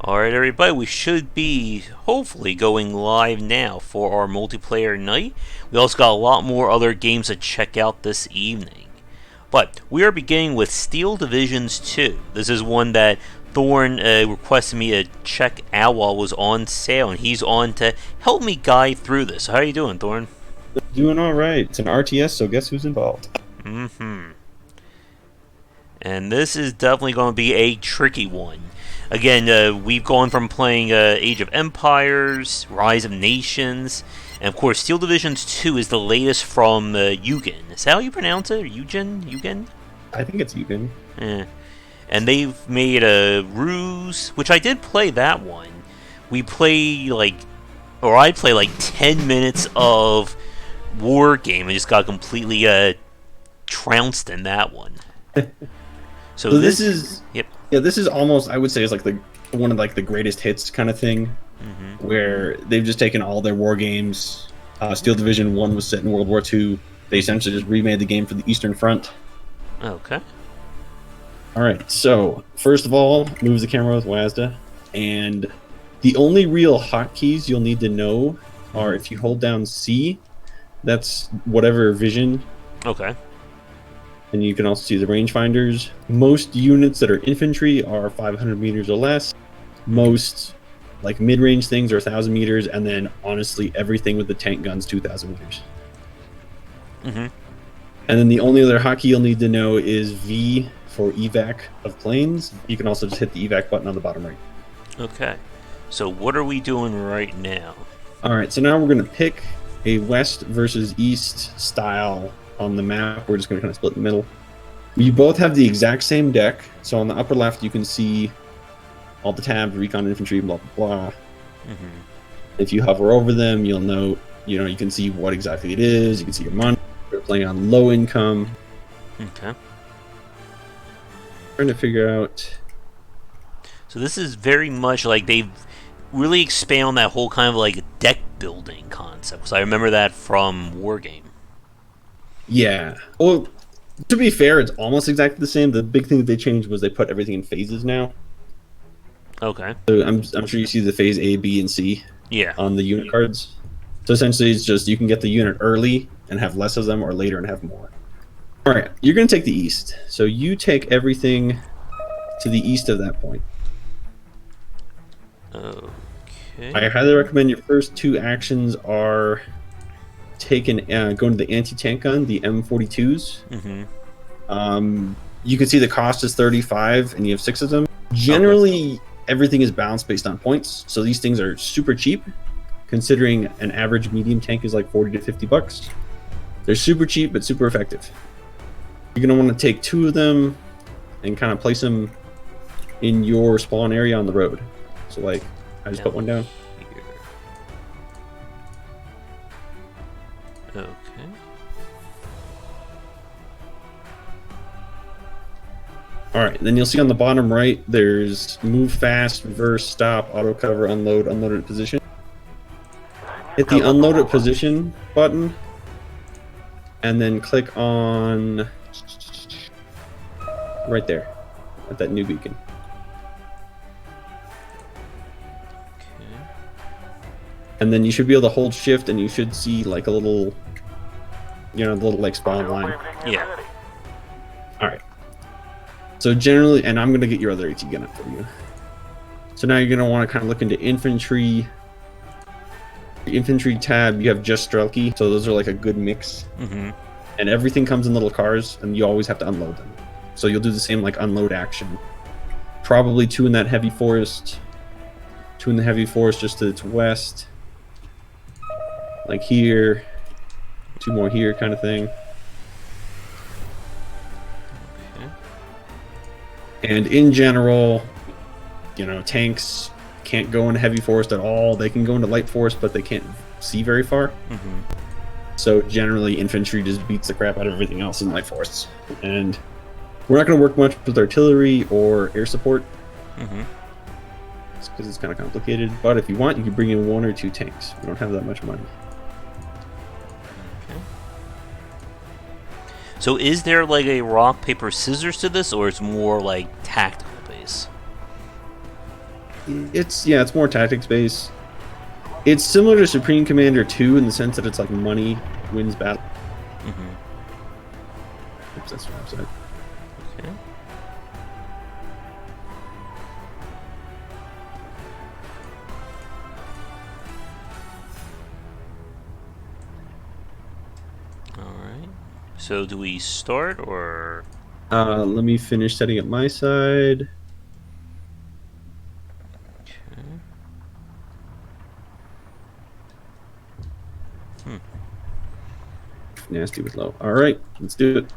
Alright everybody, we should be hopefully going live now for our multiplayer night. We also got a lot more other games to check out this evening. But we are beginning with Steel Divisions 2. This is one that Thorn requested me to check out while it was on sale, and he's on to help me guide through this. So how are you doing, Thorn? Doing all right. It's an RTS, so guess who's involved? And this is definitely going to be a tricky one. Again, we've gone from playing Age of Empires, Rise of Nations, and of course Steel Divisions 2 is the latest from Eugen. Is that how you pronounce it? Or Eugen? Eugen? I think it's Eugen. And they've made a Ruse, which I did play that one. I play like 10 minutes of War Game and just got completely trounced in that one. So this is yep. Yeah, this is almost, I would say, is like one of the greatest hits kind of thing, where they've just taken all their war games. Steel Division 1 was set in World War II. They essentially just remade the game for the Eastern Front. Okay. All right, so first of all, moves the camera with WASD, and the only real hotkeys you'll need to know are if you hold down C, that's whatever vision. Okay. And you can also see the rangefinders. Most units that are infantry are 500 meters or less. Most like mid-range things are 1,000 meters, and then honestly everything with the tank guns 2,000 meters. And then the only other hotkey you'll need to know is V for evac of planes. You can also just hit the evac button on the bottom right. Okay. So what are we doing right now? All right, so now we're going to pick a west versus east style on the map. We're just going to kind of split in the middle. You both have the exact same deck. So on the upper left, you can see all the tabs, recon, infantry, blah, blah, blah. If you hover over them, you'll note, you can see what exactly it is. You can see your money. We're playing on low income. Okay. Trying to figure out. So this is very much like they've really expanded on that whole kind of like deck building concept. So I remember that from Wargame. Yeah. Well, to be fair, it's almost exactly the same. The big thing that they changed was they put everything in phases now. Okay. So I'm sure you see the phase A, B, and C on the unit cards. So essentially, it's just you can get the unit early and have less of them, or later and have more. All right, you're going to take the east. So you take everything to the east of that point. Okay. I highly recommend your first two actions are going to the anti-tank gun, the M42s. You can see the cost is 35 and you have 6 of them. Generally, everything is balanced based on points, so these things are super cheap, considering an average medium tank is like 40 to 50 bucks. They're super cheap but super effective. You're going to want to take 2 of them and kind of place them in your spawn area on the road. So like, I just put one down. Okay. All right, then you'll see on the bottom right, there's move fast, reverse, stop, auto cover, unload, unloaded position. Hit the unloaded position button, and then click on right there at that new beacon. And then you should be able to hold shift, and you should see like a little, the little like spawn line. Yeah. All right. So generally, and I'm going to get your other AT gun up for you. So now you're going to want to kind of look into infantry. The infantry tab, you have just Strelky, so those are like a good mix. And everything comes in little cars, and you always have to unload them. So you'll do the same like unload action. Probably 2 in that heavy forest. 2 in the heavy forest just to its west. Like here, 2 more here, kind of thing. Okay. And in general, tanks can't go into heavy forest at all. They can go into light forest, but they can't see very far. So generally, infantry just beats the crap out of everything else in light forests. And we're not going to work much with artillery or air support. Because it's kind of complicated. But if you want, you can bring in 1 or 2 tanks. We don't have that much money. So is there like a rock, paper, scissors to this, or it's more like tactical base? it's more tactics based. It's similar to Supreme Commander 2 in the sense that it's like money wins battle. Mm-hmm. Oops, that's what I said. Okay. Alright. So do we start or... Let me finish setting up my side. Okay. Hmm. Nasty with low. Alright, let's do it.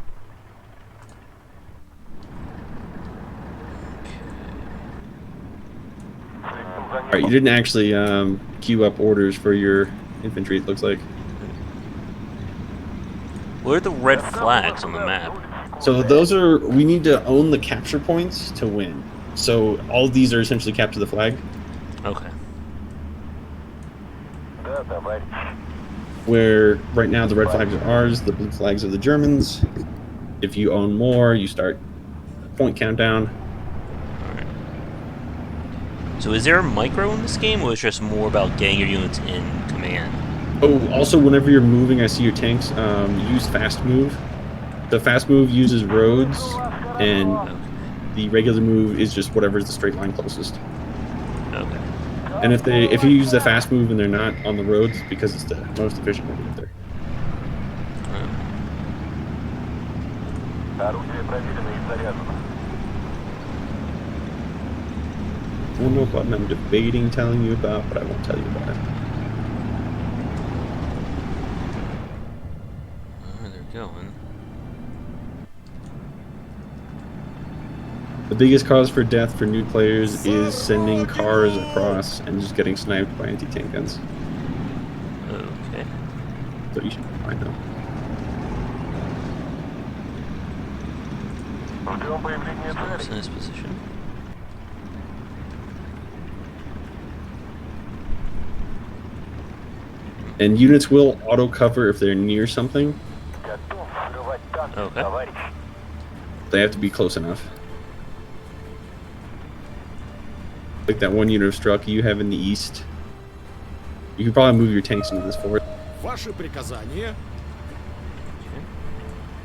Alright, you didn't actually queue up orders for your infantry, it looks like. What are the red flags on the map? So those are, we need to own the capture points to win. So all of these are essentially capture the flag. Okay. Where right now the red flags are ours, the blue flags are the Germans. If you own more, you start a point countdown. Alright. So is there a micro in this game, or is it just more about getting your units in command? Oh, also whenever you're moving, I see your tanks, use fast move. The fast move uses roads, and Okay. the regular move is just whatever is the straight line closest. Okay. And if you use the fast move and they're not on the roads, because it's the most efficient way to get there. I don't know what I'm debating telling you about, but I won't tell you about it. Where they're going. The biggest cause for death for new players is sending cars across and just getting sniped by anti-tank guns. Okay. So you should be fine though. It's in this position. And units will auto cover if they're near something. Okay. They have to be close enough. Like that one unit of struck you have in the east. You could probably move your tanks into this fort. Ваши приказания?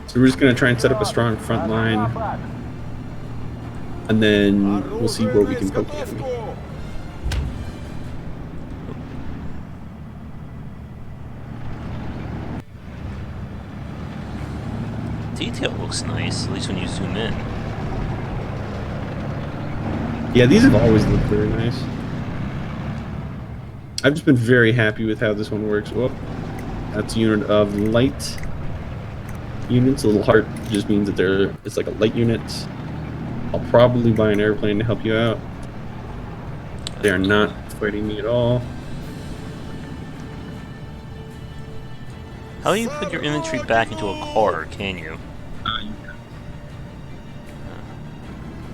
So we're just going to try and set up a strong front line. And then we'll see where we can poke the enemy. Detail looks nice, at least when you zoom in. Yeah, these have always looked very nice. I've just been very happy with how this one works. Whoop. That's a unit of light units. A little heart just means that it's like a light unit. I'll probably buy an airplane to help you out. They are not fighting me at all. How do you put your infantry back into a car, can you?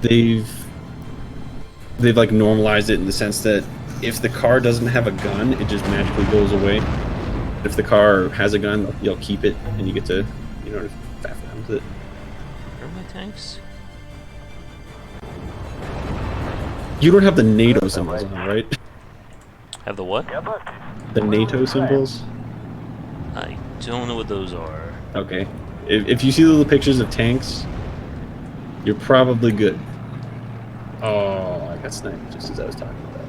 They've like normalized it in the sense that if the car doesn't have a gun, it just magically goes away. If the car has a gun, you'll keep it, and you get to, just faff around with it. Where are my tanks? You don't have the NATO symbols on, right? Have the what? The NATO symbols? I don't know what those are. Okay. If you see little pictures of tanks, you're probably good. Oh, I got sniped just as I was talking about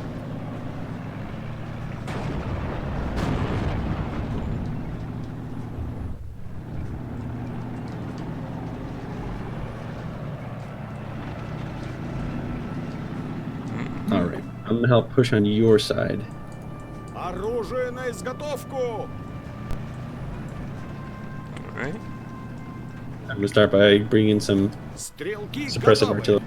that. Alright, I'm gonna help push on your side. Оружие на изготовку! Alright. I'm gonna start by bringing some Стрелки suppressive готовы. artillery.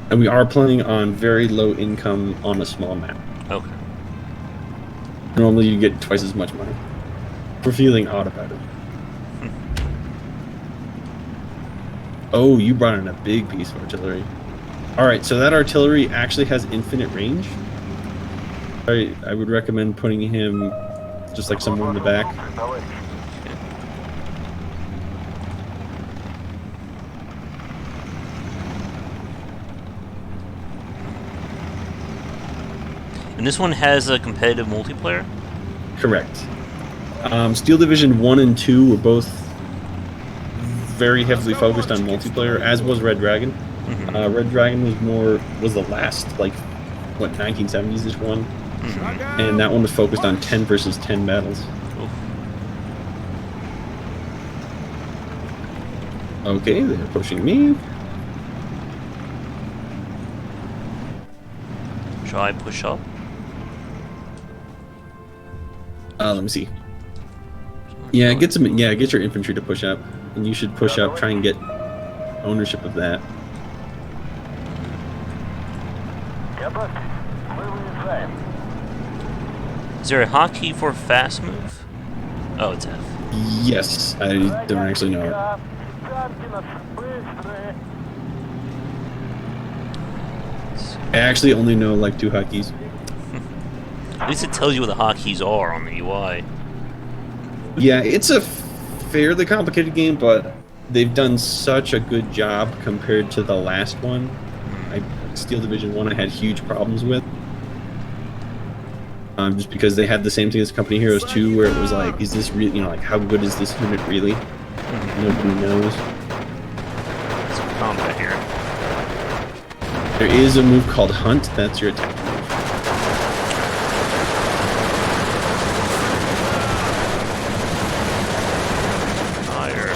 And we are planning on very low income on a small map. Okay. Normally you get twice as much money. We're feeling odd about it. Oh, you brought in a big piece of artillery. All right, so that artillery actually has infinite range. I would recommend putting him just like somewhere in the back. And this one has a competitive multiplayer? Correct. Steel Division 1 and 2 were both very heavily focused on multiplayer, as was Red Dragon. Mm-hmm. Red Dragon was the last, like, what, 1970s-ish one? Mm-hmm. And that one was focused on 10 versus 10 battles. Oof. Okay, they're pushing me. Shall I push up? Let me see. Yeah, get your infantry to push up, and you should push up. Try and get ownership of that. Is there a hotkey for fast move? Oh, it's F. Yes, I don't actually know it. I actually only know like 2 hotkeys. At least it tells you what the hotkeys are on the UI. Yeah, it's a fairly complicated game, but they've done such a good job compared to the last one. Steel Division 1 I had huge problems with. Just because they had the same thing as Company Heroes 2, where it was like, is this really, like, how good is this unit really? Nobody knows. Some combat here. There is a move called Hunt, that's your attack move. Fire.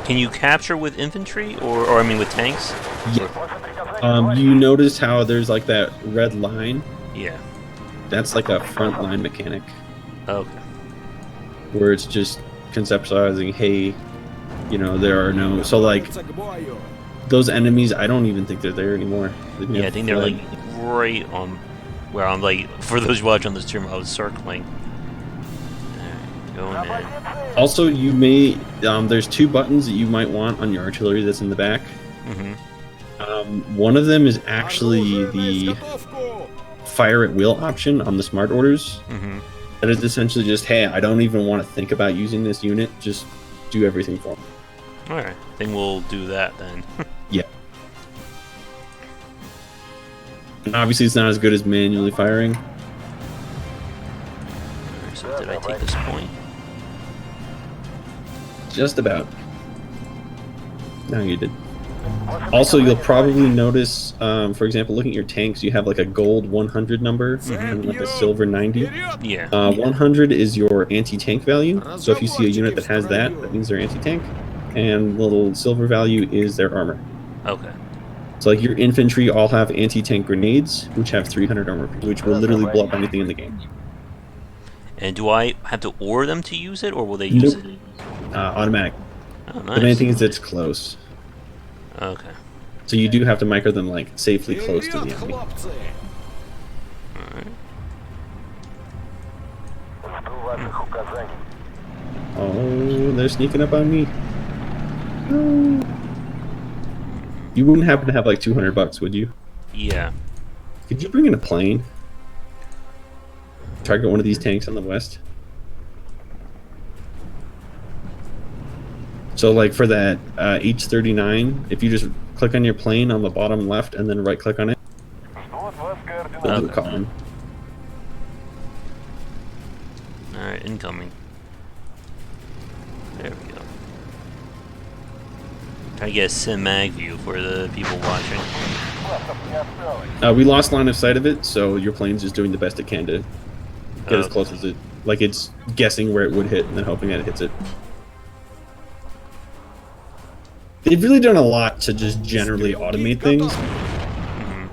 Can you capture with infantry, or I mean with tanks? Yeah. You notice how there's like that red line? Yeah. That's like a front line mechanic. Okay. Where it's just conceptualizing, hey, you know, there are no... So like, those enemies, I don't even think they're there anymore. Yeah, I think they're like right on where I'm like, for those watching on this stream, I was circling. Alright, going in. Also, you may, there's 2 buttons that you might want on your artillery that's in the back. Mm-hmm. One of them is actually the fire at will option on the smart orders. Mm-hmm. That is essentially just, hey, I don't even want to think about using this unit, just do everything for me. Alright, I think we'll do that then. Yeah. And obviously it's not as good as manually firing. Alright, so did I take this point? Just about. No, you did. Also, you'll probably notice, for example, looking at your tanks, you have like a gold 100 number and like a silver 90. Yeah. 100 is your anti-tank value. So if you see a unit that has that, that means they're anti-tank. And the little silver value is their armor. Okay. So like your infantry all have anti-tank grenades, which have 300 armor, which will literally blow up anything in the game. And do I have to order them to use it, or will they use it? Automatic. Oh, nice. But anything that's close. Okay. So you do have to micro them like safely close to the enemy. Alright. Oh, they're sneaking up on me. No. You wouldn't happen to have like $200, would you? Yeah. Could you bring in a plane? Target one of these tanks on the west. So like for that H-39, if you just click on your plane on the bottom left and then right click on it, we'll do a call in. Alright, incoming. There we go. Trying to get a cinematic view for the people watching. We lost line of sight of it, so your plane's just doing the best it can to get as close as it... Like it's guessing where it would hit and then hoping that it hits it. They've really done a lot to just generally automate things. Mm-hmm.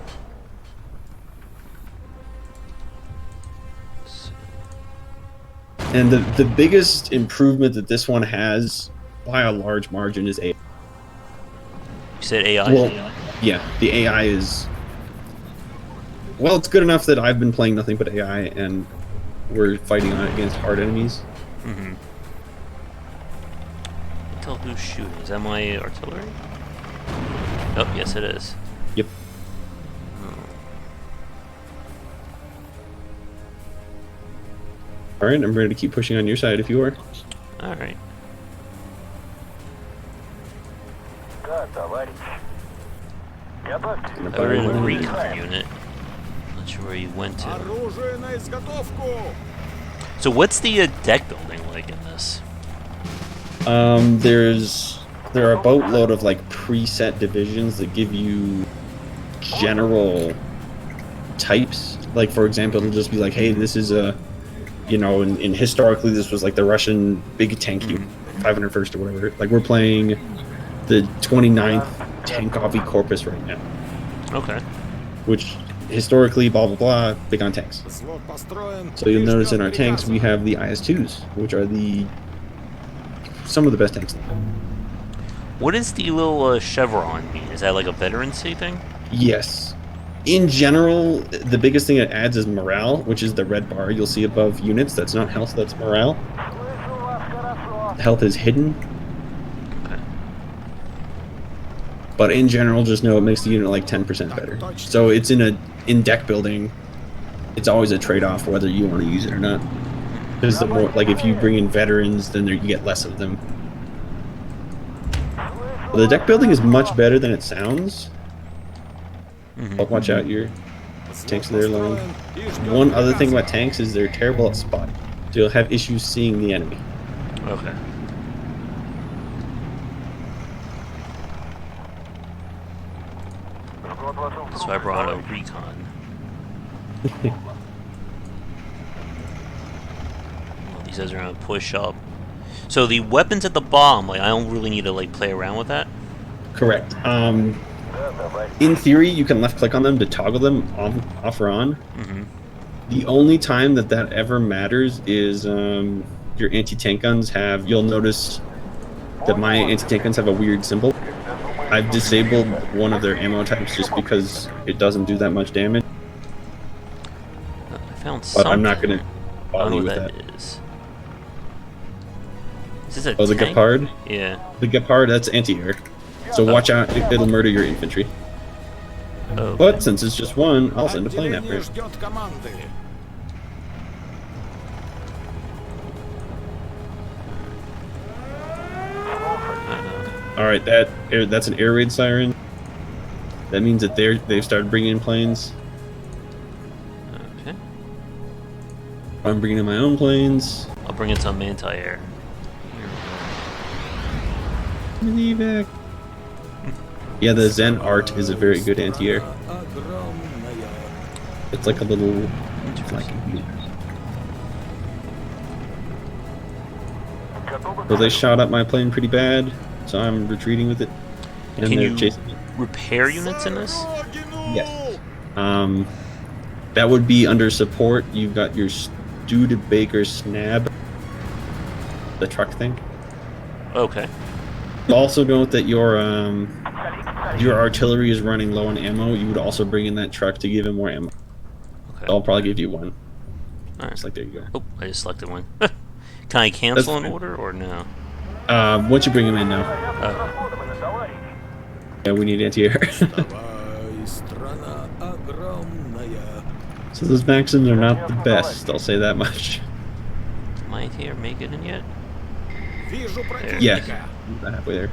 And the biggest improvement that this one has, by a large margin, is AI. You said AI? Well, yeah, the AI is... Well, it's good enough that I've been playing nothing but AI, and we're fighting on it against hard enemies. Mm-hmm. Tell who's shooting. Is that my artillery? Oh, yes it is. Yep. Alright, I'm ready to keep pushing on your side if you are. Alright. We're in a recon unit. Not sure where you went to. Оружие на изготовку! So what's the deck building like in this? There are a boatload of like preset divisions that give you general types. Like for example, it'll just be like, hey, this is a, you know, in historically this was like the Russian big tank unit, 501st or whatever. Like we're playing the 29th Tankovi Corpus right now. Okay. Which historically, blah blah blah, big on tanks. Взвод построен. So you'll и notice ждет in our tanks приказа. we have the IS-2s, which are some of the best tanks. What does the little chevron mean? Is that like a veterancy thing? Yes. In general, the biggest thing it adds is morale, which is the red bar you'll see above units. That's not health, that's morale. Health is hidden. Okay. But in general, just know it makes the unit like 10% better. So it's in deck building, it's always a trade-off whether you want to use it or not. Because the more, like if you bring in veterans, then you get less of them. Well, the deck building is much better than it sounds. But watch out, your tanks are there long. Построен и ждет One other thing приказа. about tanks is they're terrible at spotting. So you'll have issues seeing the enemy. Okay. So I brought a recon. Well, these guys are gonna push up. So the weapons at the bottom, like I don't really need to like play around with that. Correct. In theory, you can left click on them to toggle them off or on. Mm-hmm. The only time that ever matters is your anti-tank guns have. You'll notice that my anti-tank guns have a weird symbol. I've disabled one of their ammo types just because it doesn't do that much damage. I found But something. I'm not gonna I don't bother know you what with that that. is. Is this a Oh, the tank? Gepard? Yeah. The Gepard, that's anti-air. So watch out, it'll murder your infantry. Oh. But since it's just one, I'll send a plane after Отделение it. ждет команды. Alright, that's an air raid siren. That means that they've started bringing in planes. Okay. I'm bringing in my own planes. I'll bring in some anti-air. Evac. Yeah, the Zen Art is a very good anti-air. Огромная. It's like a little... So they shot up my plane pretty bad, so I'm retreating with it. And Can they're you chasing me. repair units in this? Yes. That would be under support. You've got your Studebaker Snab, the truck thing. Okay. Also note that your artillery is running low on ammo. You would also bring in that truck to give him more ammo. Okay. I'll probably give you one. Alright. It's like, there you go. Oh, I just selected one. Can I cancel That's an fine. order or no? Once you bring him in now. Oh. Yeah, we need anti-air. Давай, страна огромная. So those Maxims are not the best, I'll say that much. Am I here? Make it in yet? Вижу противника. Yes. About halfway there.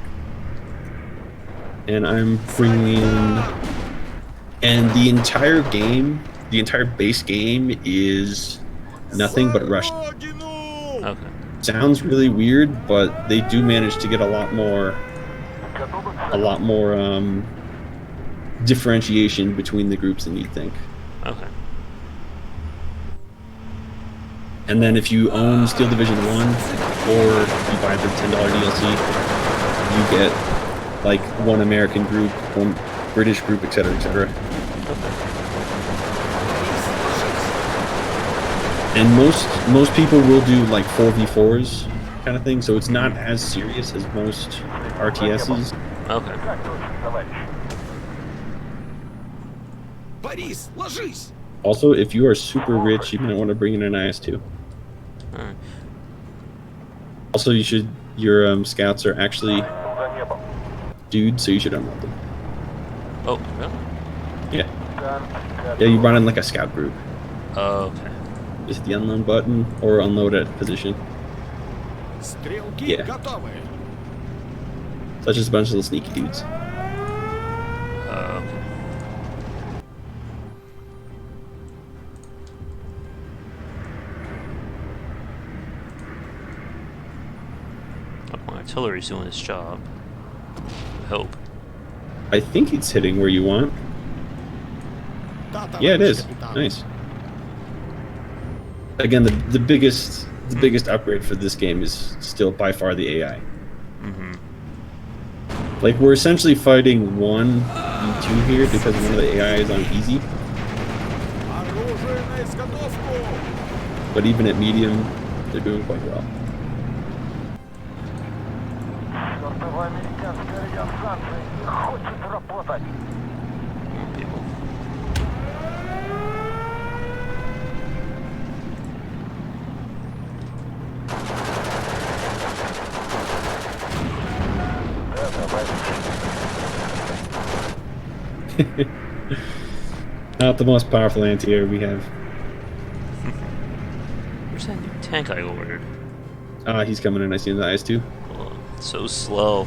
And I'm bringing in... And the entire game, the entire base game is nothing but Russian. Родину! Okay. Sounds really weird, but they do manage to get a lot more differentiation between the groups than you'd think. Okay. And then if you own Steel Division 1, or you buy the $10 DLC, you get like one American group, one British group, etc., etc. And most people will do like 4v4s kind of thing, so it's not as serious as most RTSs. Okay. Борис, ложись! Also, if you are super rich, you might want to bring in an IS-2. Alright. Also, your scouts are actually dudes, so you should unload them. Oh, really? Yeah. Yeah, you run in like a scout group. Okay. Just hit the unload button or unload at position. Стрелки Yeah. готовы. Such as a bunch of little sneaky dudes. Okay. Oh, my artillery's doing its job. I hope. I think it's hitting where you want. Да, Yeah, it товарищ is. капитан. Nice. Again, the biggest upgrade for this game is still by far the AI. Mm-hmm. Like, we're essentially fighting one E2 here because one of the AI is on easy, Оружие на изготовку. but even at medium, they're doing quite well. People. Not the most powerful anti-air we have. Where's that new tank I ordered? He's coming in. I see him in the eyes too. Oh, so slow.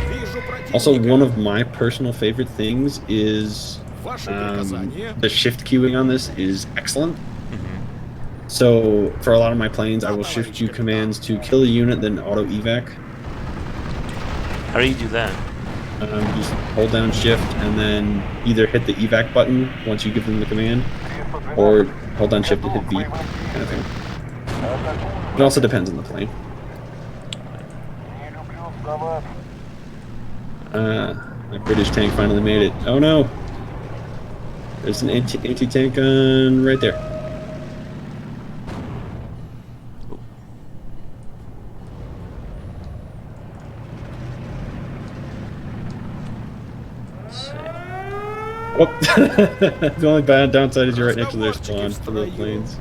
Вижу противника. Also, one of my personal favorite things is Ваше приказание. the shift queuing on this is excellent. Mm-hmm. So for a lot of my planes, I will shift queue commands to kill a unit, then auto evac. How do you do that? Just hold down shift and then either hit the evac button once you give them the command, or hold down shift and hit V, kind of thing. It also depends on the plane. My British tank finally made it. Oh no! There's an anti-tank gun right there. Let's see. Oh, the only bad downside is you're right next to their spawn for the planes.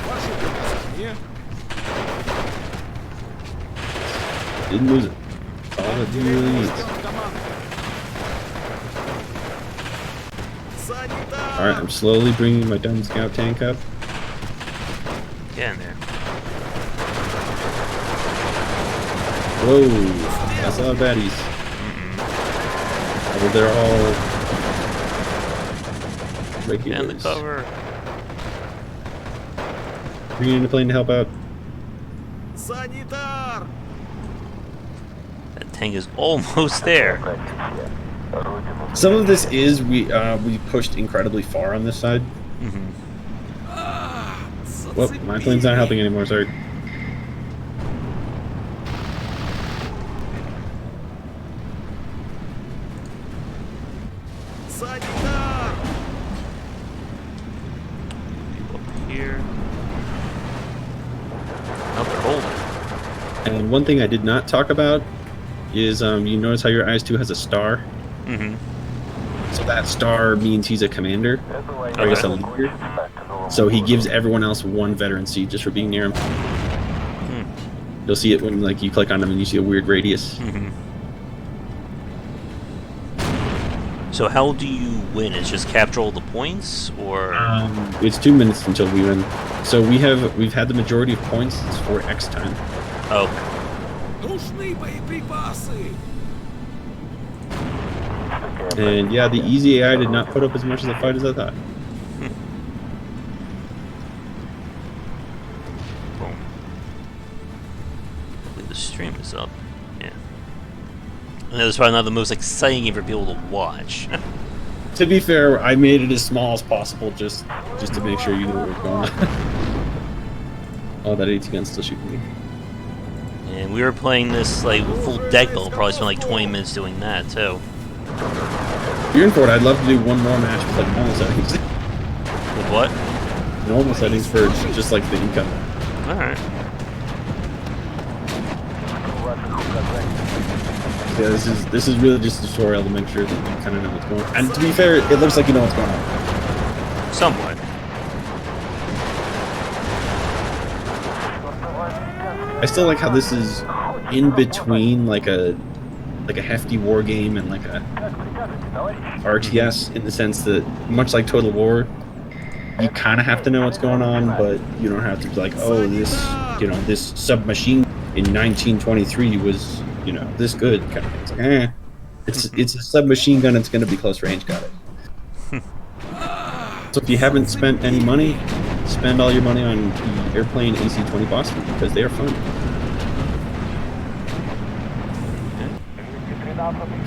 Ваше приказание. Didn't lose it. All that you really needs. Санитар. Alright, I'm slowly bringing my dumb scout tank up. Get in there. Whoa, that's a lot of baddies. Oh, they're all Get in the regulars. cover. Bringing in the plane to help out. Санитар. That tank is almost there. Some of this is we pushed incredibly far on this side. Mm-hmm. Well, my plane's not helping anymore, sorry. Санитар. People up here. Oh, they're holding. And one thing I did not talk about is you notice how your IS-2 has a star? Mm-hmm. So that star means he's a commander, or I guess a leader. So he gives everyone else one veteran seat just for being near him. You'll see it when like you click on him and you see a weird radius. Mm-hmm. So how do you win? It's just capture all the points, or It's 2 minutes until we win. So we've had the majority of points for X time. oh, Нужны боеприпасы. And yeah, the easy AI did not put up as much of the fight as I thought. boom. I believe the stream is up. Yeah. And that's probably not the most exciting game for people to watch. To be fair, I made it as small as possible just to make sure you knew what was going on. Oh, that AT gun's still shooting me. And we were playing this like with full deck build. Probably spent like 20 minutes doing that too. You're in for it. I'd love to do one more match with like normal settings. With what? Normal settings for just like the income. Alright. Yeah, this is really just a tutorial to make sure that you kind of know what's going on. And to be fair, it looks like you know what's going on. Somewhat. I still like how this is in between like a hefty war game and like a RTS in the sense that much like Total War, you kind of have to know what's going on, but you don't have to be like, oh, this submachine in 1923 was, this good kind of thing. It's like, it's a submachine gun. It's going to be close range. Got it. So if you haven't spent any money, spend all your money on the airplane AC-20 Boston because they are fun.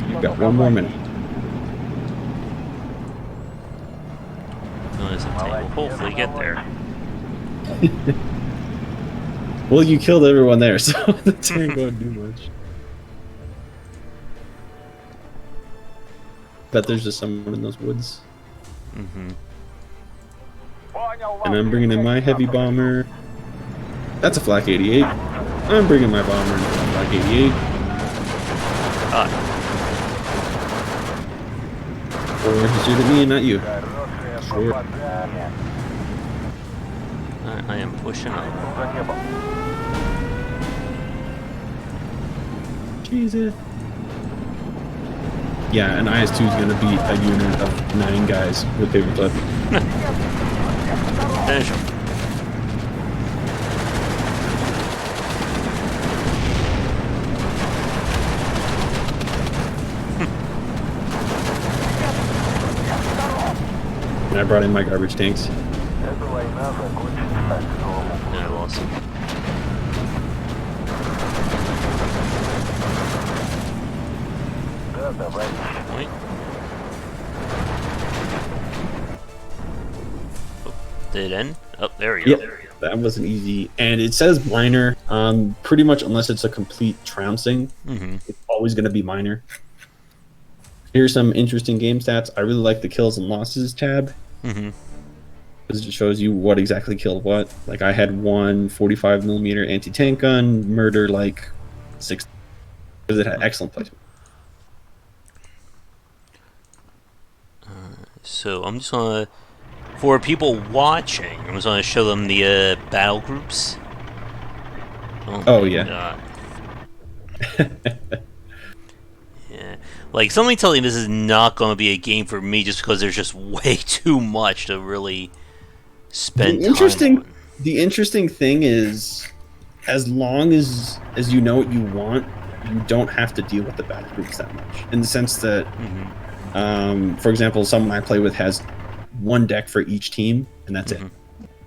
You've got one more minute. We'll hopefully get there. Well, you killed everyone there, so that's not going to do much. Bet there's just someone in those woods. Mm-hmm. And I'm bringing in my heavy bomber. That's a Flak 88. I'm bringing my bomber in for a Flak 88. Or he shoot at me and not you. Sure. I am pushing up. Jesus. Yeah, and IS-2 is going to be a unit of 9 guys with paperclip. Finish him. And I brought in my garbage tanks. Yeah, I lost him. Point. Oh, did it end? Oh, there we go. Yep, that wasn't easy. And it says minor. Pretty much unless it's a complete trouncing, it's always going to be minor. Here's some interesting game stats. I really like the kills and losses tab. Because it shows you what exactly killed what. Like I had one 45mm anti-tank gun murder like 6 because it had excellent placement. So I'm just gonna, for people watching, I'm just gonna show them the battle groups. Oh yeah. Yeah, like somebody telling me this is not gonna be a game for me just because there's just way too much to really spend time on. The interesting thing is, as long as you know what you want, you don't have to deal with the battle groups that much. In the sense that, for example, someone I play with has one deck for each team, and that's it.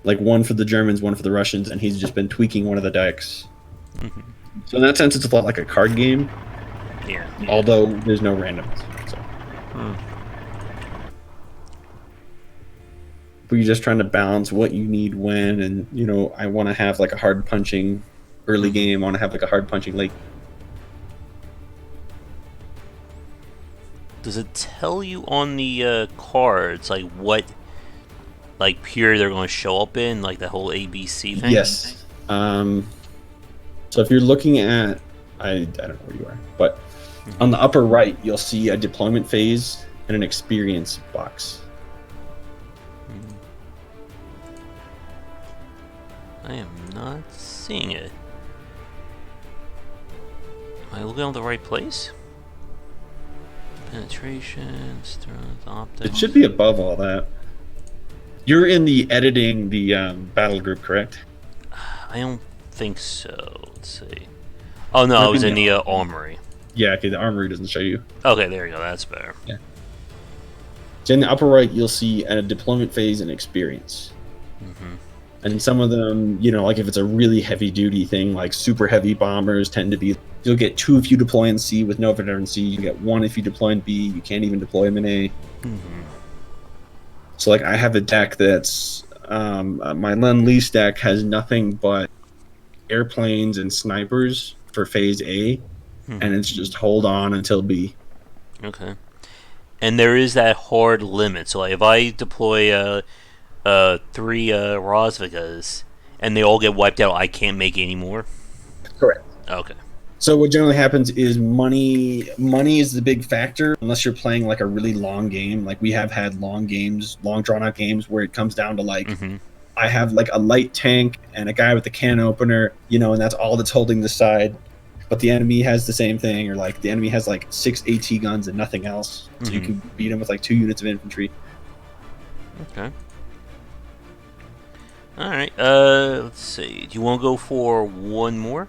Like one for the Germans, one for the Russians, and he's just been tweaking one of the decks. So in that sense, it's a lot like a card game. Yeah. Although there's no randomness. So. But you're just trying to balance what you need when, and I want to have like a hard punching early game. I want to have like a hard punching late. Does it tell you on the cards like what like period they're going to show up in, like that whole ABC thing? Yes. So if you're looking at, I don't know where you are, but on the upper right, you'll see a deployment phase and an experience box. I am not seeing it. Am I looking at the right place? Penetration, strength, optics. It should be above all that. You're in the editing the battle group, correct? I don't think so. Let's see. Oh no, I was in the armory. Yeah, okay, the armory doesn't show you. Okay, there you go. That's better. Yeah. So in the upper right, you'll see a deployment phase and experience. And some of them, like if it's a really heavy duty thing, like super heavy bombers tend to be, you'll get 2 if you deploy in C with no veteran C. You get 1 if you deploy in B. You can't even deploy them in A. So like I have a deck that's, my Lend-Lease deck has nothing but airplanes and snipers for phase A. And it's just hold on until B. Okay. And there is that hard limit. So like, if I deploy 3 Rosvikas and they all get wiped out, I can't make any more. Correct. Okay. So what generally happens is money is the big factor unless you're playing like a really long game. Like we have had long drawn out games where it comes down to like I have like a light tank and a guy with a can opener, you know, and that's all that's holding the side. But the enemy has the same thing, or like the enemy has like 6 AT guns and nothing else. So you can beat them with like 2 units of infantry. Okay. Alright, let's see. Do you want to go for one more?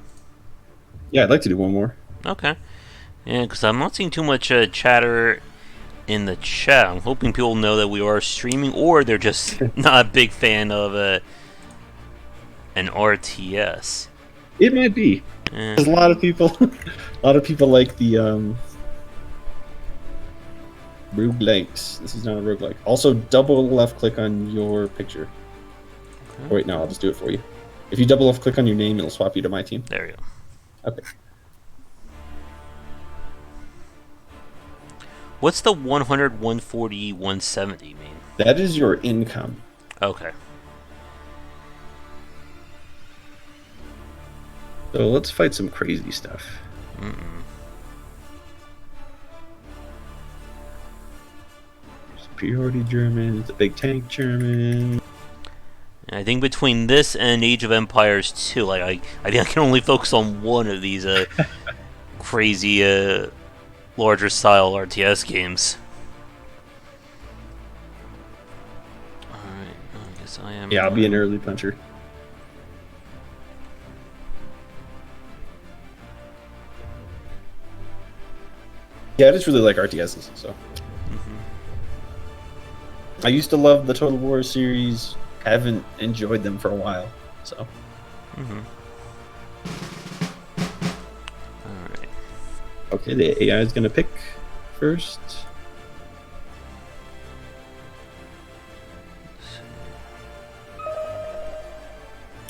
Yeah, I'd like to do one more. Okay. Yeah, because I'm not seeing too much chatter in the chat. I'm hoping people know that we are streaming, or they're just not a big fan of an RTS. It might be. There's a lot of people like the roguelikes. This is not a roguelike. Also, double left click on your picture. Okay. Oh, wait, no, I'll just do it for you. If you double left click on your name, it'll swap you to my team. There you go. Okay. What's the 100, 140, 170 mean? That is your income. Okay. So let's fight some crazy stuff. Superiority German, it's a big tank German. I think between this and Age of Empires 2, like I think I can only focus on one of these crazy larger style RTS games. Alright, I guess I am. Yeah, I'll be an early puncher. Yeah, I just really like RTSs, so. I used to love the Total War series. Haven't enjoyed them for a while, so. Alright. Okay, the AI is gonna pick first.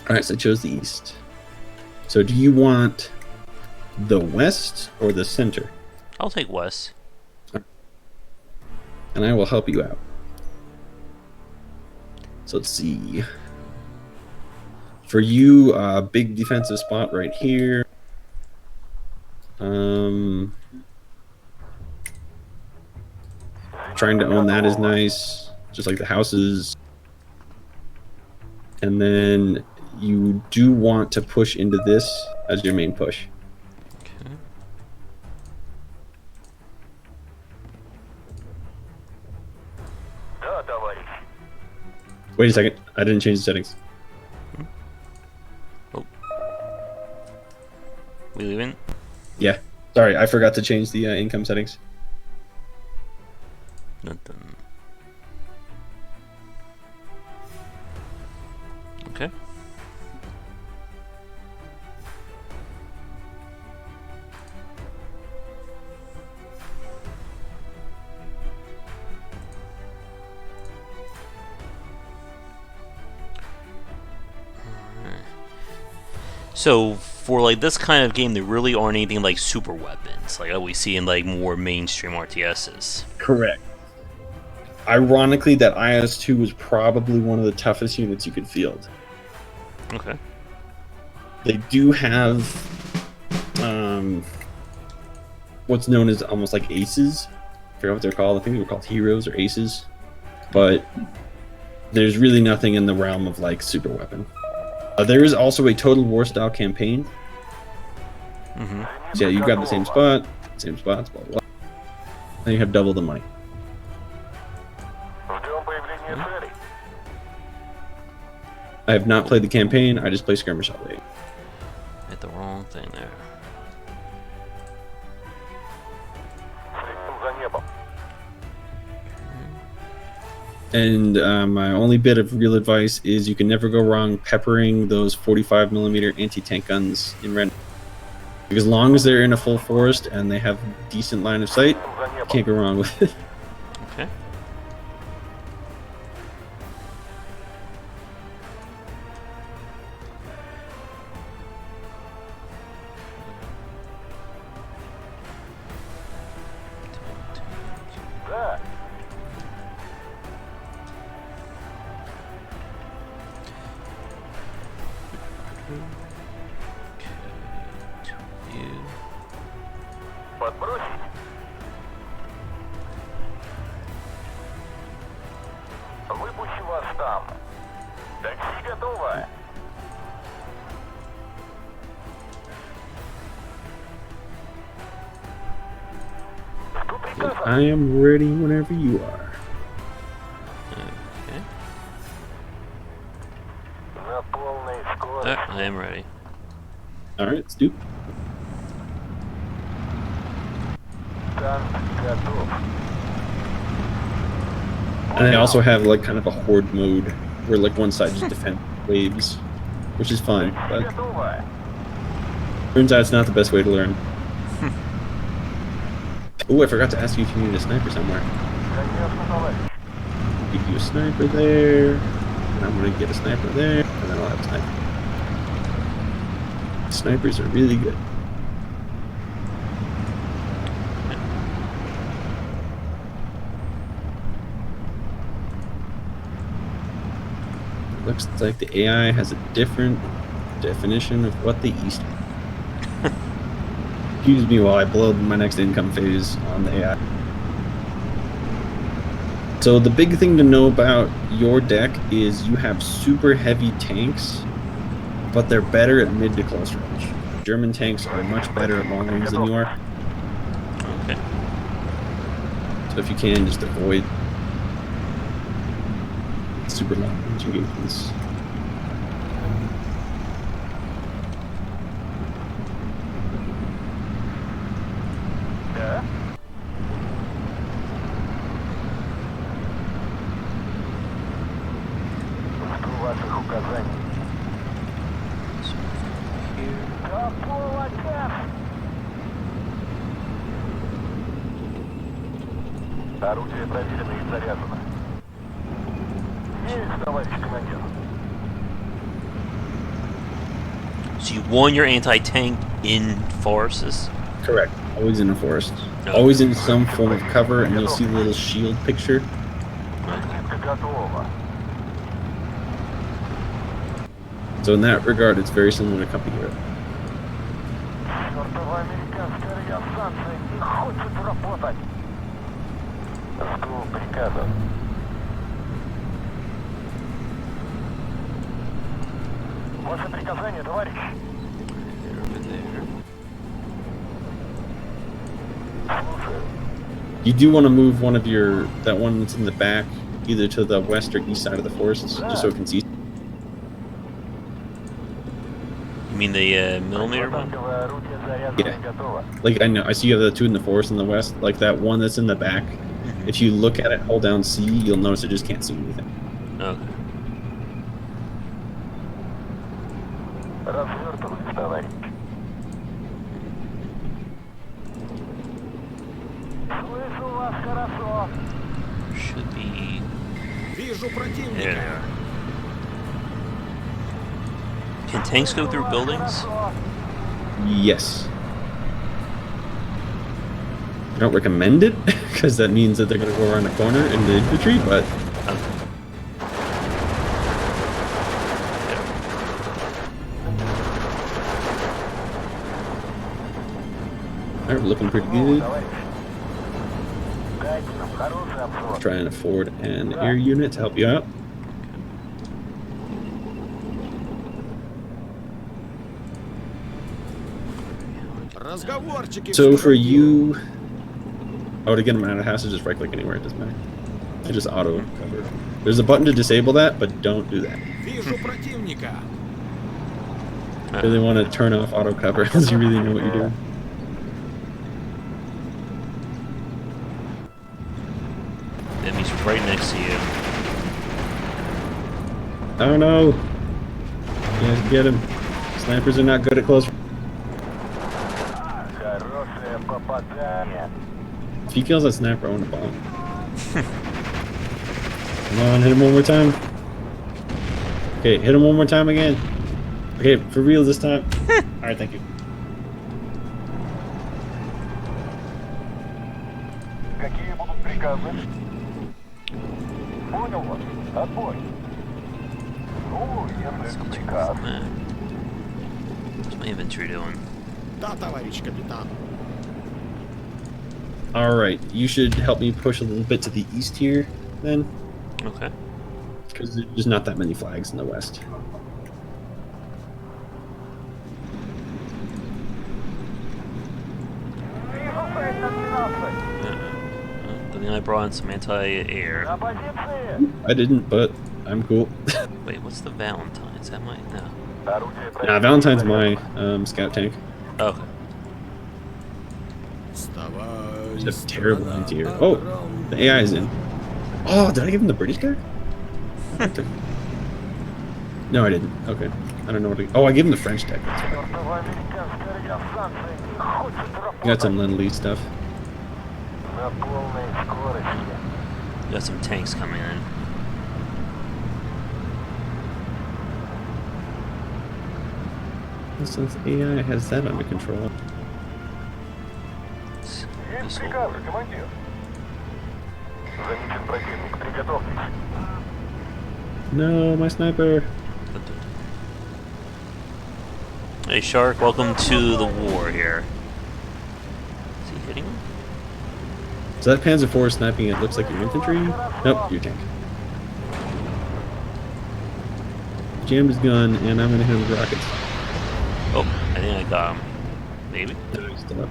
Alright, so I chose the east. So do you want the west or the center? I'll take West. And I will help you out. So let's see. For you, big defensive spot right here. Trying to own that is nice, just like the houses. And then you do want to push into this as your main push. Okay. Wait a second, I didn't change the settings. Oh. We leaving? Yeah, sorry, I forgot to change the income settings. Nothing. Okay. So for like this kind of game, there really aren't anything like super weapons like we see in like more mainstream RTSs. Correct. Ironically, that IS-2 was probably one of the toughest units you could field. Okay. They do have what's known as almost like aces. I forgot what they're called. I think they were called heroes or aces. But there's really nothing in the realm of like super weapon. There is also a Total War style campaign. So yeah, you've got the same spots, blah, blah, blah. And you have double the money. I have not played the campaign, I just play skirmish all day. Hit the wrong thing there. And my only bit of real advice is you can never go wrong peppering those 45mm anti-tank guns in Remnant. As long as they're in a full forest and they have decent line of sight, you can't go wrong with it. Okay. View. Подбросить. Выпущу вас там. Такси готово. Что приказано? I am ready whenever you are. Okay. На полной скорости. I am ready. Alright, let's do. Танк готов. And I also have like kind of a horde mode where like one side just defends waves, which is fun, but Готово. turns out it's not the best way to learn. Oh, I forgot to ask you if you needed a sniper somewhere. Конечно, товарищ. Give you a sniper there, and I'm gonna get a sniper there, and then I'll have a sniper. Snipers are really good. Looks like the AI has a different definition of what the East. Excuse me while I blow my next income phase on the AI. So the big thing to know about your deck is you have super heavy tanks, but they're better at mid to close range. German tanks are much better at long range than you are. Okay. So if you can, just avoid super long range engagements. Да? Жду ваших указаний. Готово, Кэп! Орудие проверено и заряжено. Есть, товарищ командир. So you won your anti-tank in forests? Correct. Always in a forest. Oh. Always in some form of cover, and you'll see the little shield picture. Зенитка готова. So in that regard, it's very similar to Company Hero. Чёртова американская радиостанция не хочет работать. Жду приказа. Ваше приказание, товарищ. They're over there. Слушаю. You do want to move one of that one that's in the back, either to the west or east side of the forests, just so it can see. You mean the millimeter one? Танковое орудие заряжено Yeah. и готово. Like, I know, I see you have the two in the forest in the west. Like that one that's in the back. If you look at it, hold down C, you'll notice it just can't see anything. Okay. Развертываюсь, товарищ. Слышу вас хорошо. Should be. Вижу There противника. they are. Can tanks go through buildings? Yes. I don't recommend it, because that means that they're going to go around a corner in the infantry, but they're looking pretty good. Товарищ. Дайте нам хороший обзор. Try and afford an air unit to help you out. Разговорчики. So for you, to get them out of the house, just right click anywhere, it doesn't matter. I just auto cover. There's a button to disable that, but don't do that. Вижу противника. You really want to turn off auto cover unless you really know what you're doing. Enemy's right next to you. Oh no! Can't get him. Snipers are not good at close. Хорошее попадание. If he kills that sniper, I want a bomb. Come on, hit him one more time. Okay, hit him one more time again. Okay, for real this time. Alright, thank you. Какие будут приказы? Понял вас. Отбой. Ну, если это приказ. What's my inventory doing? Да, товарищ капитан. All right, you should help me push a little bit to the east here, then, Okay. because there's not that many flags in the west. Вижу цель на 12. Good thing I brought in some anti-air. На позиции. I didn't, but I'm cool. Wait, what's the Valentine? Is that my... No. Орудие Nah, Valentine's my scout tank. Okay. Just have terrible anti-air. Oh, the AI is in. Oh, did I give him the British guy? No, I didn't. Okay. I don't know what to... Oh, I gave him the French deck. That's right. Чертова американская радиостанция не хочет You работать. got some Lend-Lease stuff. На полной скорости. Got some tanks coming in. Since AI has that under control. This Есть will приказы, work. командир. Замечен противник. Приготовьтесь. No, my sniper. Hey Shark, welcome to the war here. Is he hitting him? So that Panzer IV is sniping, it looks like your infantry? Nope, your tank. Jammed his gun, and I'm gonna hit him with rockets. Oh, I think I got him. Maybe? No, he's still up.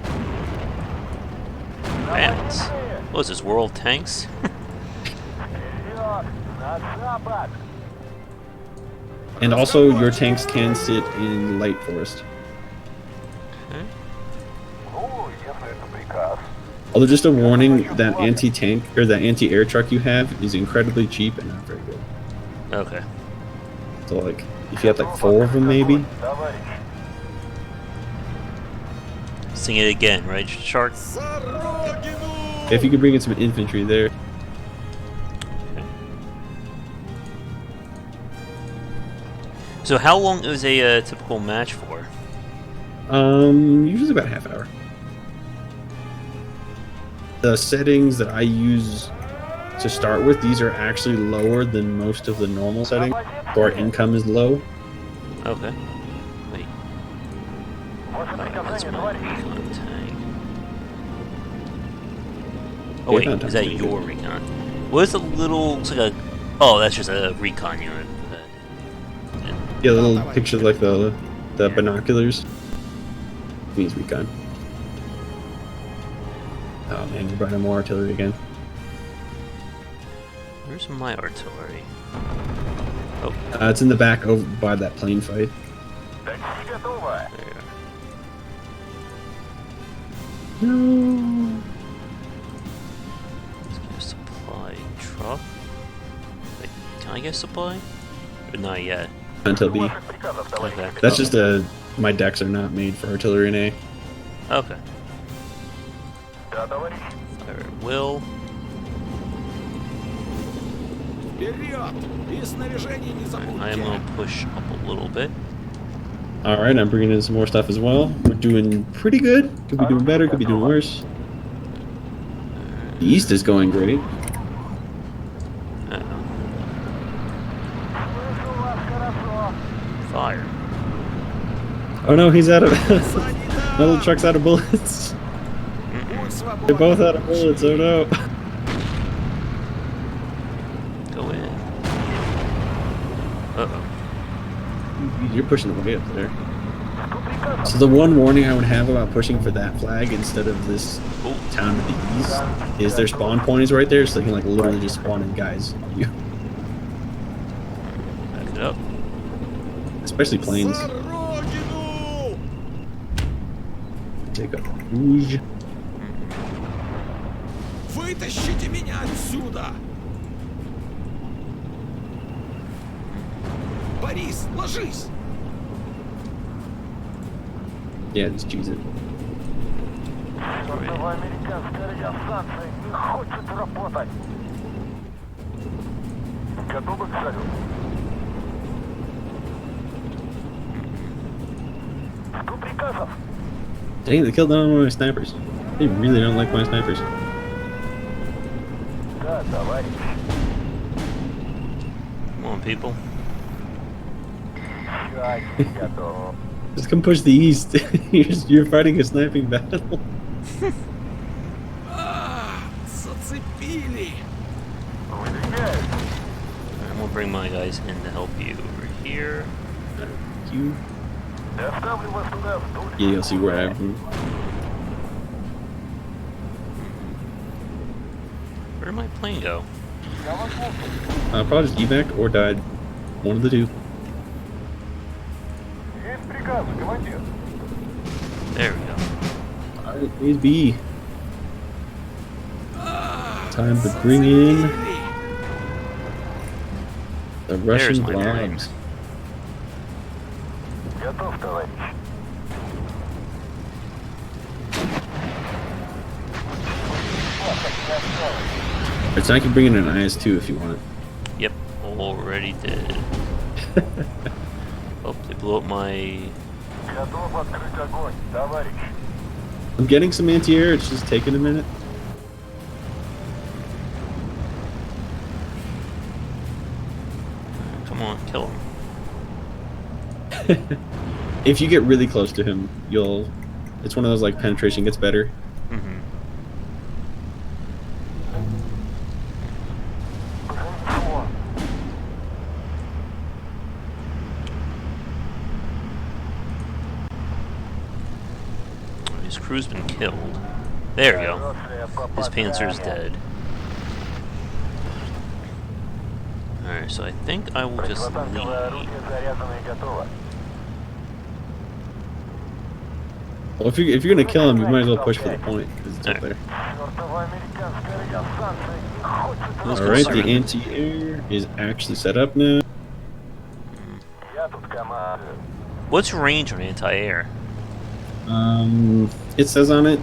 Rounds. What is this, World Tanks? Вперед! На запад! And also, your tanks can sit in light forest. Okay. Ну, если это приказ. Although, just a warning, that anti-tank, or that anti-air truck you have is incredibly cheap and not very good. Okay. So, like, if you have like 4 of them, maybe? Товарищ. Sing it again, right, Shark? За родину! If you could bring in some infantry there. Okay. So how long is a typical match for? Usually about a half hour. The settings that I use to start with, these are actually lower than most of the normal settings. So our income is low. Okay. Wait. Ваше That's приказание, my товарищ. recon tank. Oh wait, Recon is that tank's your recon? What is the little... Looks like a... Oh, that's just a recon unit. Yeah, the little picture like the binoculars. Means recon. Oh man, you brought in more artillery again. Where's my artillery? Oh, It's in the back over by that plane fight. Почти готово. there. No. Let's get a supply truck. Wait, can I get supply? Or not yet. Until B. Ваших приказов, товарищ. Okay. That's just a. My decks are not made for artillery in A. Okay. Да, товарищ. Fire at will. Вперед! И снаряжение не I am забудьте! gonna push up a little bit. Alright, I'm bringing in some more stuff as well. We're doing pretty good. Could be doing better, could be doing worse. The east is going great. Uh-oh. Слышу вас хорошо. Fire. Oh no, he's out of. Санитар! My little truck's out of bullets. Будь свободен! They're both out of bullets, oh no. Go in. Uh-oh. You're pushing way up there. Жду приказов. So the one warning I would have about pushing for that flag instead of this Oh, town to the east is their spawn point is right there, so they can like literally just spawn in guys on you. back it up. Especially planes. За родину! Take a Rouge. Вытащите меня отсюда! Борис, ложись! Yeah, just choose it. Чертова американская радиостанция не хочет работать. Готовы к салюту? Жду приказов. Dang, they killed one of my snipers. They really don't like my snipers. Да, товарищ. Come on, people. Счастье готов. Just come push the east. You're fighting a sniping battle. Зацепили. Выдвигаюсь. Alright, we'll bring my guys in to help you over here. You. Доставлю вас туда вдоль. Yeah, you'll see where I am. Where did my plane go? Я вас слушаю. Probably just evac or died. One of the two. Есть приказ, командир. There we go. Alright, please be. Time to bring in the Russian my brain. blobs. Готов, товарищ. Alright, so I can bring in an IS-2 if you want it. Yep, already did. Oh, they blew up my... Готов открыть огонь, товарищ. I'm getting some anti-air, it's just taking a minute. Come on, kill him. If you get really close to him, you'll... It's one of those, like, penetration gets better. Mm-hmm. Пронесло. His crew's been killed. There we go. Хорошее His panzer's попадание. dead. Alright, so I think I will just Противотанковое leave. орудие заряжено и готово. Well, if you're gonna kill him, you might as well push for the point, because it's up Alright. there. Чёртова американская радиостанция не хочет Let's go Alright, surrender. the anti-air is actually set up now. Я тут командую. What's your range on anti-air? It says on it,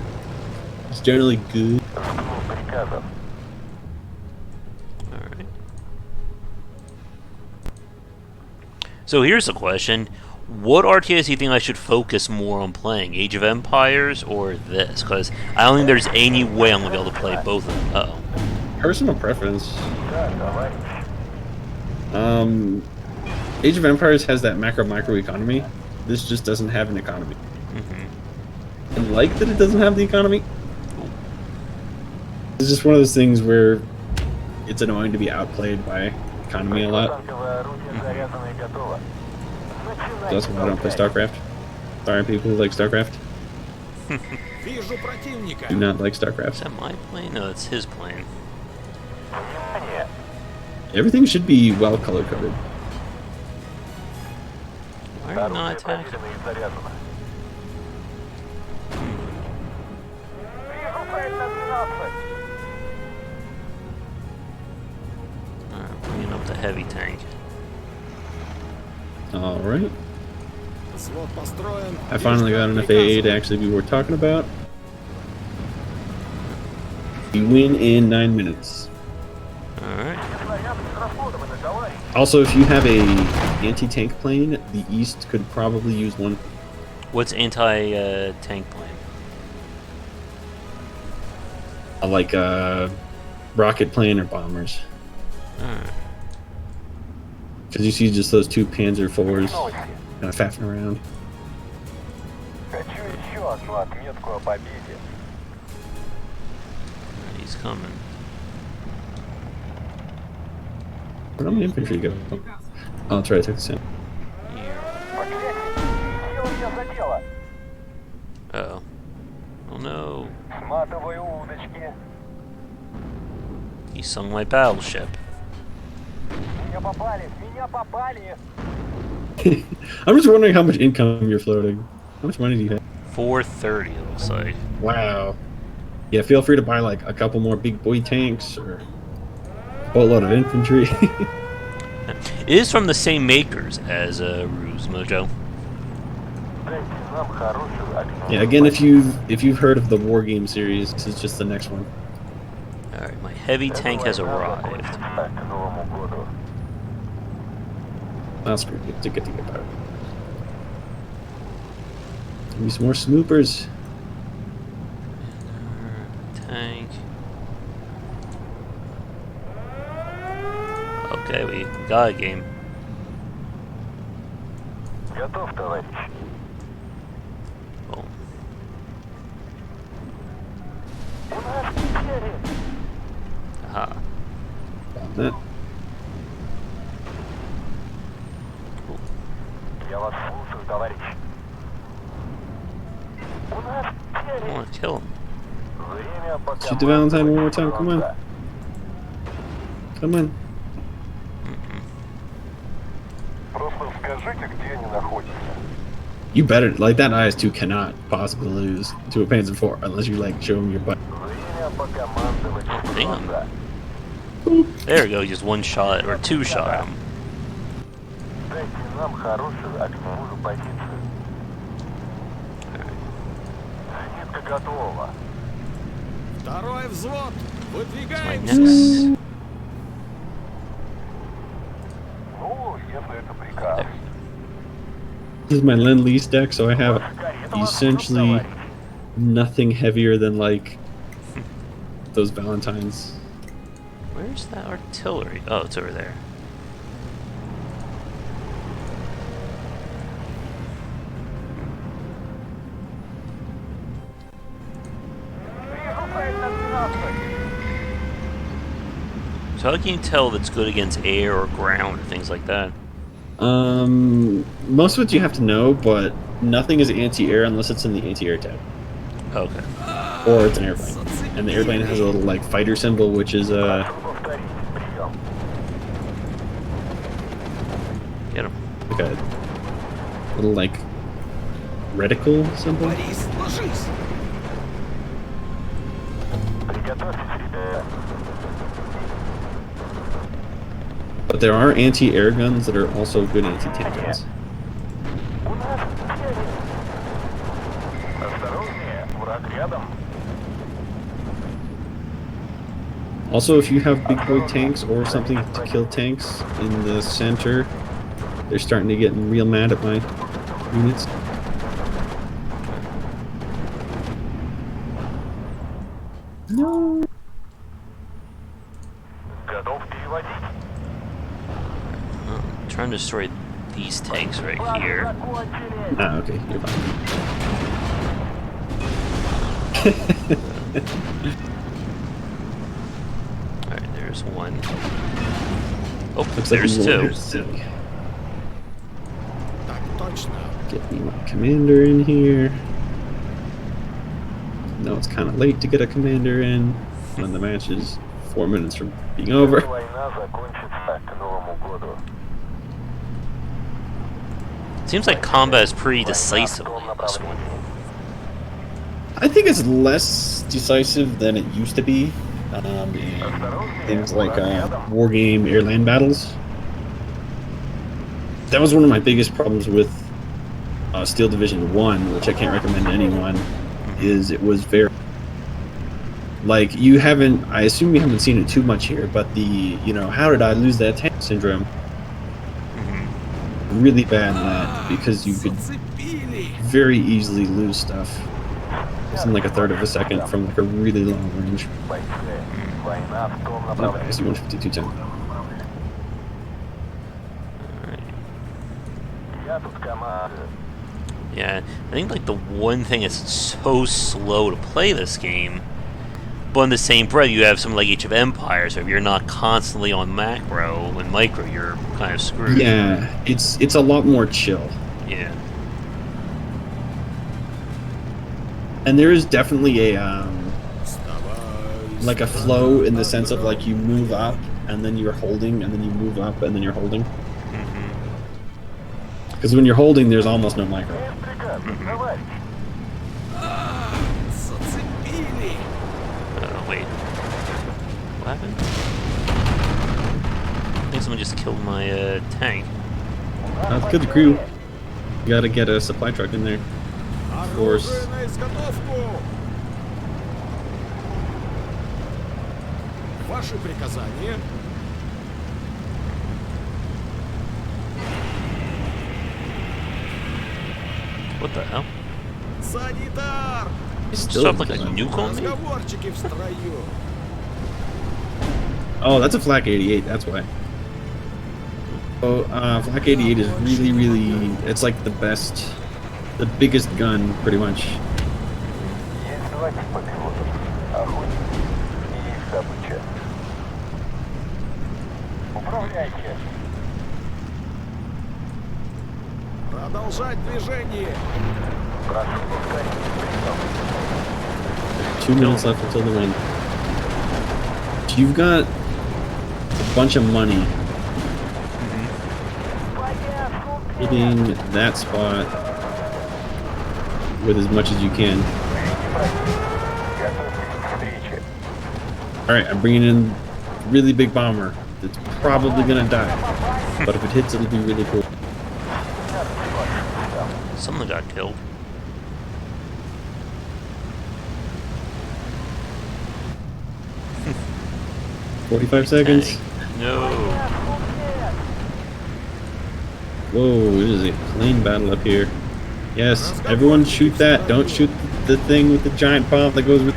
it's generally good. Жду приказов. Alright. So here's the question. What RTS do you think I should focus more on playing? Age of Empires or this? Because I don't think there's any way I'm going to be able to play both of them. Uh-oh. Personal preference. Да, товарищ. Age of Empires has that macro-micro economy. This just doesn't have an economy. Mm-hmm. I like that it doesn't have the economy. It's just one of those things where it's annoying to be outplayed by economy a lot. Противотанковое орудие заряжено и готово. That's why I don't play StarCraft. Sorry, people who like StarCraft. Вижу противника. Do not like Is StarCraft. that my plane? No, it's his plane. Внимание! Everything should be well color coded. Why are you not Орудие attacking? проверено и заряжено. Вижу цель на 12. Alright, bringing up the heavy tank. All right. Взвод построен. I finally got an FAA to actually be worth talking about. You win in 9 minutes. Alright. Снаряд израсходованы, товарищ. Also, if you have a anti-tank plane, the East could probably use one. What's anti-tank plane? Like a rocket plane or bombers. Alright. Because you see just those two Panzer IVs Новости. kind of faffing around. Хочу еще одну отметку о победе. He's coming. Where'd all my infantry go? Oh, that's right, I took this in. Here. Проклятие! Сила меня задела. Uh-oh. Oh no. Сматываю удочки. He sunk my battleship. Меня попали! Меня попали! I'm just wondering how much income you're floating. How much money do you have? 430, it looks like. Wow. Yeah, feel free to buy like a couple more big boy tanks or a boatload of infantry. It is from the same makers as Ruse Mojo. Дайте нам хорошую огневую Yeah, again, if you've heard of the War Game series, this is just the next one. Alright, my heavy tank has arrived. К Новому году. I'll screw it to get back. Give me some more snoopers. Tank. Okay, we got a game. Готов, товарищ. Я вас слушаю, товарищ. У нас I телек. want to kill him. Время по Shoot the Valentine one more time, come on. команда. Come on. Просто скажите, где они находятся. You better, like, that IS-2 cannot possibly lose to a Panzer IV unless you, like, show him your butt. Время покомандовать Damn. команда. There we go, just one shot, or two shot him. Дайте нам хорошую огневую позицию. Зенитка готова. Второй взвод! My Выдвигаемся! next. Ну, если это приказ. This is my Lend-Lease deck, so I have essentially nothing heavier than, like, those Valentines. Where's that artillery? Oh, it's over there. So how can you tell if it's good against air or ground or things like that? Most of it you have to know, but nothing is anti-air unless it's in the anti-air tab. Okay. Or it's an airplane. And the airplane has a little, like, fighter symbol, which is, Повторить прием. Get him. like a little, like, reticle symbol. Борис, ложись! Приготовьтесь, ребята. But there are anti-air guns that are also good anti-tank guns. У нас телек. Осторожнее, враг рядом. Also, if you have big boy tanks or something to kill tanks in the center, they're starting to get real mad at my units. No. Готов переводить. Oh, I'm trying to destroy these tanks right Фазы here. закончились. Ah, okay, you're fine. Alright, there's one. Oh, Looks like there's we two. will see. Так точно. Get me my commander in here. No, it's kind of late to get a commander in when the match is 4 minutes from being over. Война закончится к Новому году. Seems like combat is pretty decisive in this one. I think it's less decisive than it used to be. In things like war game air land battles. That was one of my biggest problems with Steel Division 1, which I can't recommend to anyone, is it was very... Like, you haven't... I assume you haven't seen it too much here, but the, you know, how did I lose that tank syndrome? Really bad in that, because you could Зацепили! very easily lose stuff. It's in like a third of a second from like a really long range. Бойцы. Война в том Oh, направлении. SU-152 tank. Я тут командую. Yeah, I think like the one thing that's so slow to play this game, but in the same breath you have something like Age of Empires, so if you're not constantly on macro and micro, you're kind of screwed. Yeah, it's a lot more chill. Yeah. And there is definitely a Вставай! like a flow in the sense of like you move up and then you're holding and then you move up and then you're holding. Because when you're holding, there's almost no micro. Есть приказ, товарищ. Зацепили! Wait. What happened? I think someone just killed my tank. Let's kill the crew. You gotta get a supply truck in there. course. Оружие на изготовку! Ваши приказания? What the hell? Санитар! Still have like a nuke on me? Разговорчики в строю! Oh, that's a Flak 88, that's why. Oh, Flak 88 is really, it's like the best, the biggest gun, pretty much. Есть два типа пилотов. Охотник и их добыча. Управляйте. Продолжать движение. Прошу повторить прием. 2 minutes left until the win. You've got a bunch of money hitting that spot with as much as you can. Готовьтесь к встрече. Alright, I'm bringing in a really big bomber that's probably gonna die. But if it hits, it'll be really cool. Someone got killed. – 45 seconds. Dang. No. Whoa, it is a plane battle up here. Yes, everyone shoot that. Don't shoot the thing with the giant bomb that goes with...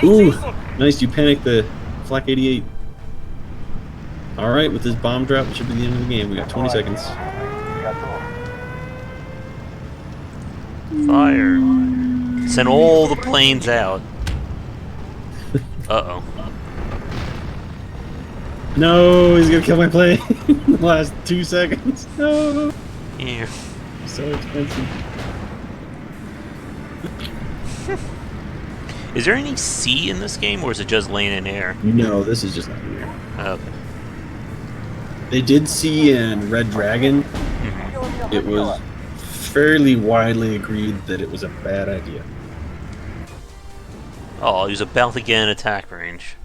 Ooh, nice, you panicked the Flak 88. Alright, with this bomb drop, it should be the end of the game. We got 20 seconds. Fire. Send all the planes out. Uh-oh. No, he's gonna kill my plane in the last 2 seconds. No, Yeah. so expensive. Is there any sea in this game, or is it just land and air? No, this is just not here. Okay. They did see in Red Dragon, it was fairly widely agreed that it was a bad idea. Oh, he was about to get an attack range.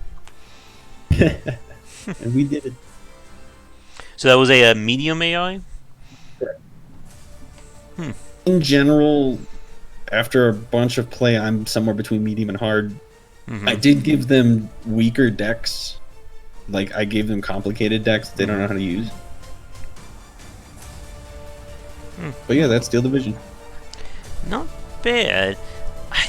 And we did it. So that was a medium AI? In general, after a bunch of play, I'm somewhere between medium and hard. I did give them weaker decks. Like, I gave them complicated decks they don't know how to use. But yeah, that's Steel Division. Not bad.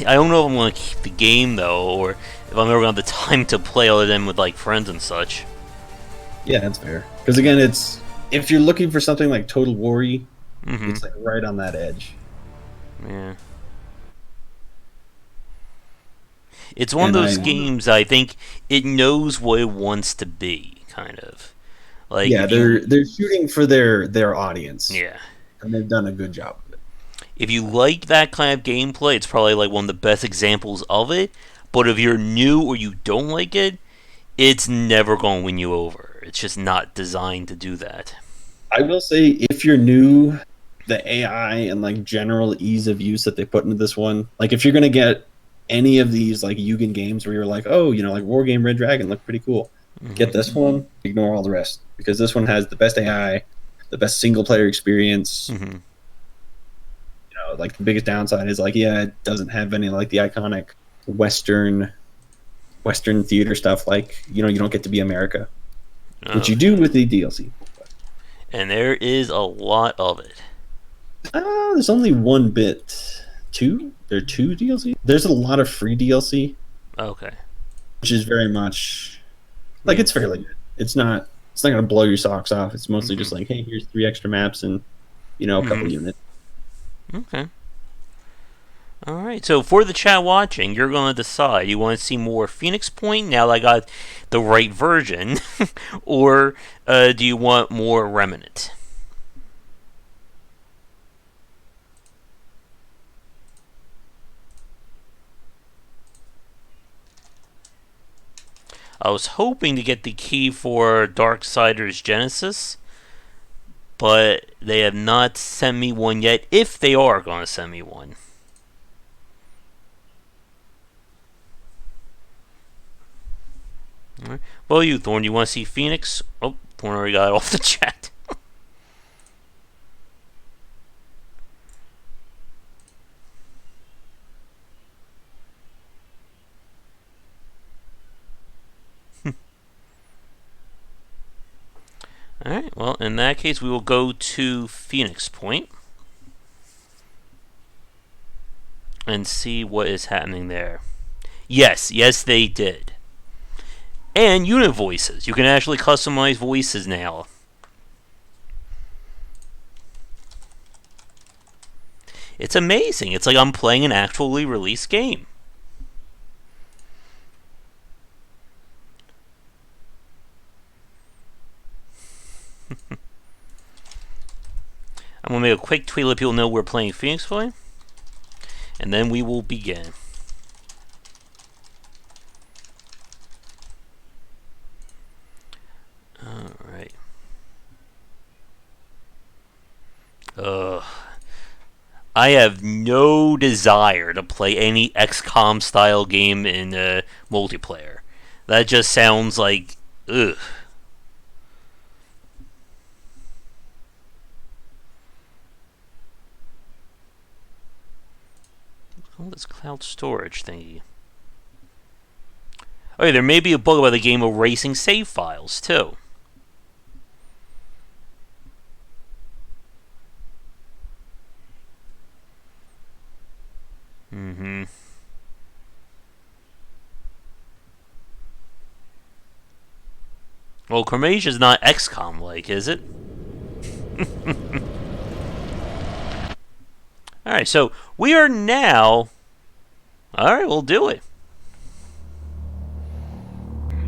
I don't know if I'm going to keep the game, though, or if I'm ever going to have the time to play other than with, like, friends and such. Yeah, that's fair. Because again, it's... If you're looking for something like Total War-y, it's like right on that edge. Yeah. It's one of those games I think it knows what it wants to be, kind of. Like, yeah, they're shooting for their audience. Yeah. And they've done a good job with it. If you like that kind of gameplay, it's probably like one of the best examples of it. But if you're new or you don't like it, it's never going to win you over. It's just not designed to do that. I will say, if you're new, the AI and like general ease of use that they put into this one, like if you're gonna get any of these like Yugen games where you're like, oh, you know, like War Game Red Dragon looked pretty cool. Get this one, ignore all the rest, because this one has the best AI, the best single player experience. You know, like the biggest downside is like, yeah, it doesn't have any like the iconic Western theater stuff. Like, you know, you don't get to be America, which you do with the DLC. And there is a lot of it. There's only one bit. Two? There are 2 DLC? There's a lot of free DLC. Okay. Which is very much... Like, it's fairly good. It's not going to blow your socks off. It's mostly just like, hey, here's 3 extra maps and, you know, a couple units. Okay. Alright, so for the chat watching, you're going to decide. You want to see more Phoenix Point, now that I got the right version, or do you want more Remnant? I was hoping to get the key for Darksiders Genesis, but they have not sent me one yet, if they are going to send me one. Alright. Well, you, Thorn, you want to see Phoenix? Oh, Thorn already got off the chat. Alright, well, in that case, we will go to Phoenix Point and see what is happening there. Yes, they did. And unit voices. You can actually customize voices now. It's amazing. It's like I'm playing an actually released game. I'm going to make a quick tweet to let people know we're playing Phoenix Point. And then we will begin. Alright. I have no desire to play any XCOM style game in multiplayer. That just sounds like ugh. Oh, this cloud storage thingy. Okay, there may be a bug about the game erasing save files too. Well, Cremasia's not XCOM-like, is it? Alright, so we are now... Alright, we'll do it.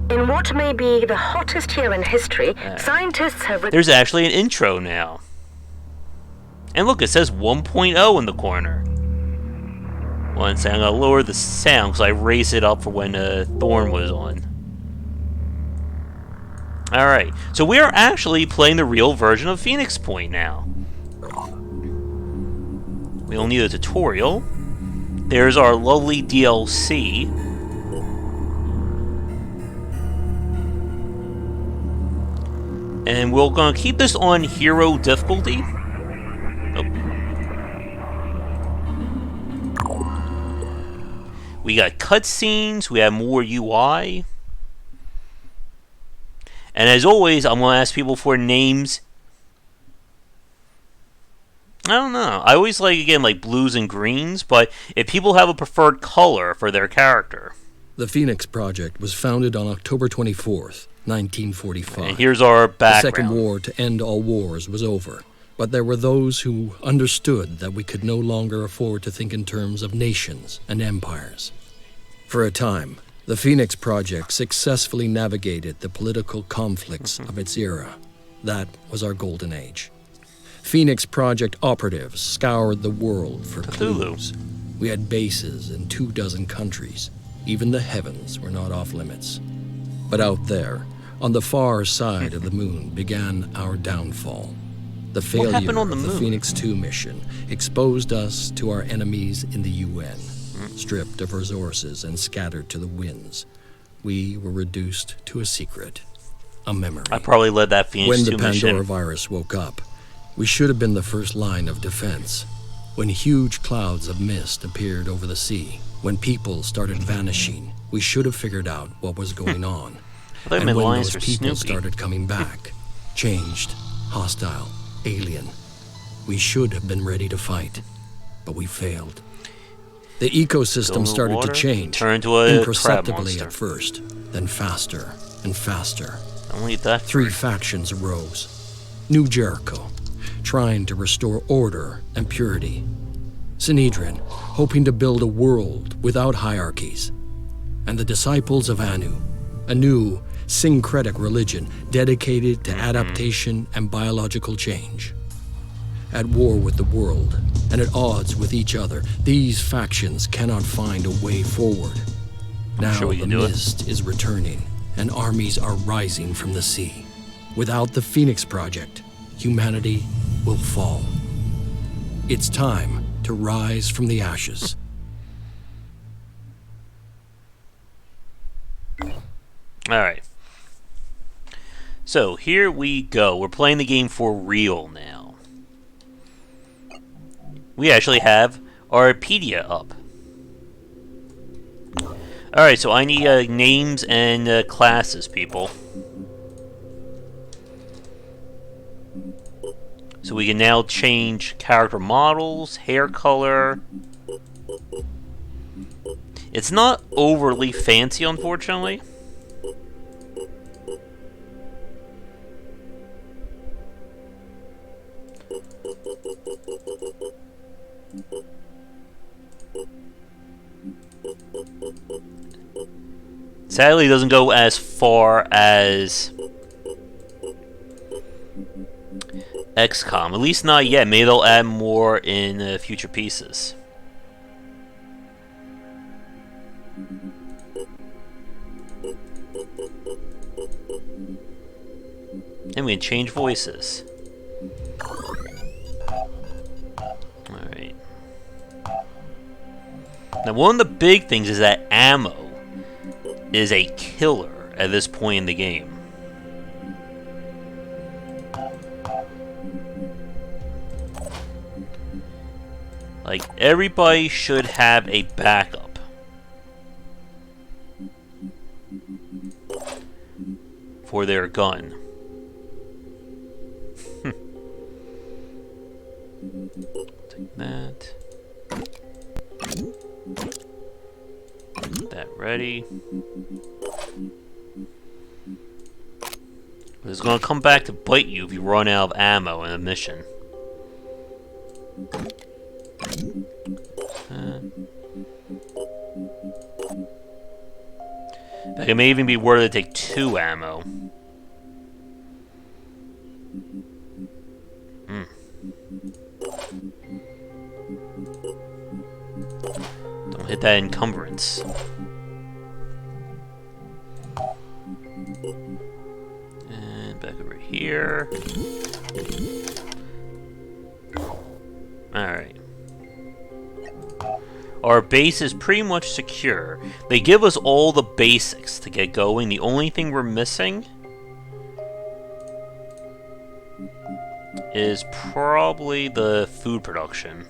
In what may be the hottest year in history, scientists have... There's actually an intro now. And look, it says 1.0 in the corner. One second, I'm going to lower the sound because I raised it up for when Thorn was on. Alright, so we are actually playing the real version of Phoenix Point now. We'll need a tutorial. There's our lovely DLC. And we're going to keep this on hero difficulty. We got cutscenes, we have more UI. And as always, I'm going to ask people for names. I don't know. I always like blues and greens, but if people have a preferred color for their character. The Phoenix Project was founded on October 24th, 1945. And here's our background. The Second War to end all wars was over, but there were those who understood that we could no longer afford to think in terms of nations and empires. For a time, the Phoenix Project successfully navigated the political conflicts of its era. That was our golden age. Phoenix Project operatives scoured the world for clues. We had bases in 24 countries. Even the heavens were not off limits. But out there, on the far side of the moon, began our downfall. The failure of the Phoenix 2 mission exposed us to our enemies in the UN. Stripped of resources and scattered to the winds, we were reduced to a secret, a memory. I probably led that Phoenix 2 mission. When the Pandora virus woke up, we should have been the first line of defense. When huge clouds of mist appeared over the sea, when people started vanishing, we should have figured out what was going on. And when those people started coming back, changed, hostile, alien, we should have been ready to fight, but we failed. The ecosystem started to change, imperceptibly at first, then faster and faster. Only that 3 factions arose. New Jericho, trying to restore order and purity. Sinedrin, hoping to build a world without hierarchies. And the Disciples of Anu, a new syncretic religion dedicated to adaptation and biological change. At war with the world, and at odds with each other, these factions cannot find a way forward. Now the mist is returning, and armies are rising from the sea. Without the Phoenix Project, humanity will fall. It's time to rise from the ashes. Alright. So, here we go. We're playing the game for real now. We actually have our Wikipedia up. Alright, so I need names and classes, people. So we can now change character models, hair color. It's not overly fancy, unfortunately. Sadly, it doesn't go as far as XCOM. At least not yet. Maybe they'll add more in future pieces. And we can change voices. Alright. Now, one of the big things is that ammo is a killer at this point in the game. Like, everybody should have a backup for their gun. Take that. Get that ready. It's gonna come back to bite you if you run out of ammo in a mission. It may even be worth it to take 2 ammo. Don't hit that encumbrance. And back over here. Alright. Our base is pretty much secure. They give us all the basics to get going. The only thing we're missing is probably the food production.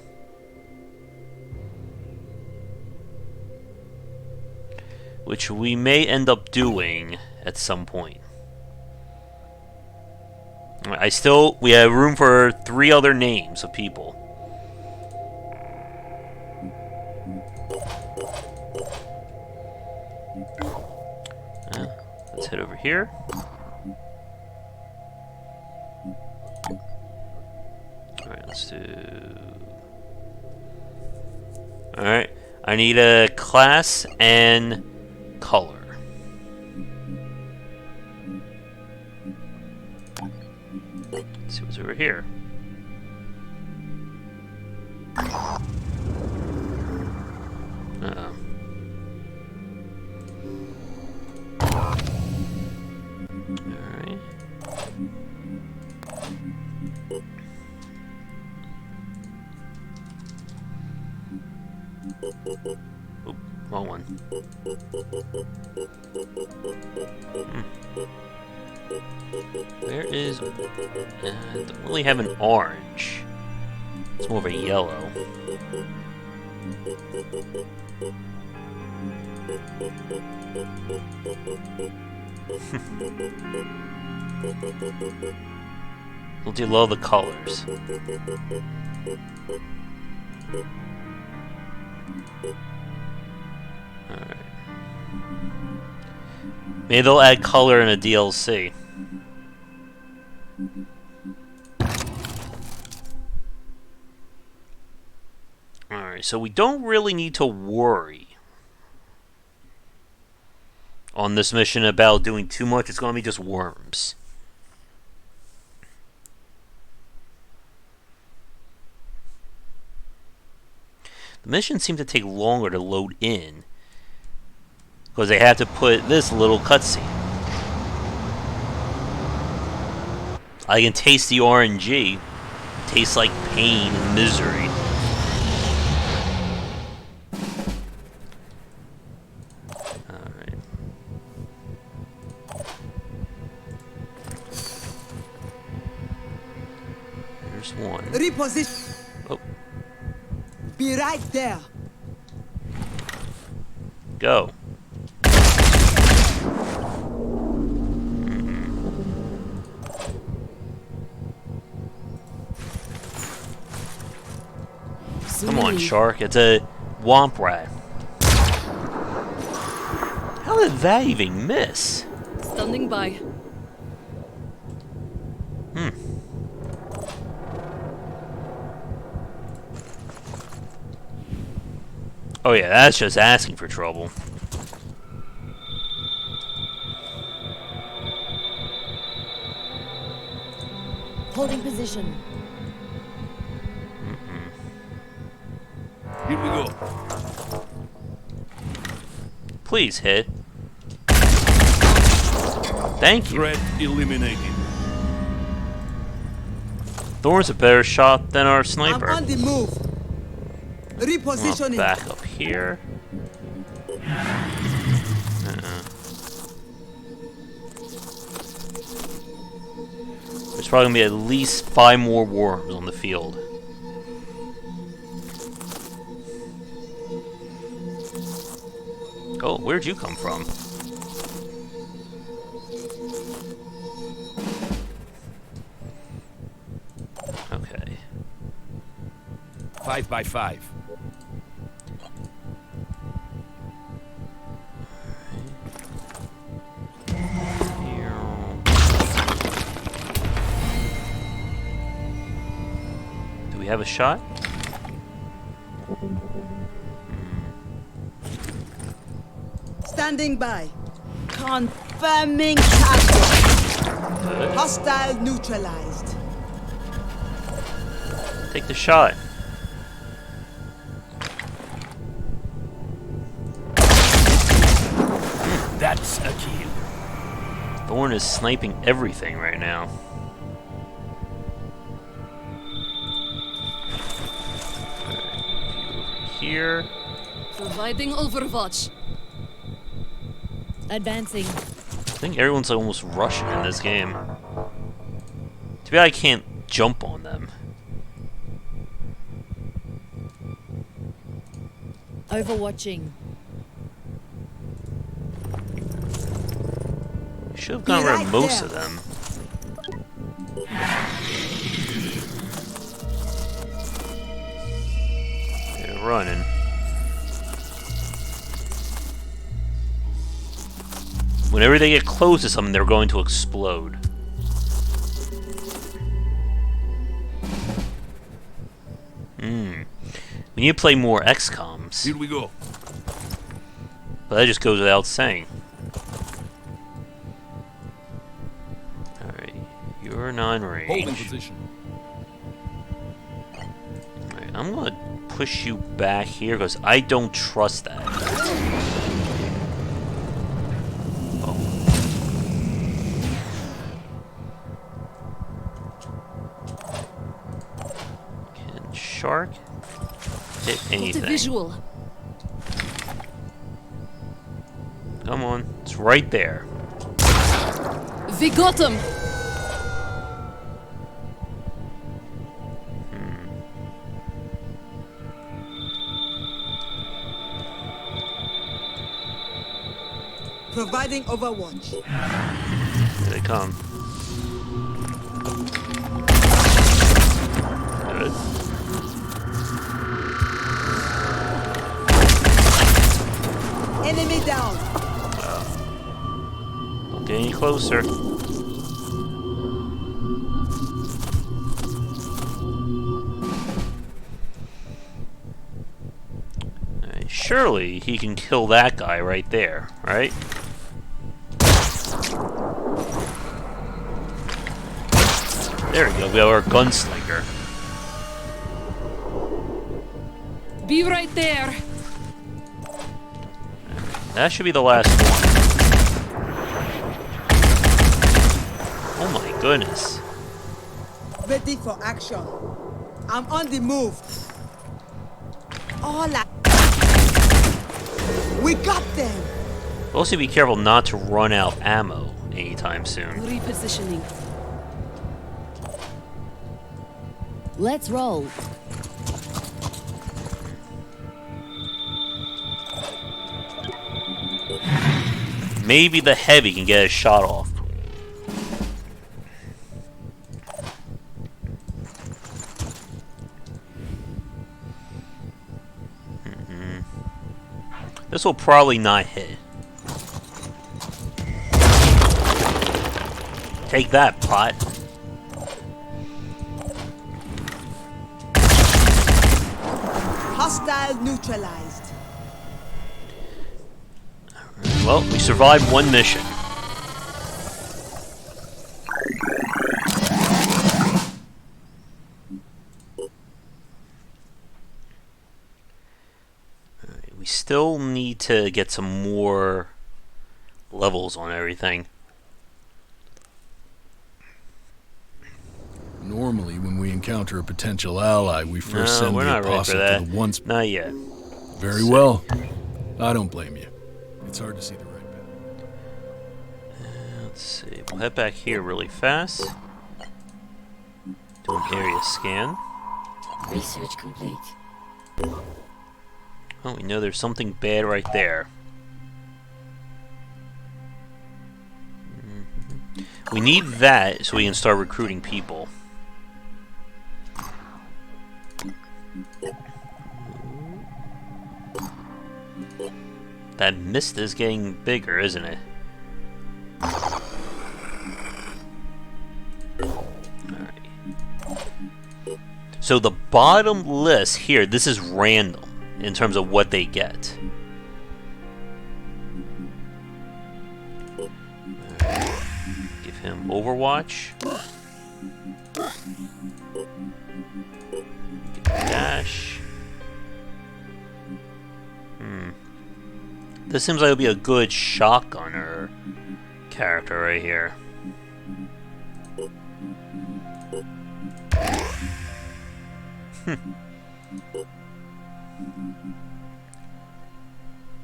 Which we may end up doing at some point. We have room for 3 other names of people. Let's head over here. Alright, let's do... Alright, I need a class and color. Let's see what's over here. Uh-oh. Alright. Oop, wrong one. Where is... don't really have an orange. It's more of a yellow. We'll do low the colors. Alright. Maybe they'll add color in a DLC. Alright, so we don't really need to worry on this mission about doing too much. It's going to be just worms. The missions seem to take longer to load in because they have to put this little cutscene. I can taste the RNG. It tastes like pain and misery. Alright. There's one. Reposition. Oh. Be right there. Go. Come on, shark. It's a womp rat. How did that even miss? Standing by. Oh yeah, that's just asking for trouble. Holding position. Here we go. Please hit. Thank you. Threat eliminated. Thorn's a better shot than our I'm sniper. on the move. I'll Repositioning. back up here. There's probably gonna be at least 5 more worms on the field. Oh, where'd you come from? Okay. 5 by 5. Do we have a shot? Standing by. Confirming target. Good. Hostile neutralized. Take the shot. That's a kill. Thorn is sniping everything right now. Here. Providing overwatch. Advancing. I think everyone's almost rushing in this game. Too bad I can't jump on them. Overwatching. Should have gotten rid of most of them. They're running. Whenever they get close to something, they're going to explode. We need to play more XCOMs. Here we go. But that just goes without saying. Alright, you're not in Holding range. position. Alright, I'm gonna push you back here because I don't trust that. Oh. Can Shark hit Got a anything? visual. Come on, it's right there. We got him. Providing overwatch. Here they come. Good. Enemy down. Don't get any closer. Alright, surely he can kill that guy right there, right? There we go, we have our gunslinger. Be right there. That should be the last one. Oh my goodness. Ready for action. I'm on the move. All I... We got them. Also be careful not to run out ammo anytime soon. Repositioning. Let's roll. Maybe the heavy can get a shot off. This will probably not hit. Take that, pot. Hostile neutralized. Well, we survived one mission. still need to get some more levels on everything. Normally, when we encounter a potential ally, we first send we're the not ready for apostle that. to the once. Not yet. Very well. I don't blame you. It's hard to see the right path. Let's see. We'll head back here really fast. Do an area scan. Research complete. Oh, we know there's something bad right there. We need that so we can start recruiting people. That mist is getting bigger, isn't it? Alright. So the bottom list here, this is random in terms of what they get. Alright. Give him Overwatch. Dash. This seems like it'll be a good shotgunner character right here.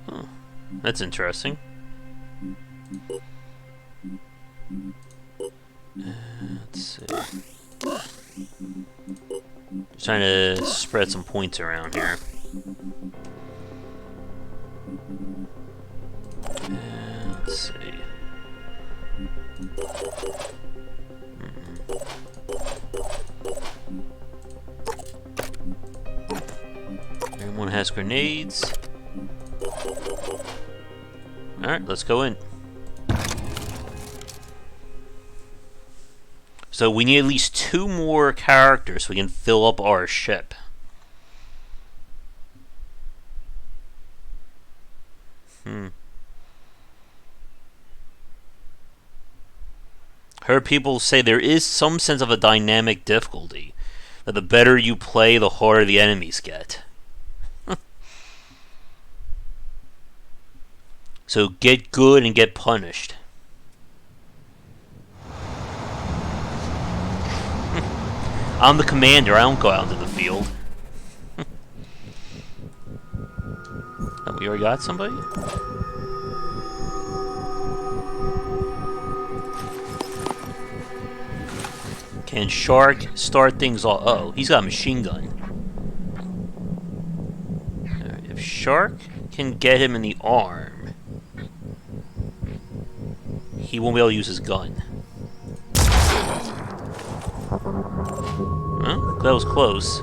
Huh. That's interesting. Let's see. Just trying to spread some points around here. Let's see. Everyone has grenades. Alright, let's go in. So we need at least 2 more characters so we can fill up our ship. Heard people say there is some sense of a dynamic difficulty. That the better you play, the harder the enemies get. So get good and get punished. I'm the commander, I don't go out into the field. Oh, we already got somebody? Can Shark start things off? Oh, he's got a machine gun. Right, if Shark can get him in the arm, he won't be able to use his gun. Huh? That was close.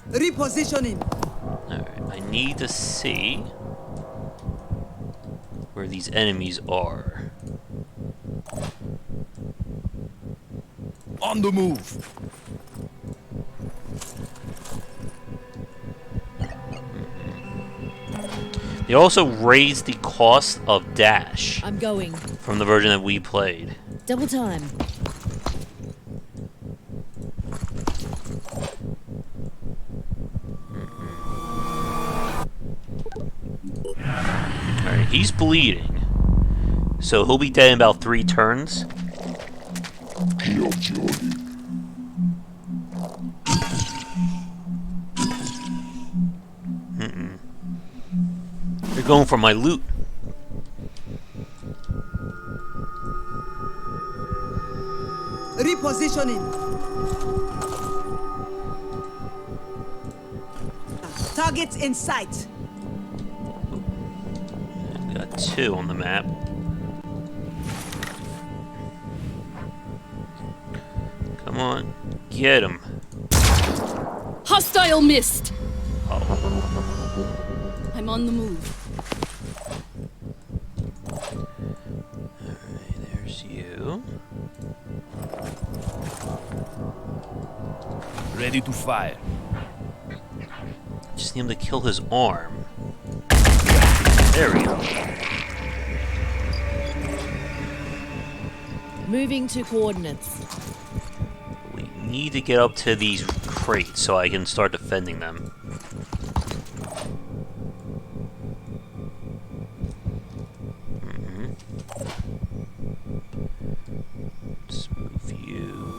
Repositioning. Alright, I need to see where these enemies are. On the move. They also raised the cost of dash I'm going. from the version that we played. Double time. Alright, he's bleeding. So he'll be dead in about 3 turns. They're going for my loot. Repositioning. Targets in sight. We got 2 on the map. Come on, get him. Hostile missed. Oh. I'm on the move. Alright, there's you. Ready to fire. Just need him to kill his arm. There we go. Moving to coordinates. What we need to get up to these crates so I can start defending them. Let's move you.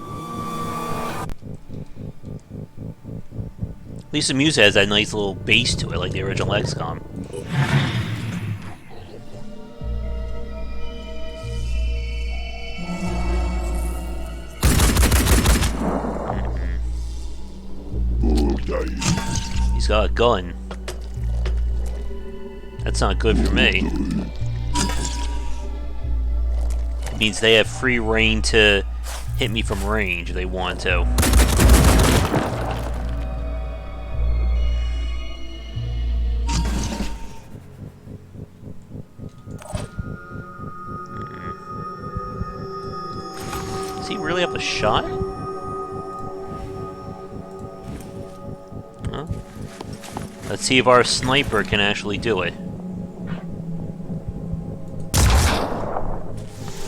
At least the music has that nice little bass to it, like the original XCOM. He's got a gun. That's not good for me. It means they have free reign to hit me from range if they want to. Does he really have a shot? Huh? Let's see if our sniper can actually do it.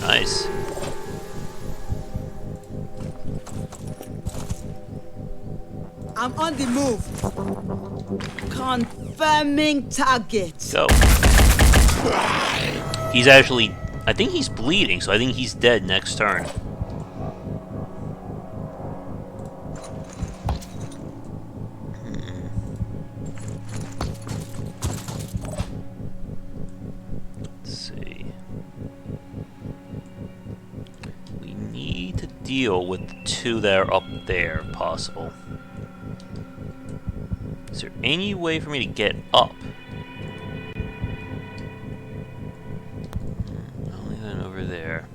Nice. I'm on the move. Confirming target. Go. He's actually... I think he's bleeding, so I think he's dead next turn. Let's see. We need to deal with the two that are up there, if possible. Is there any way for me to get up? Only that over there.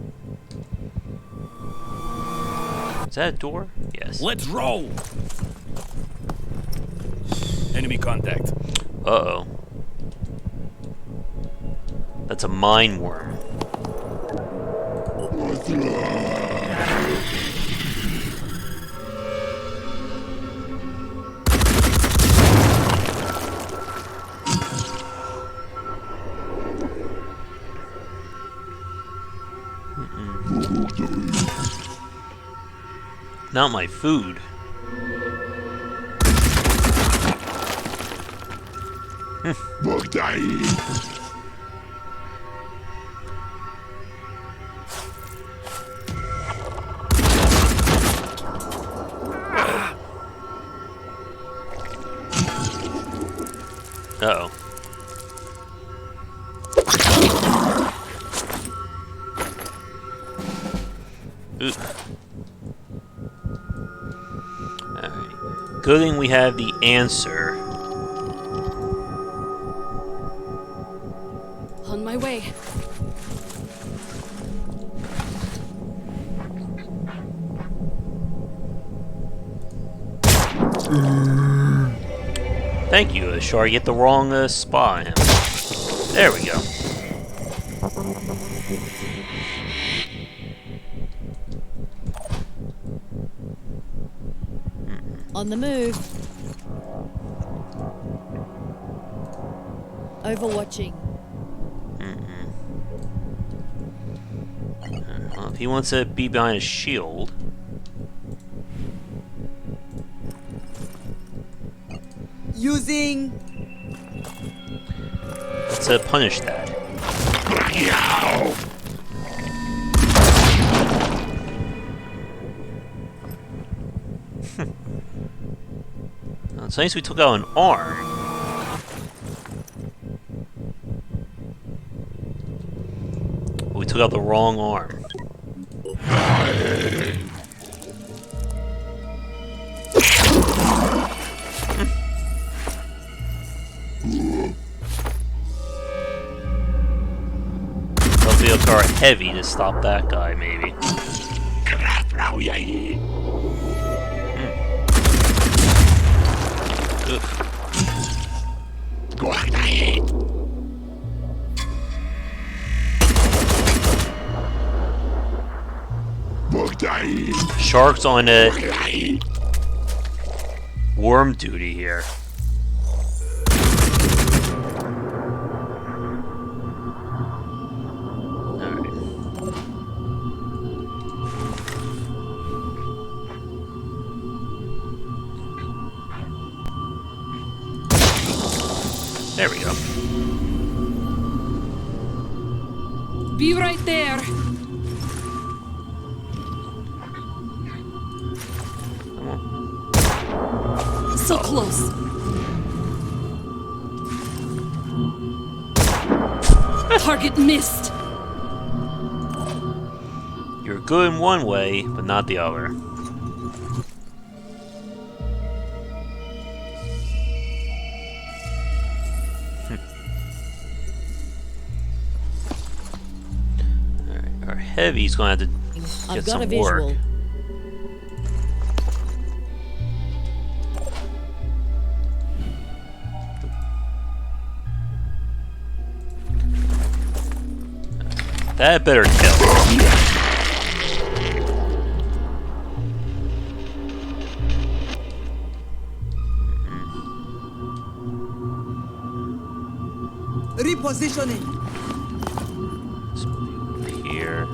Is that a door? Yes. Let's roll! Enemy contact. Uh-oh. That's a mine worm. Not my food. Uh-oh. Ooh. Alright. Good thing we have the answer. On my way. Thank you, Ashar. You hit the wrong spot on him. There we go. On the move. Overwatching. Well, if he wants to be behind a shield... Using... Let's punish that. It's nice we took out an arm. But we took out the wrong arm. Are heavy to stop that guy, maybe. Shark's on a worm duty here. Be right there. Come on. So close. Target missed. You're good in one way, but not the other. Alright, our heavy's gonna have to I've get got some a visual. work. That better kill. Repositioning. Let's move you here.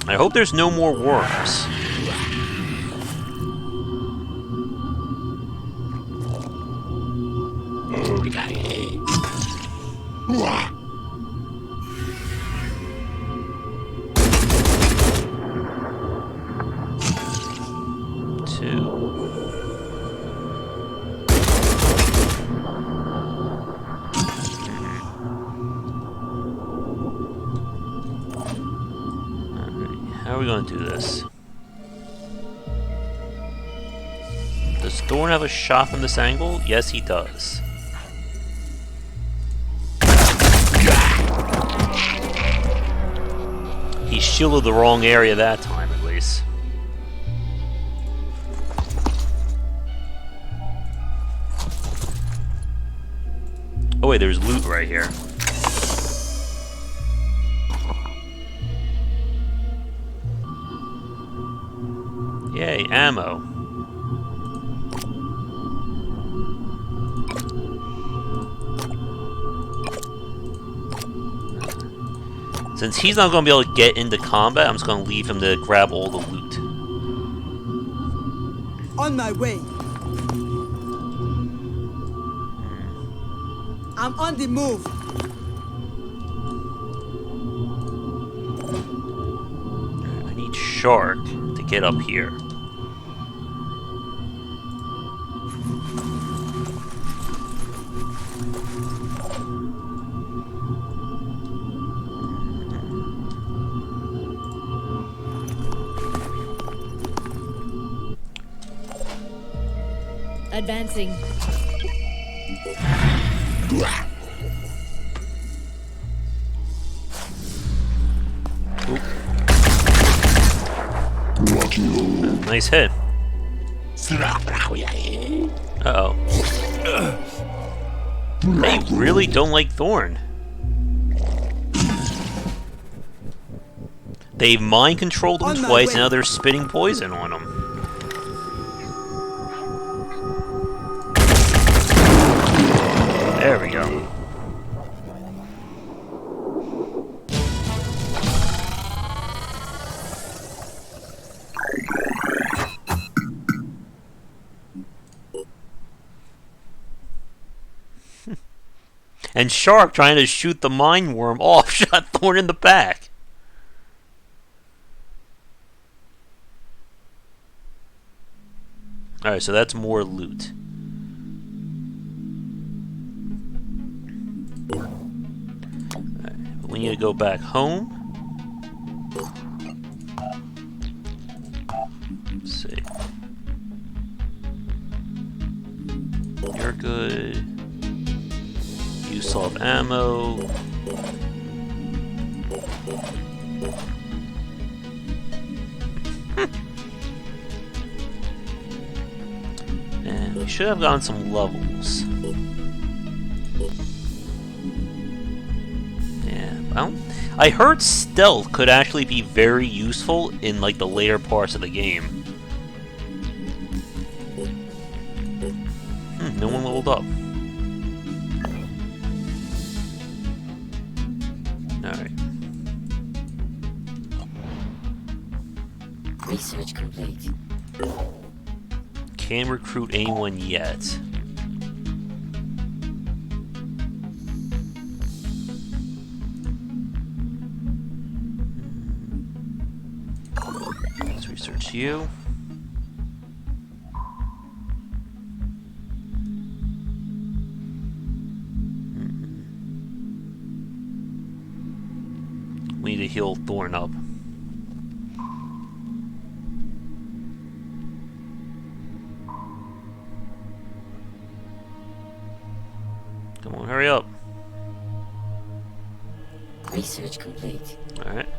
I hope there's no more worms. How are we going to do this? Does Thorn have a shot from this angle? Yes, he does. He shielded the wrong area that time, at least. Oh wait, there's loot right here. Yay, ammo. Since he's not going to be able to get into combat, I'm just going to leave him to grab all the loot. On my way. I'm on the move. I need Shark to get up here. Advancing. Nice hit. Uh-oh. They really don't like Thorn. They've mind-controlled him On my twice, way. and now they're spitting poison on him. There we go. And Shark, trying to shoot the mind worm off, shot Thorn in the back. Alright, so that's more loot. We need to go back home. Let's see. You're good. You still have ammo. And we should have gotten some levels. Well, I heard stealth could actually be very useful in like the later parts of the game. No one leveled up. Alright. Research complete. Can't recruit anyone yet. Research you. We need to heal Thorn up. Come on, hurry up. Research complete. Alright.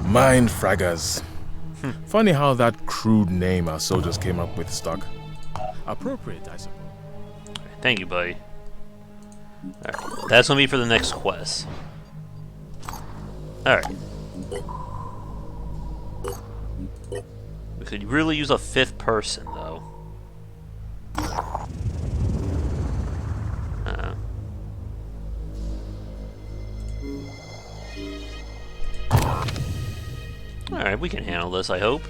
Mind fraggers. Funny how that crude name our soldiers came up with stuck. Appropriate, I suppose. Thank you, buddy. Alright, that's gonna be for the next quest. Alright. We could really use a 5th person, though. Alright, we can handle this, I hope.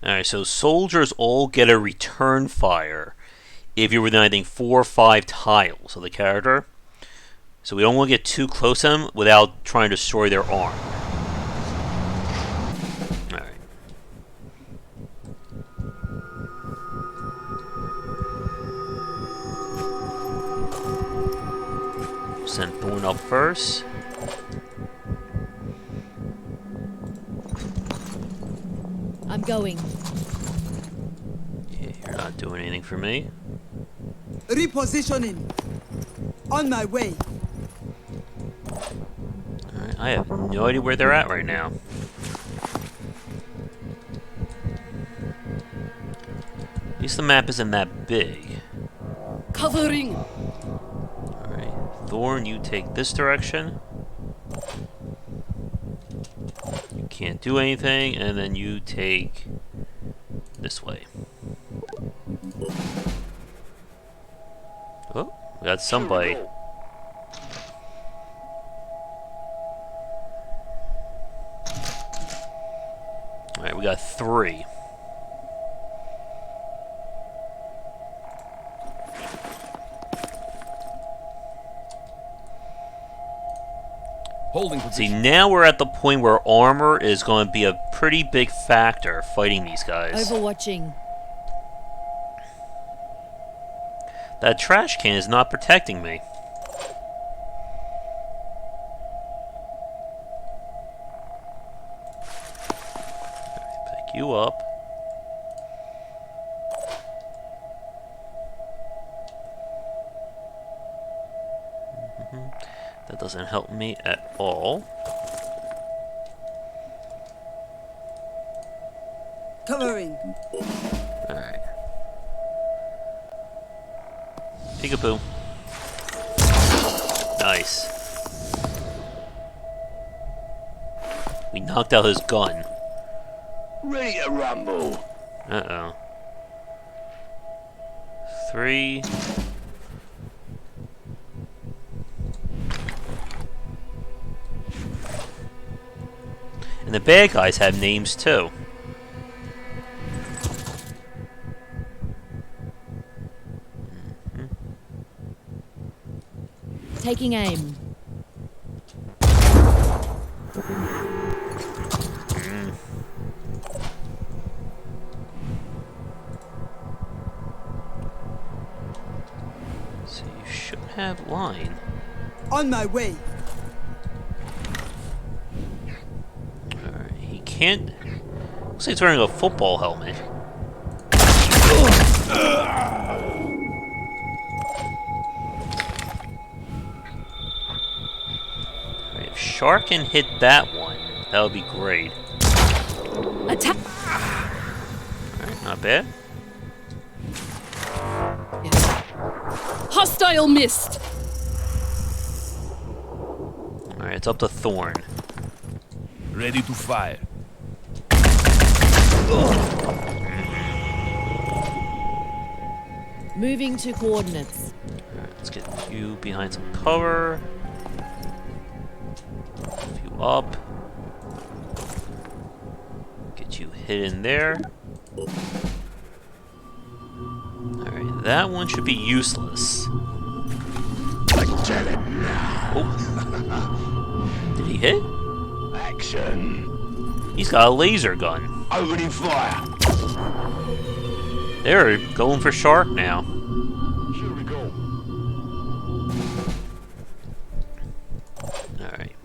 Alright, so soldiers all get a return fire if you're within, I think, 4 or 5 tiles of the character. So we don't want to get too close to them without trying to destroy their arm. Alright. Send Thorn up first. I'm going. Yeah, you're not doing anything for me. Repositioning. On my way. Alright, I have no idea where they're at right now. At least the map isn't that big. Covering. Alright, Thorn, you take this direction. You can't do anything, and then you take this way. Oh, we got somebody. Alright, we got 3. Holding See, position. now we're at the point where armor is going to be a pretty big factor fighting these guys. Overwatching. That trash can is not protecting me. Pick you up. That doesn't help me at all. Covering. Alright. Peekaboo. Nice. We knocked out his gun. Ready to rumble. Uh-oh. 3. And the bad guys have names too. Taking aim. So you should have line. On my way. Alright, he can't. Looks like he's wearing a football helmet. Alright, if Shark can hit that one, that would be great. Attack. Alright, not bad. Hostile missed. Alright, it's up to Thorn. Ready to fire. Moving to coordinates. Let's get you behind some cover. Move you up. Get you hidden there. Alright, that one should be useless. Oh. Did he hit? Action. He's got a laser gun. Opening fire. They're going for shark now. Here we go. Alright.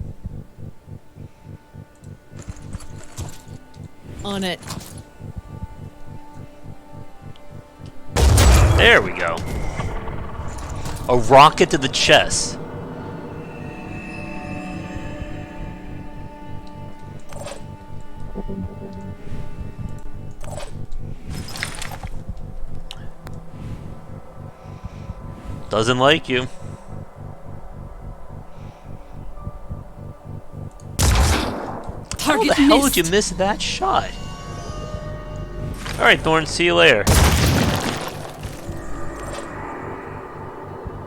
On it. There we go. A rocket to the chest. Doesn't like you. How the hell did you miss that shot? Alright, Thorn, see you later.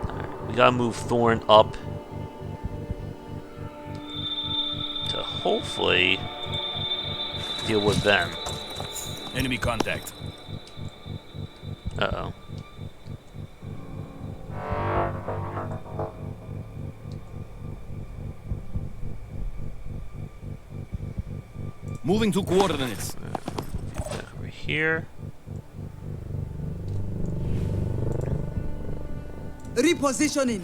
Alright, we gotta move Thorn up to hopefully deal with them. Enemy contact. Uh-oh. Moving to coordinates. Back over here. Repositioning.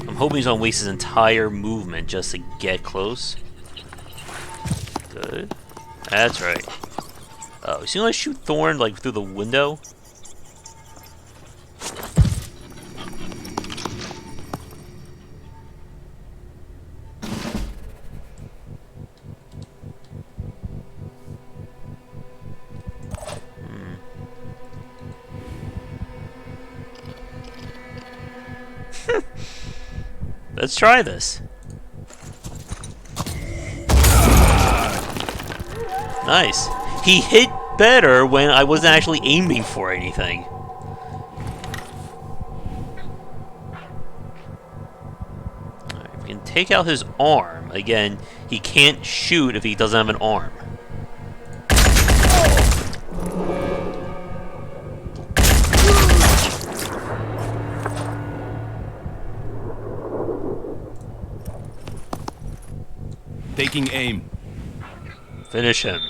I'm hoping he's gonna waste his entire movement just to get close. Good. That's right. Oh, is he gonna shoot Thorn like through the window? Let's try this. Nice. He hit better when I wasn't actually aiming for anything. Alright, if we can take out his arm. Again, he can't shoot if he doesn't have an arm. Taking aim. Finish him.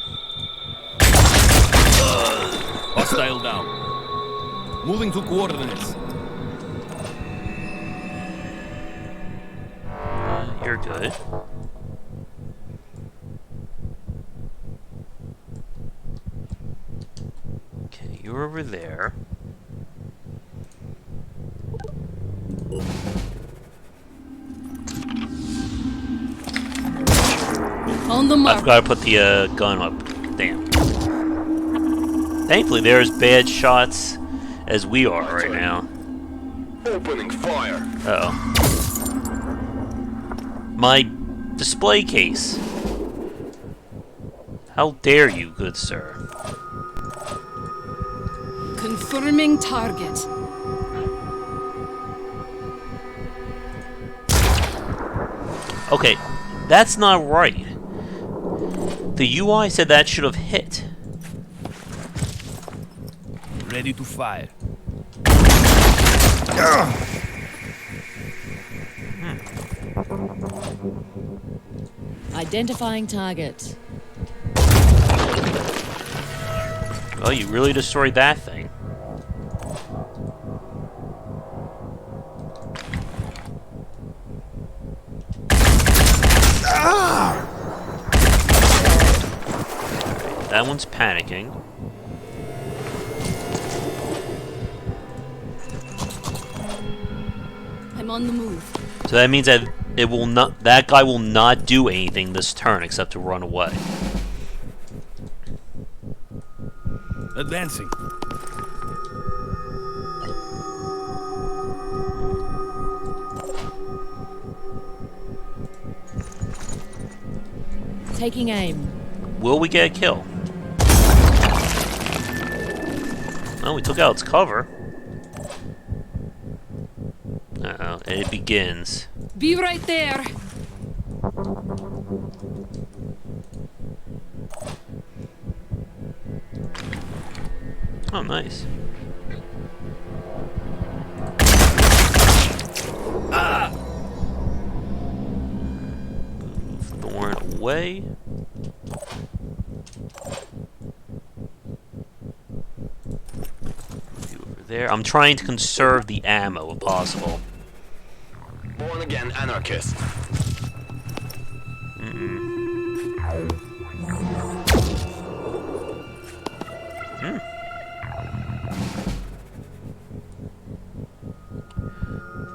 Hostile down. Moving to coordinates. You're good. Okay, you're over there. On the mark. I've got to put the gun up. Damn. Thankfully, they're as bad shots as we are right now. Opening fire. Uh-oh. My display case. How dare you, good sir. Confirming target. Okay, that's not right. The UI said that should have hit. Ready to fire. Identifying target. Well, you really destroyed that thing. That one's panicking. I'm on the move. So that means that it will not. That guy will not do anything this turn except to run away. Advancing. Taking aim. Will we get a kill? Oh, we took out its cover. Uh-oh, and it begins. Be right there. Oh, nice. Ah! Move Thorn away. Over there. I'm trying to conserve the ammo if possible. Born again anarchist.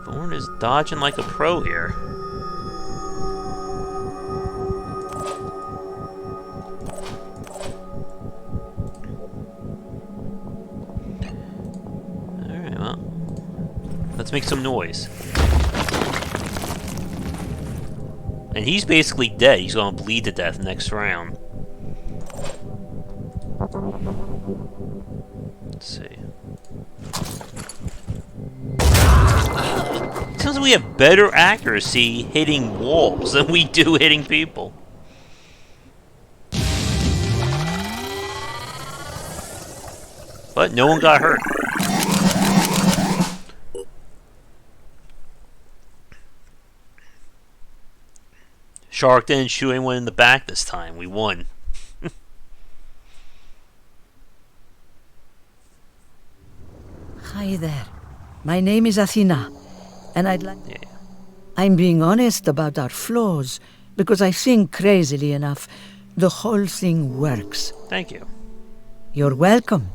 Thorn is dodging like a pro here. Alright, well. Let's make some noise. And he's basically dead. He's gonna bleed to death next round. Let's see. Seems like we have better accuracy hitting walls than we do hitting people. But no one got hurt. Shark didn't shoot anyone in the back this time. We won. Hi there. My name is Athena, and I'd like... Yeah. I'm being honest about our flaws, because I think, crazily enough, the whole thing works. Thank you. You're welcome.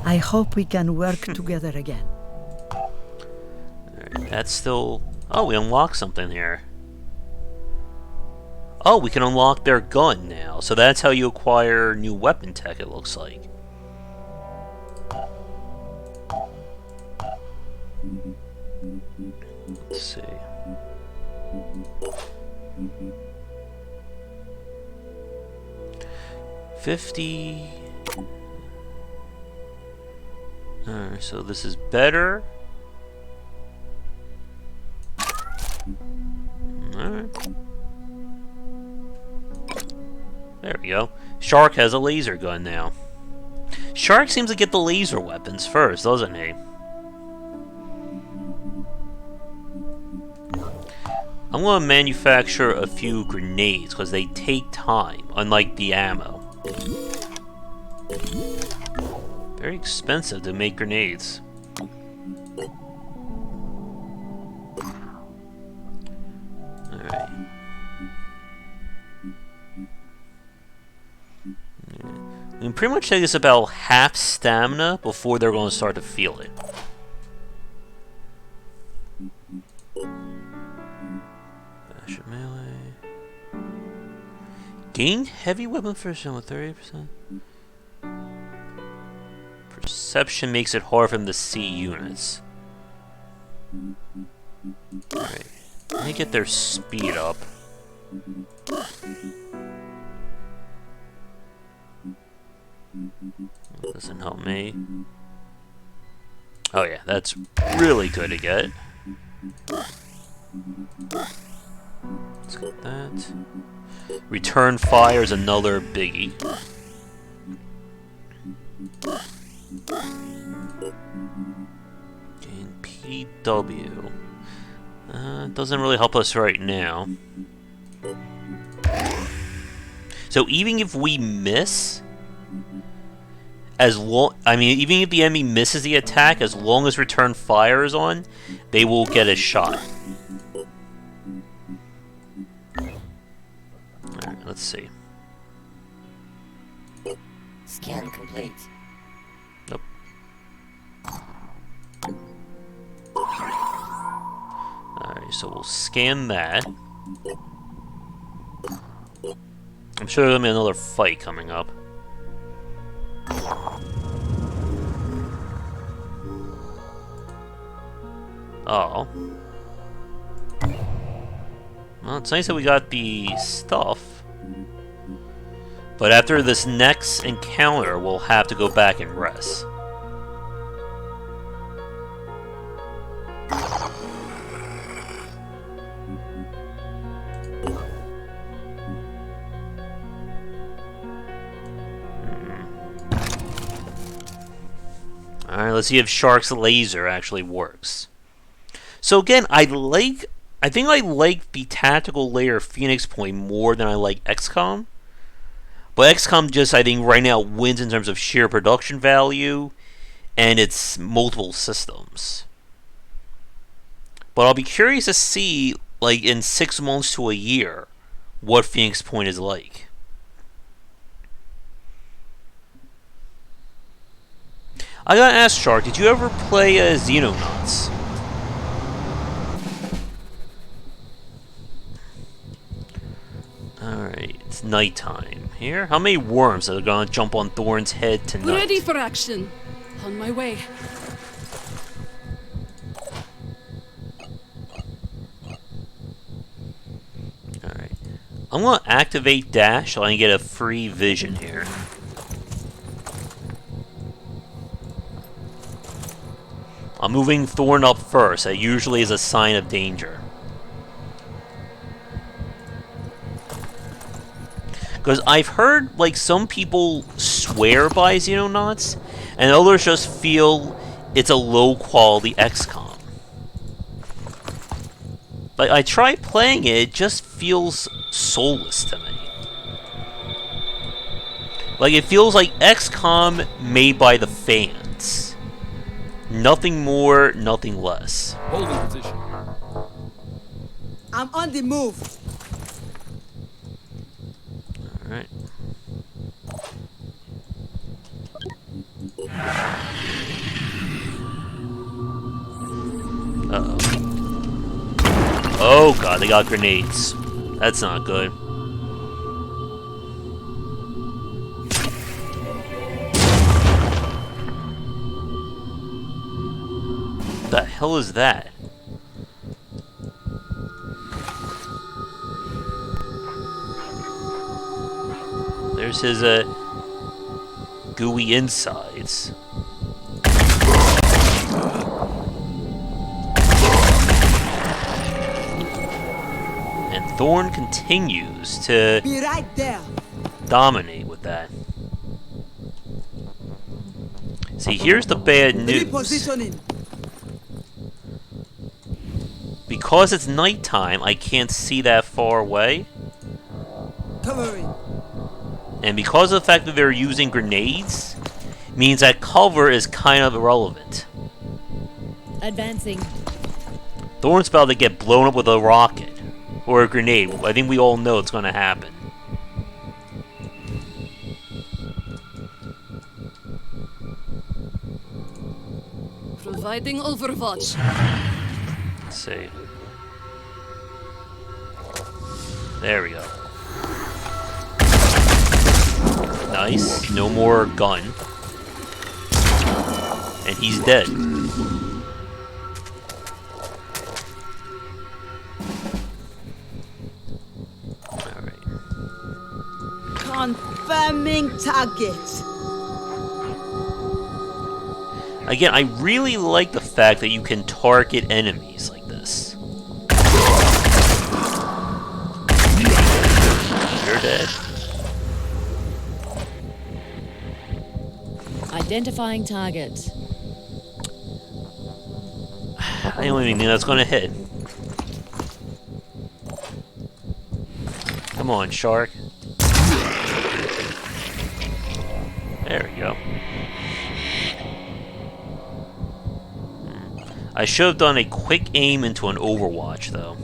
I hope we can work together again. Alright, that's still... Oh, we unlocked something here. Oh, we can unlock their gun now. So that's how you acquire new weapon tech, it looks like. Let's see. $50. Alright, so this is better. Alright. There we go. Shark has a laser gun now. Shark seems to get the laser weapons first, doesn't he? I'm going to manufacture a few grenades because they take time, unlike the ammo. Very expensive to make grenades. Alright. We can pretty much take us about half stamina before they're going to start to feel it. Fashion melee. Gain heavy weapon precision with 38%. Perception makes it hard for them to see units. Alright. Let me get their speed up. Doesn't help me. Oh yeah, that's really good to get. Let's get that. Return fire is another biggie. Gain PW. Doesn't really help us right now. So even if we miss, even if the enemy misses the attack, as long as return fire is on, they will get a shot. Alright, let's see. Scan complete. Nope. Alright, so we'll scan that. I'm sure there'll be another fight coming up. Oh. Well, it's nice that we got the stuff. But after this next encounter, we'll have to go back and rest. Alright, let's see if Shark's laser actually works. So again, I think I like the tactical layer of Phoenix Point more than I like XCOM. But XCOM just, I think, right now wins in terms of sheer production value and its multiple systems. But I'll be curious to see, like, in 6 months to a year, what Phoenix Point is like. I gotta ask, Shark, did you ever play Xenonauts? Alright, it's nighttime here. How many worms are gonna jump on Thorn's head tonight? Ready for action. On my way. Alright. I'm gonna activate Dash so I can get a free vision here. I'm moving Thorn up first. That usually is a sign of danger. Because I've heard, like, some people swear by Xenonauts, and others just feel it's a low-quality XCOM. Like, I tried playing it, it just feels soulless to me. Like, it feels like XCOM made by the fans. Nothing more, nothing less. Holding position. I'm on the move. Alright. Uh-oh. Oh god, they got grenades. That's not good. What the hell is that? There's his gooey insides. And Thorn continues to Be right there. dominate with that. See, here's the bad news. Repositioning. Because it's nighttime, I can't see that far away. Covering. And because of the fact that they're using grenades, means that cover is kind of irrelevant. Advancing. Thorn's about to get blown up with a rocket. Or a grenade. I think we all know it's going to happen. Providing overwatch. Let's see. There we go. Nice. No more gun. And he's dead. Alright. Confirming target. Again, I really like the fact that you can target enemies like this. You're dead. Identifying target. I don't even think that's gonna hit. Come on, Shark. There we go. I should have done a quick aim into an Overwatch, though.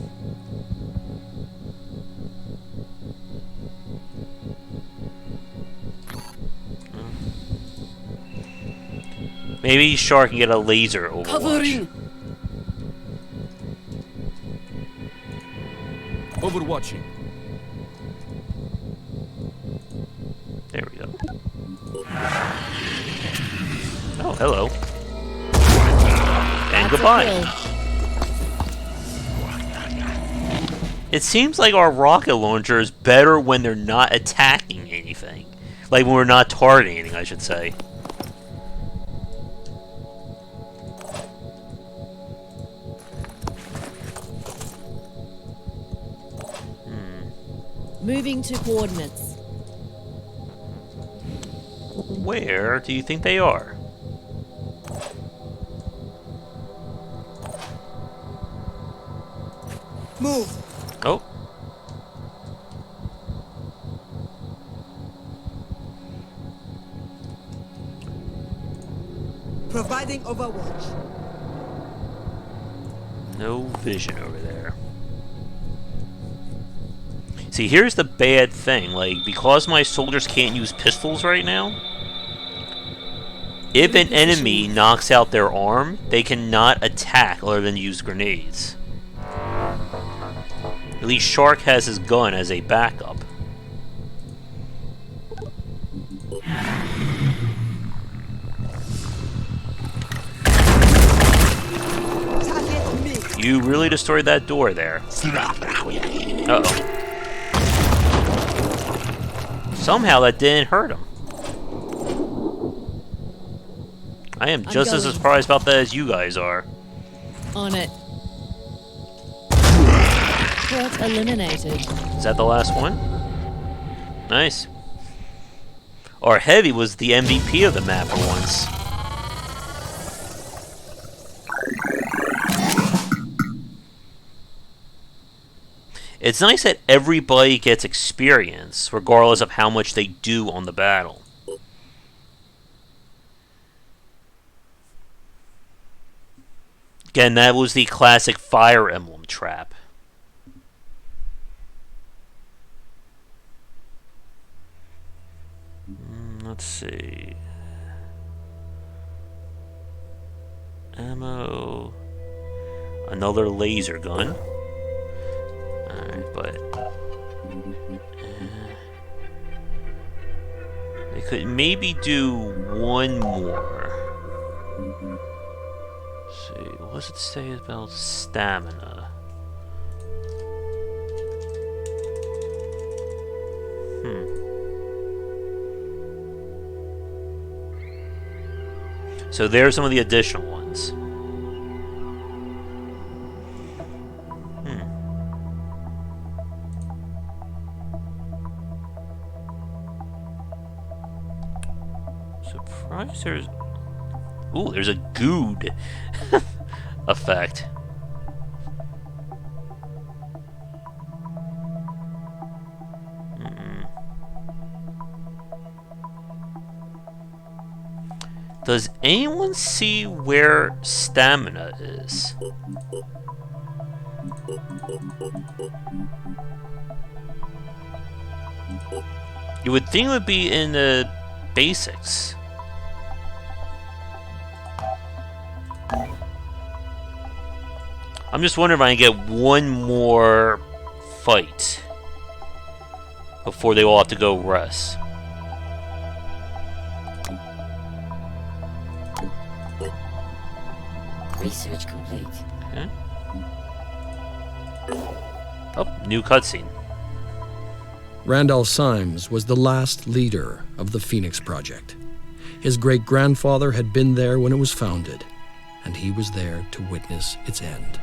Maybe Shark can get a laser Overwatch. Covering. Overwatching. There we go. Oh, hello. And goodbye. It seems like our rocket launcher is better when they're not attacking anything. Like when we're not targeting, I should say. Moving to coordinates. Where do you think they are? Move. Oh. Providing overwatch. No vision over there. See, here's the bad thing. Like, because my soldiers can't use pistols right now, if an enemy knocks out their arm, they cannot attack other than use grenades. At least Shark has his gun as a backup. You really destroyed that door there. Uh-oh. Somehow that didn't hurt him. I am just as surprised about that as you guys are. On it. Threat eliminated. Is that the last one? Nice. Our Heavy was the MVP of the map for once. It's nice that everybody gets experience, regardless of how much they do on the battle. Again, that was the classic Fire Emblem trap. Let's see. Ammo. Another laser gun. Alright, but they could maybe do one more. Let's see, what does it say about stamina? So there's some of the additional ones. Surprised there's... Ooh, there's a good effect. Does anyone see where stamina is? You would think it would be in the basics. I'm just wondering if I can get one more fight before they all have to go rest. Research complete. Okay. Oh, new cutscene. Randall Symes was the last leader of the Phoenix Project. His great-grandfather had been there when it was founded, and he was there to witness its end.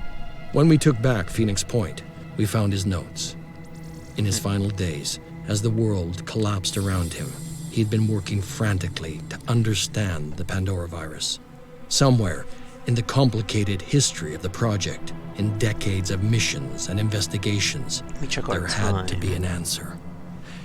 When we took back Phoenix Point, we found his notes. In his final days, as the world collapsed around him, he'd been working frantically to understand the Pandora virus. Somewhere in the complicated history of the project, in decades of missions and investigations, there had to be an answer.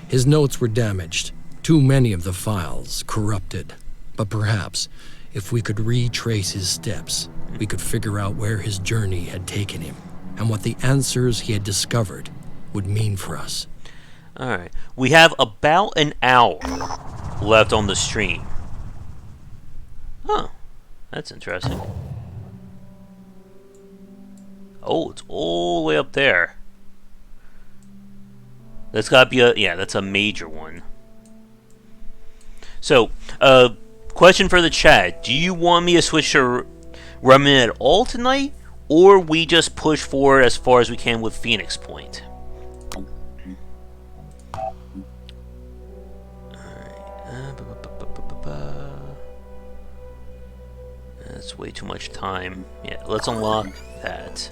His notes were damaged, too many of the files corrupted. But perhaps, if we could retrace his steps, we could figure out where his journey had taken him, and what the answers he had discovered would mean for us. Alright, we have about an hour left on the stream. Huh, that's interesting. Oh, it's all the way up there. That's gotta be a, yeah, that's a major one. So, question for the chat. Do you want me to switch to Remnant at all tonight? Or we just push forward as far as we can with Phoenix Point? Alright, That's way too much time. Yeah, let's unlock that.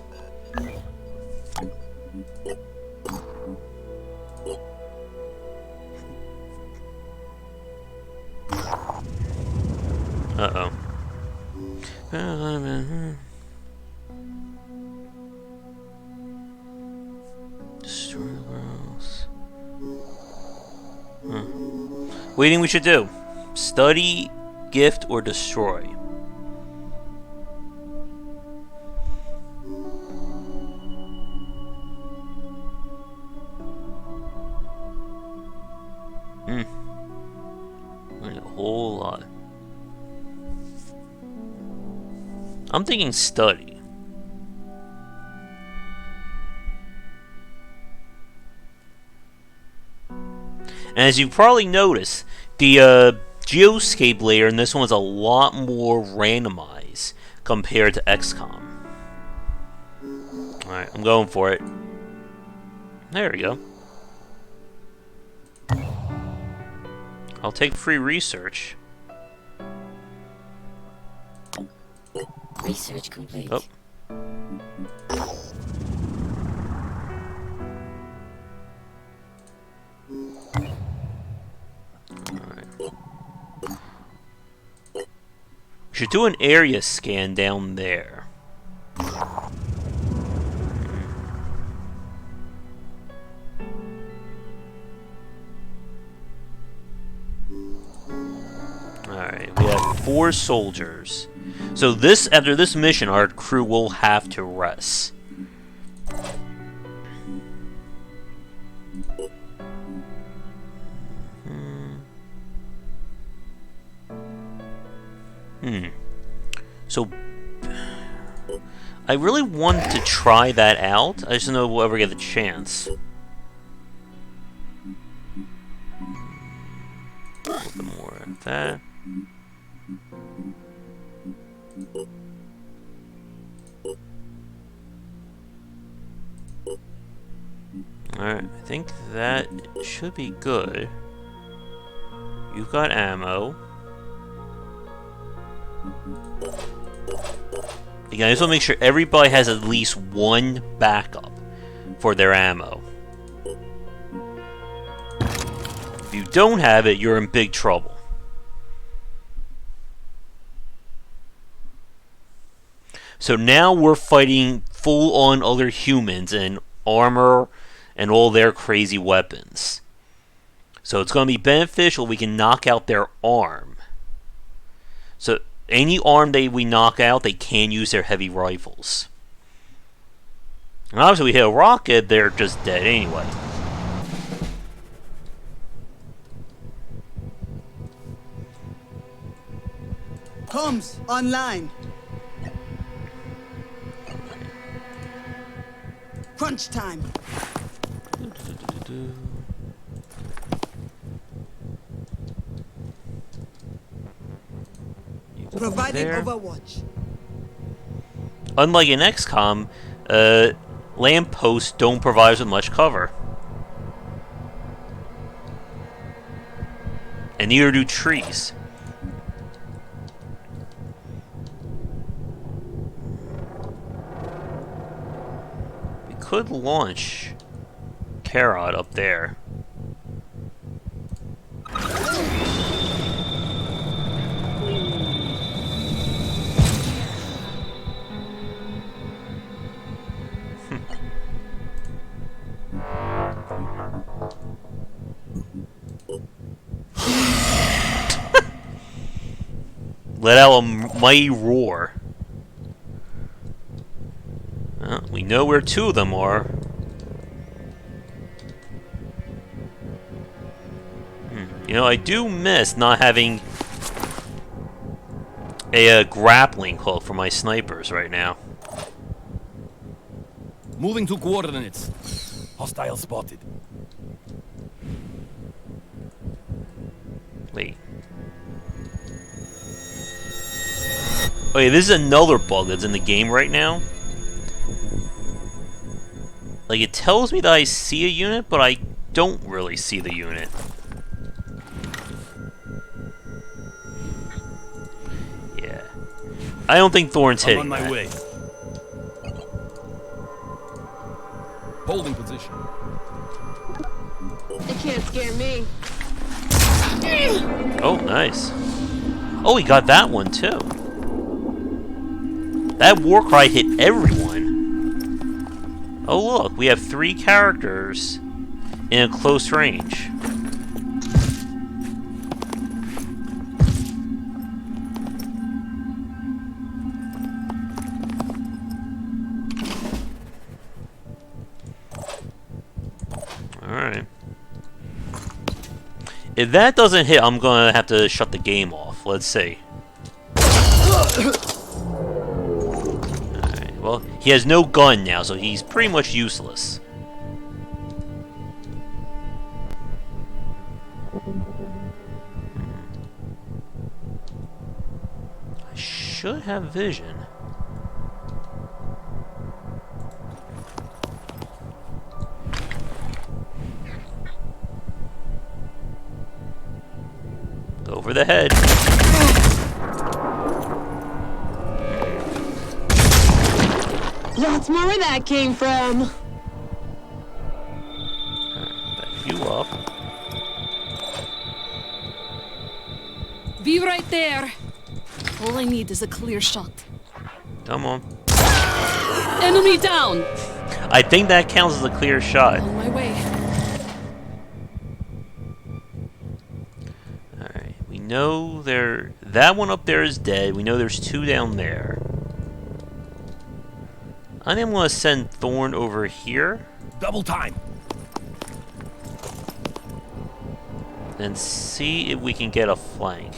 Uh-oh. Destroy the worlds. What do you think we should do? Study, gift, or destroy? A whole lot. I'm thinking study. And as you probably noticed, the geoscape layer in this one is a lot more randomized compared to XCOM. Alright, I'm going for it. There we go. I'll take free research. Research complete. Oh. Alright. We should do an area scan down there. Alright, we have 4 soldiers. So after this mission, our crew will have to rest. So, I really want to try that out. I just don't know if we'll ever get the chance. A little bit more of that. Alright, I think that should be good. You've got ammo. Again, I just want to make sure everybody has at least one backup for their ammo. If you don't have it, you're in big trouble. So now we're fighting full-on other humans in armor and all their crazy weapons. So it's going to be beneficial we can knock out their arm. So any arm we knock out, they can use their heavy rifles. And obviously we hit a rocket, they're just dead anyway. Comms online. Crunch time. Providing overwatch. Unlike in XCOM, lampposts don't provide us with much cover. And neither do trees. We could launch Carrot up there. Let out a mighty roar. Well, we know where 2 of them are. You know, I do miss not having a grappling hook for my snipers right now. Moving to coordinates. Hostile spotted. Wait. Okay, this is another bug that's in the game right now. Like, it tells me that I see a unit, but I don't really see the unit. Yeah. I don't think Thorn's I'm hitting on my that. way. Holding position. They can't scare me. Oh, nice. Oh, he got that one too. That war cry hit everyone. Oh look, we have 3 characters in a close range. Alright. If that doesn't hit, I'm gonna have to shut the game off. Let's see. Alright, well, he has no gun now, so he's pretty much useless. I should have vision. Over the head. That's more where that came from. Back you up. Be right there. All I need is a clear shot. Come on. Enemy down. I think that counts as a clear shot. On my way. Alright, we know there... That one up there is dead. We know there's 2 down there. I think I'm going to send Thorn over here. Double time. And see if we can get a flank.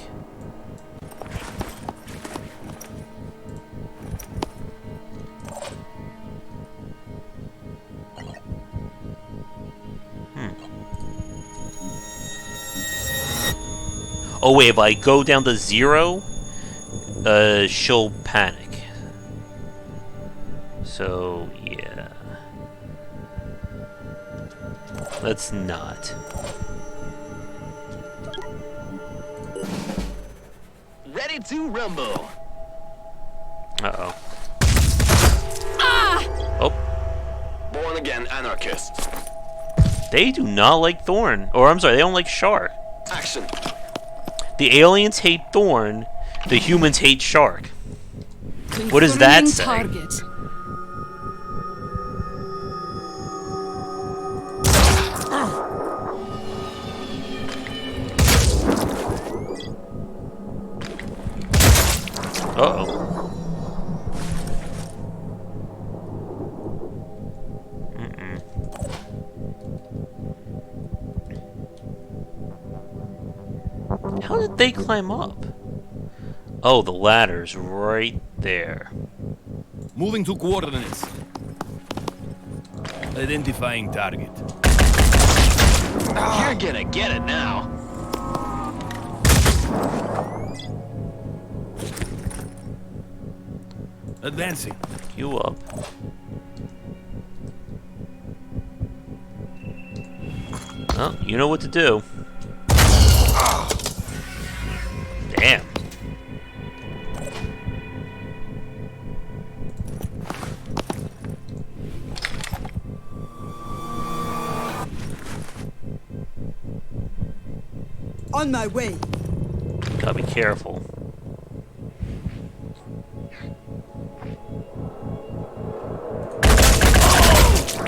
Oh wait, if I go down to 0, she'll panic. So, yeah. Let's not. Ready to rumble. Uh-oh. Ah! Oh. Born again anarchist. They do not like Thorn. Or, I'm sorry, they don't like Shark. Action. The aliens hate Thorn. The humans hate Shark. What does that say? Target. Uh-oh. How did they climb up? Oh, the ladder's right there. Moving to coordinates. Identifying target. You're gonna get it now. Advancing. You up. Well, you know what to do. Damn. On my way. Gotta be careful.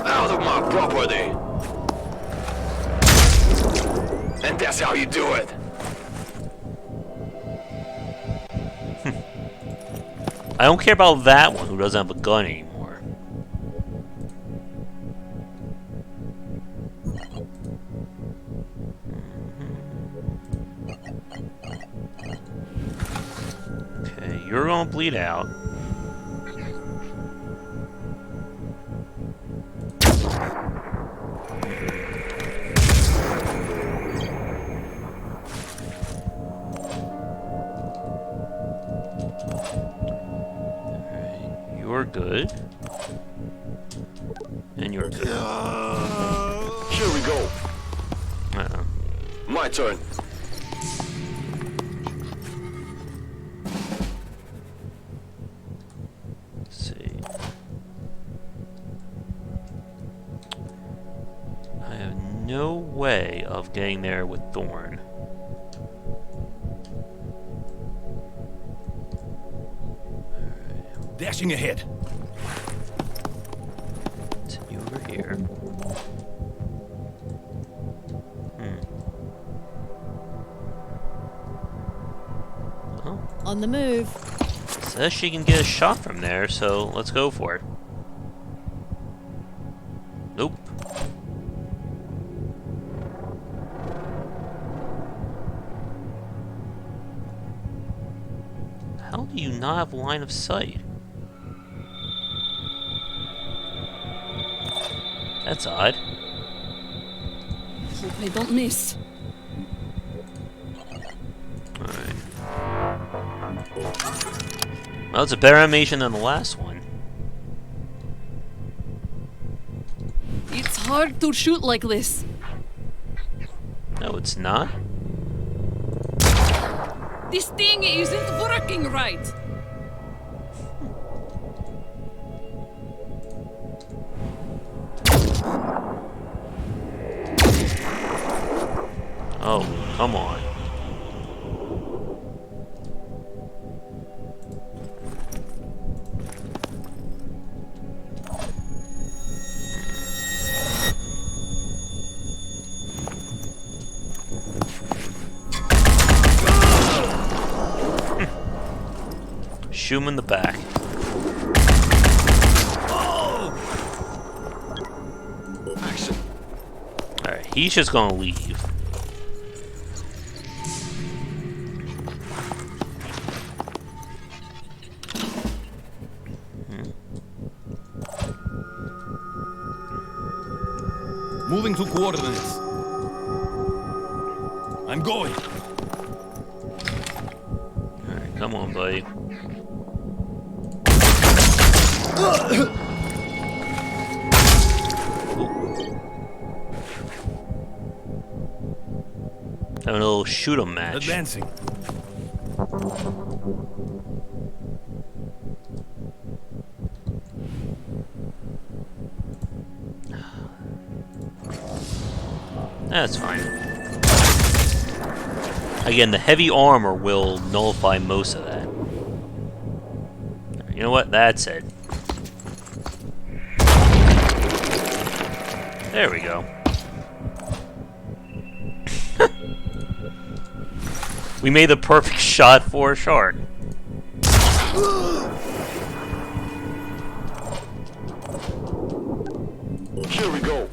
Out of my property. And that's how you do it. I don't care about that one who doesn't have a gun anymore. Okay, you're gonna bleed out. You're good. And you're good. Here we go. Uh-oh. My turn. Okay, way of getting there with Thorn. Dashing ahead. Continue over here. Oh. On the move. Says she can get a shot from there, so let's go for it. Nope. How do you not have line of sight? That's odd. Hope I don't miss. Alright. Well, it's a better animation than the last one. It's hard to shoot like this. No, it's not. This thing isn't working right. Oh, come on. Shoot him in the back. Action. Alright, he's just gonna leave. Moving to coordinates. I'm going. Alright, come on, buddy. Having a little shoot 'em match. Advancing. That's fine. Again, the heavy armor will nullify most of that. You know what? That's it. There we go. We made the perfect shot for a shark. Here we go.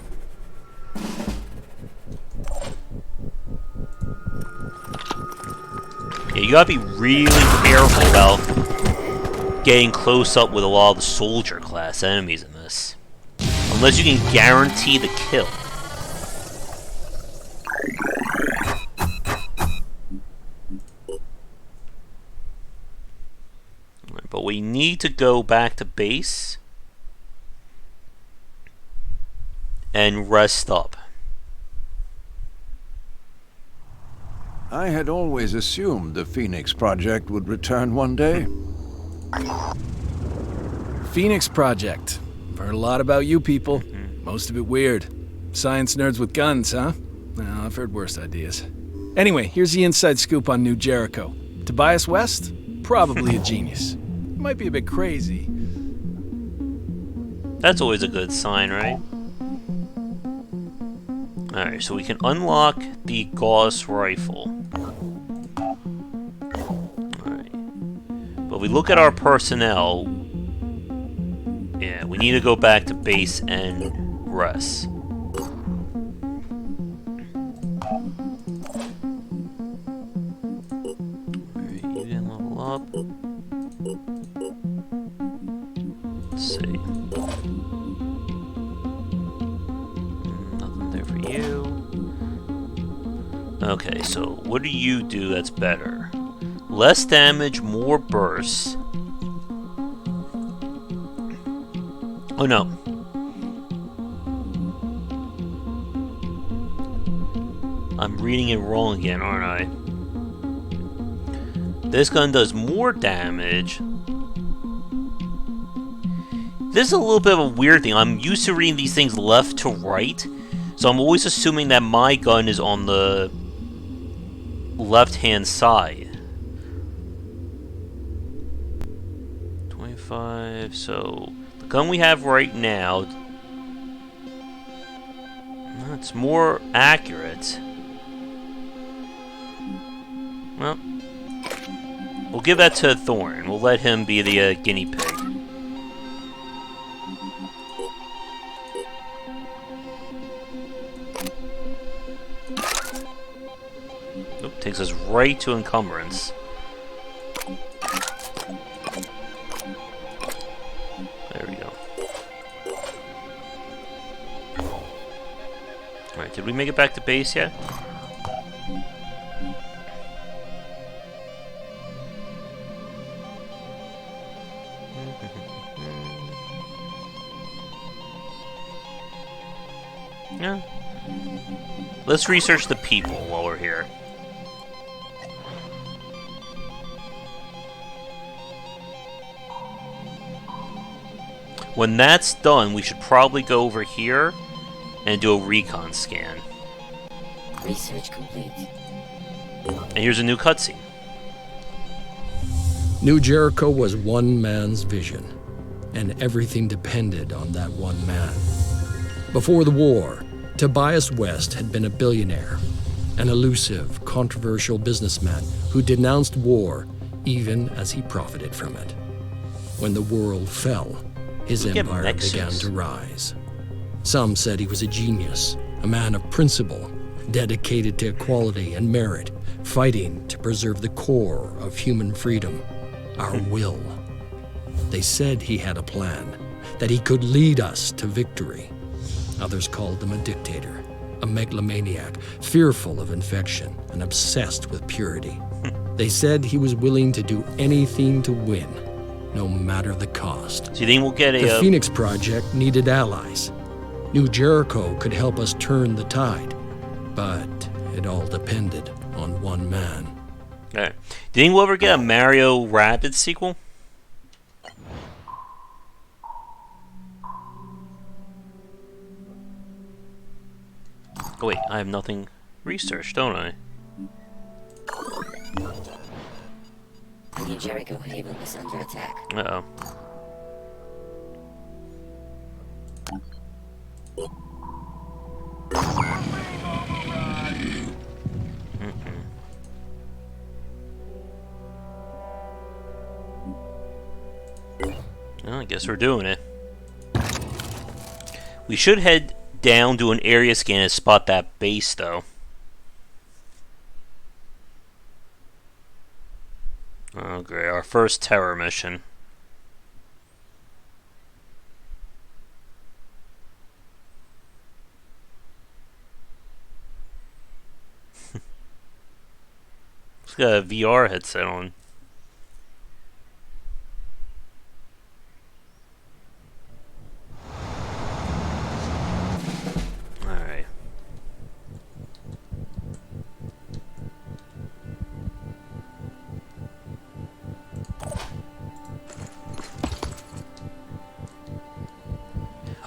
Yeah, you gotta be really careful about getting close up with a lot of the soldier class enemies in this. Unless you can guarantee the kill. But we need to go back to base and rest up. I had always assumed the Phoenix Project would return one day. Phoenix Project. I've heard a lot about you people. Most of it weird. Science nerds with guns, huh? Well, I've heard worse ideas. Anyway, here's the inside scoop on New Jericho. Tobias West? Probably a genius. Might be a bit crazy. That's always a good sign, right? Alright, so we can unlock the Gauss rifle. Alright. But we look at our personnel. Yeah, we need to go back to base and rest. Alright, you didn't level up. Let's see. Nothing there for you. Okay, so what do you do that's better? Less damage, more bursts. Oh no. I'm reading it wrong again, aren't I? This gun does more damage. This is a little bit of a weird thing. I'm used to reading these things left to right. So So I'm always assuming that my gun is on the left-hand side. 25, so the gun we have right now, it's more accurate. Well, we'll give that to Thorn. We'll let him be the guinea pig. Oop, takes us right to encumbrance. There we go. Alright, did we make it back to base yet? Yeah. Let's research the people while we're here. When that's done, we should probably go over here and do a recon scan. Research complete. And here's a new cutscene. New Jericho was one man's vision, and everything depended on that one man. Before the war, Tobias West had been a billionaire, an elusive, controversial businessman who denounced war even as he profited from it. When the world fell, his empire began to rise. Some said he was a genius, a man of principle, dedicated to equality and merit, fighting to preserve the core of human freedom, our will. They said he had a plan, that he could lead us to victory. Others called him a dictator, a megalomaniac, fearful of infection and obsessed with purity. They said he was willing to do anything to win, no matter the cost. So you think we'll get The Phoenix Project needed allies. New Jericho could help us turn the tide, but it all depended on one man. Alright. Do you think we'll ever get a Mario Rabbids sequel? Oh wait, I have nothing researched, don't I? New Jericho Haven is under attack. Uh-oh. Well, I guess we're doing it. We should head down, do an area scan, and spot that base, though. Oh, great. Our first terror mission. It's got a VR headset on. Alright.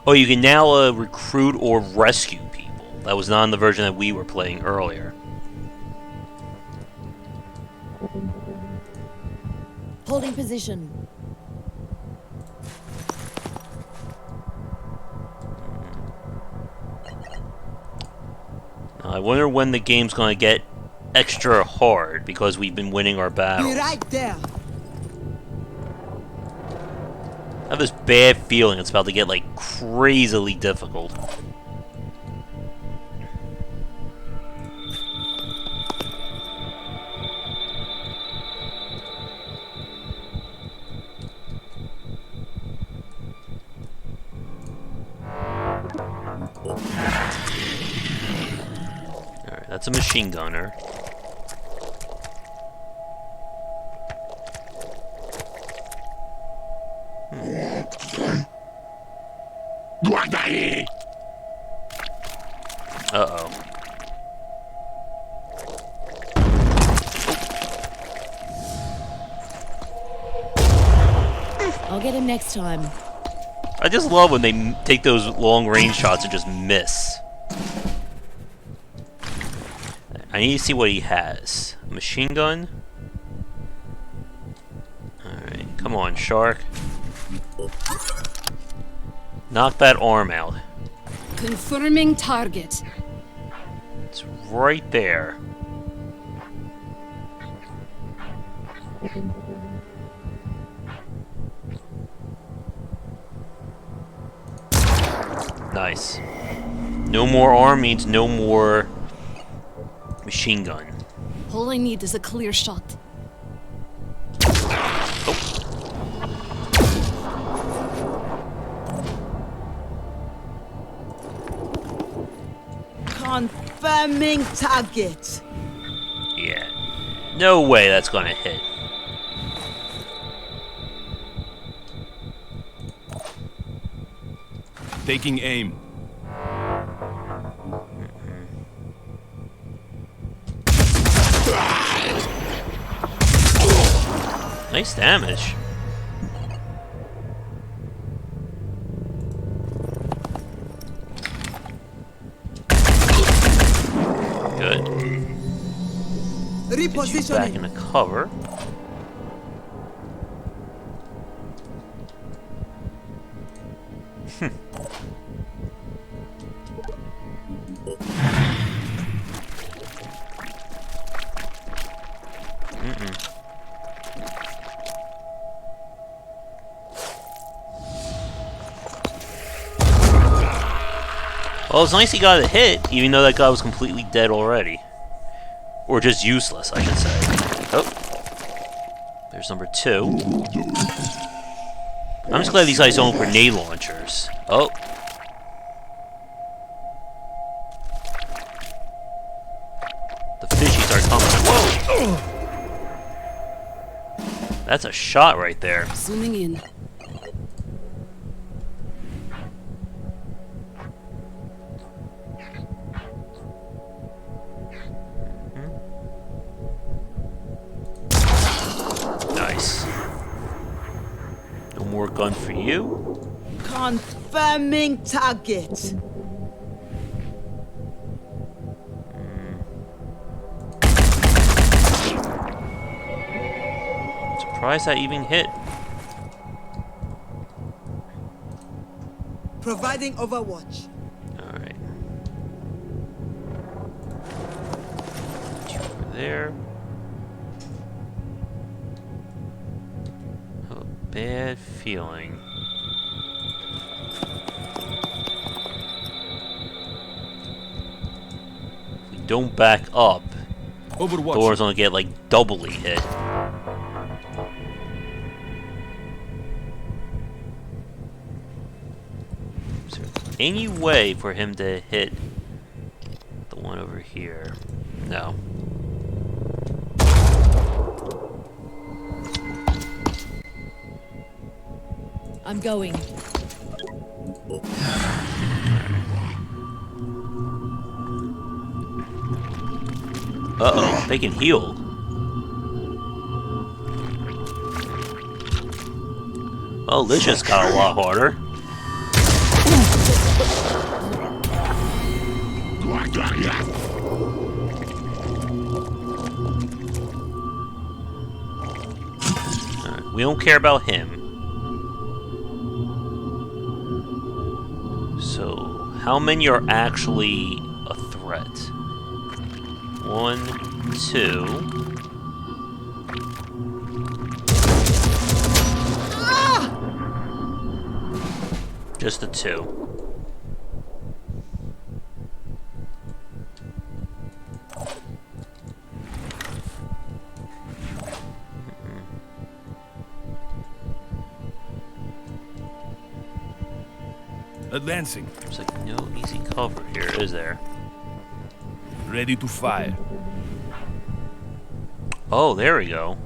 Oh, you can now recruit or rescue people. That was not in the version that we were playing earlier. Holding position. I wonder when the game's gonna get extra hard because we've been winning our battles. Be right there. I have this bad feeling it's about to get like crazily difficult. Alright, that's a machine gunner. Uh-oh. I'll get him next time. I just love when they take those long range shots and just miss. I need to see what he has. Machine gun? Alright, come on, Shark. Knock that arm out. Confirming target. It's right there. Nice. No more arm means no more machine gun. All I need is a clear shot. Confirming target. Yeah. No way that's gonna hit. Taking aim. Nice damage. Good. Get you back in the cover. Well, it's nice he got a hit, even though that guy was completely dead already. Or just useless, I should say. Oh. There's number 2. I'm just glad these guys don't have grenade launchers. Oh. The fishies are coming. Whoa! That's a shot right there. Zooming in. Nice. No more gun for you. Confirming target. Surprised that even hit. Providing overwatch. Alright. Over there. Have a bad feeling. If we don't back up, Thor's gonna get like doubly hit. Any way for him to hit the one over here? No. I'm going. Uh-oh, they can heal. Oh, this just got a lot harder. Alright, we don't care about him. So, how many are actually a threat? 1, 2. Just the 2. Advancing. There's like no easy cover here, is there? Ready to fire. Oh, there we go.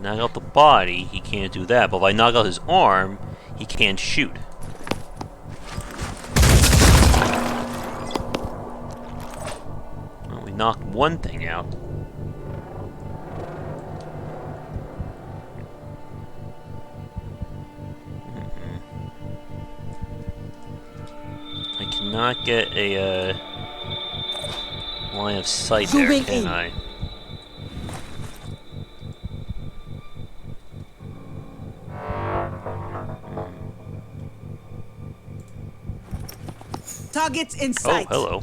Knock out the body, he can't do that. But if I knock out his arm, he can't shoot. Well, we knocked one thing out. I cannot get a line of sight there, Zooming can in. I? Targets in Oh, sight. hello.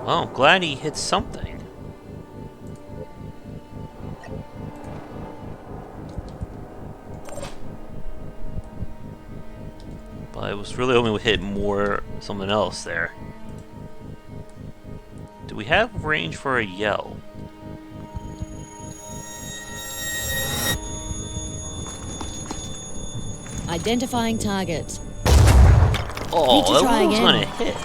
Well, I'm glad he hit something. But I was really hoping we hit more something else there. Do we have range for a yell? Identifying target. Oh, Need to that try one was again. gonna hit.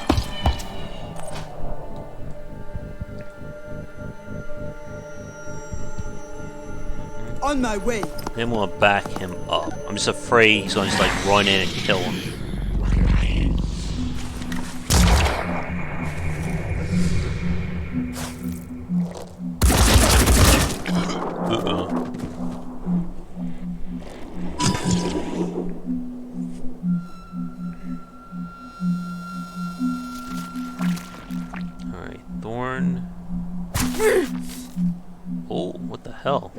On my way. Then we'll back him up. I'm just afraid he's gonna just like run in and kill him. Alright, Thorn. Oh, what the hell?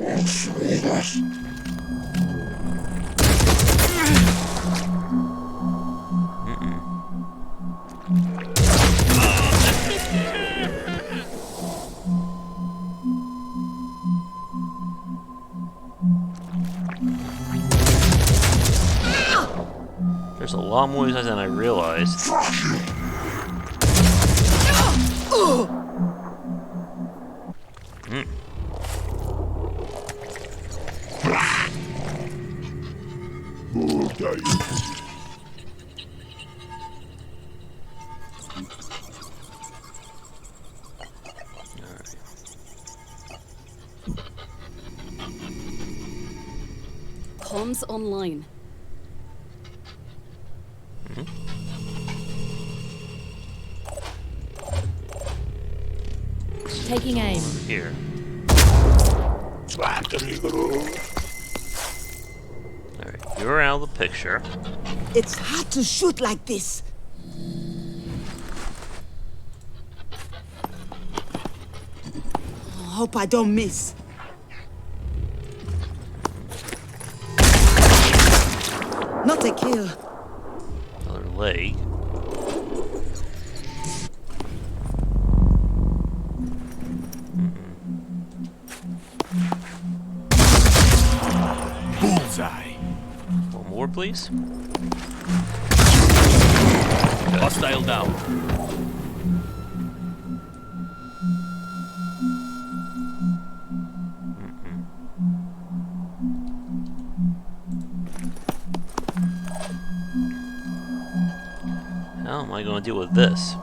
There's a lot more than I realized. Comms online. Taking aim. Here. Alright, you're out of the picture. It's hard to shoot like this. Hope I don't miss. Not a kill. Another leg. Bullseye. One more, please. Hostile down. How am I going to deal with this?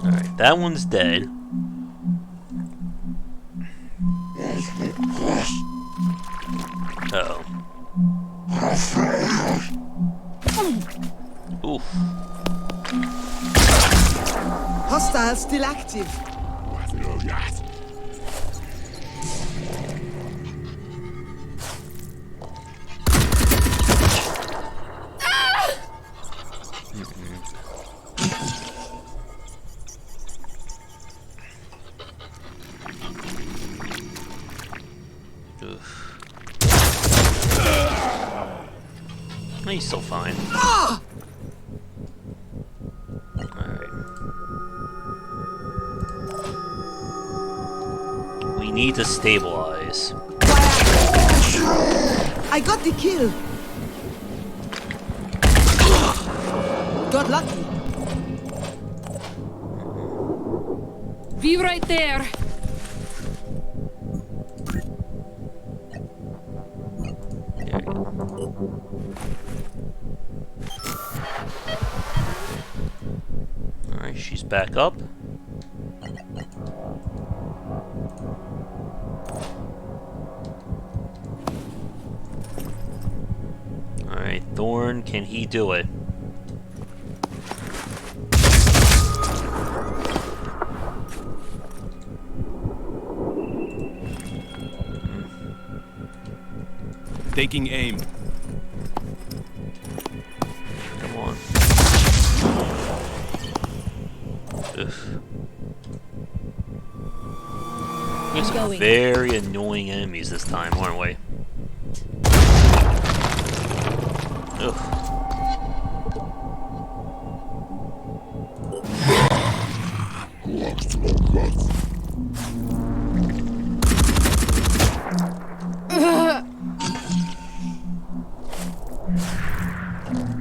Alright, that one's dead. Uh-oh. Oof. Hostile still active. He's still fine. Alright. We need to stabilize. I got the kill. Got lucky. Be right there. There you go. Alright, she's back up. Alright, Thorn, can he do it? Taking aim. Come on. Ugh. We got some very annoying enemies this time, aren't we? Ugh.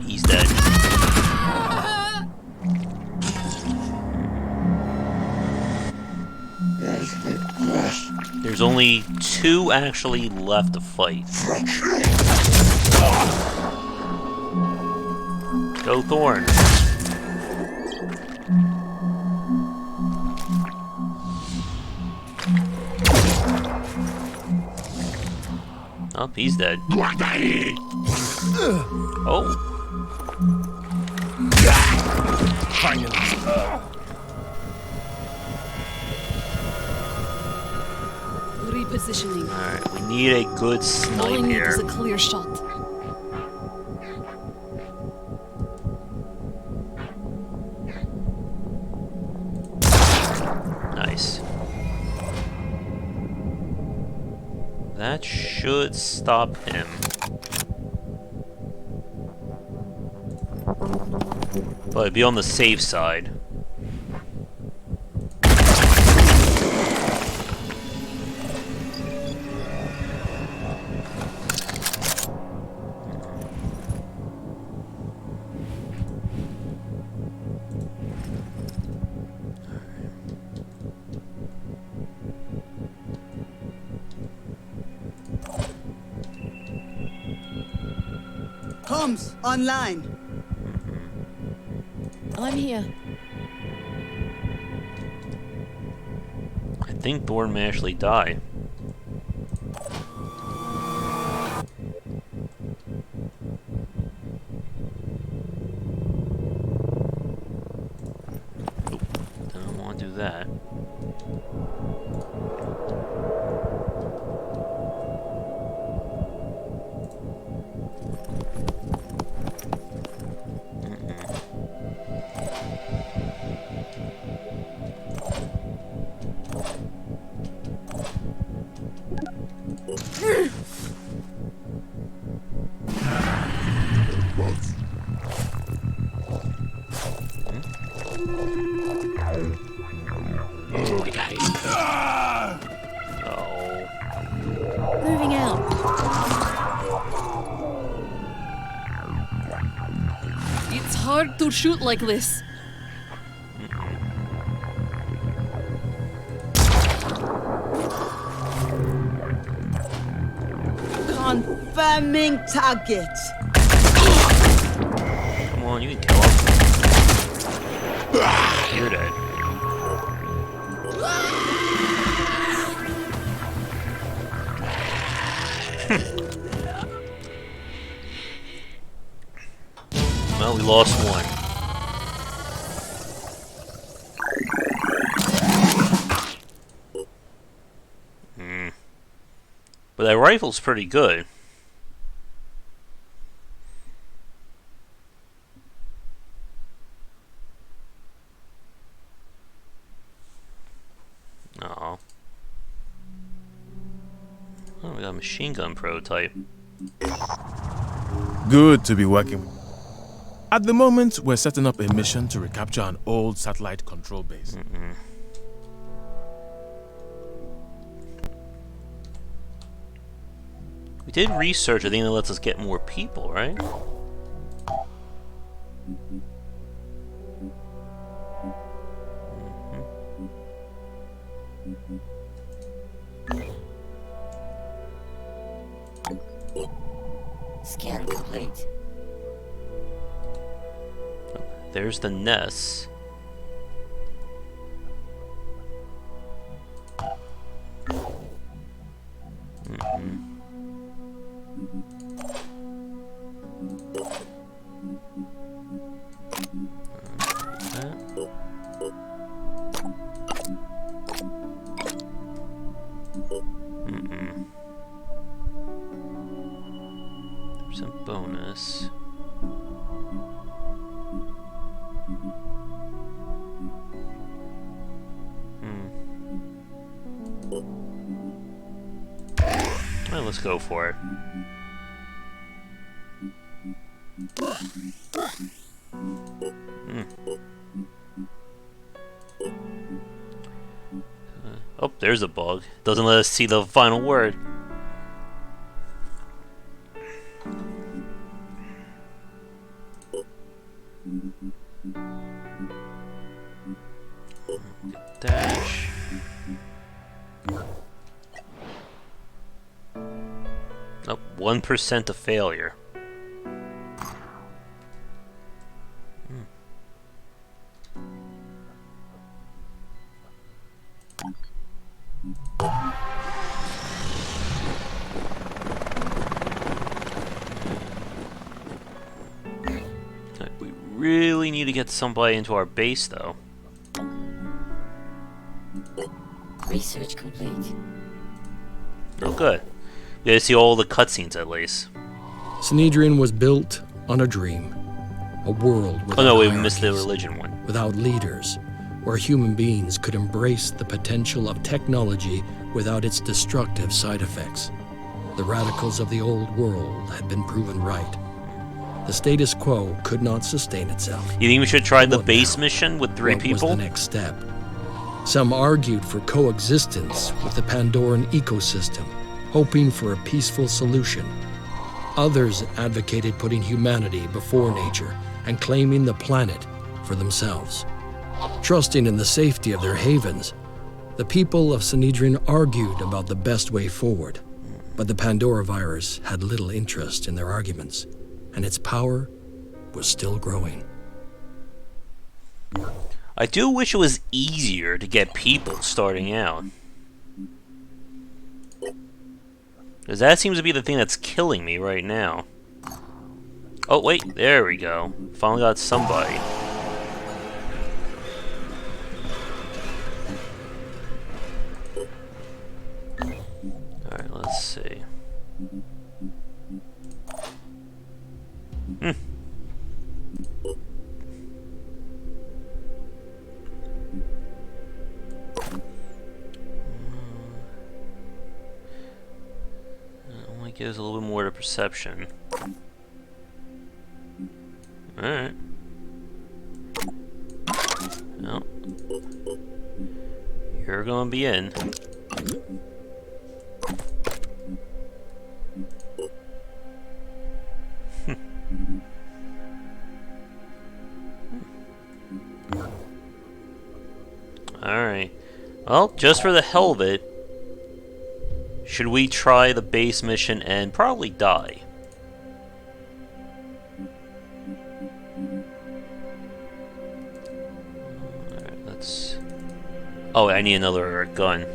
He's dead. There's only 2 actually left to fight. Go Thorn. Oh, he's dead. Oh. Repositioning. Alright, we need a good All I snipe need here. is a clear shot. Nice. That should stop him. But be on the safe side. Comms online. I'm here. I think Thorn may actually die. Nope, don't want to do that. Moving out. It's hard to shoot like this. Confirming target. Come on, you can kill him. You're dead. Well, we lost one. But that rifle's pretty good. Oh. Oh, we got a machine gun prototype. Good to be working. At the moment, we're setting up a mission to recapture an old satellite control base. We did research, I think that lets us get more people, right? Scan complete. There's the nest. 10% bonus. Well, let's go for it. Oh, there's a bug. Doesn't let us see the final word. Dash. Oh, 1% of failure. We really need to get somebody into our base, though. Research complete. Oh, good. We get to see all the cutscenes at least. Sanhedrin was built on a dream. A world without Oh no, we missed the religion one. Without leaders, where human beings could embrace the potential of technology without its destructive side effects. The radicals of the old world had been proven right. The status quo could not sustain itself. You think we should try the base mission with 3 people? What was the next step? Some argued for coexistence with the Pandoran ecosystem, hoping for a peaceful solution. Others advocated putting humanity before nature and claiming the planet for themselves. Trusting in the safety of their havens, the people of Sanhedrin argued about the best way forward. But the Pandora virus had little interest in their arguments, and its power was still growing. I do wish it was easier to get people starting out. Because that seems to be the thing that's killing me right now. Oh, wait, there we go. Finally got somebody. Alright, let's see. Only gives a little bit more to perception. Alright. Well, you're gonna be in. Alright. Well, just for the hell of it, should we try the base mission and probably die? Alright, let's... Oh, I need another gun.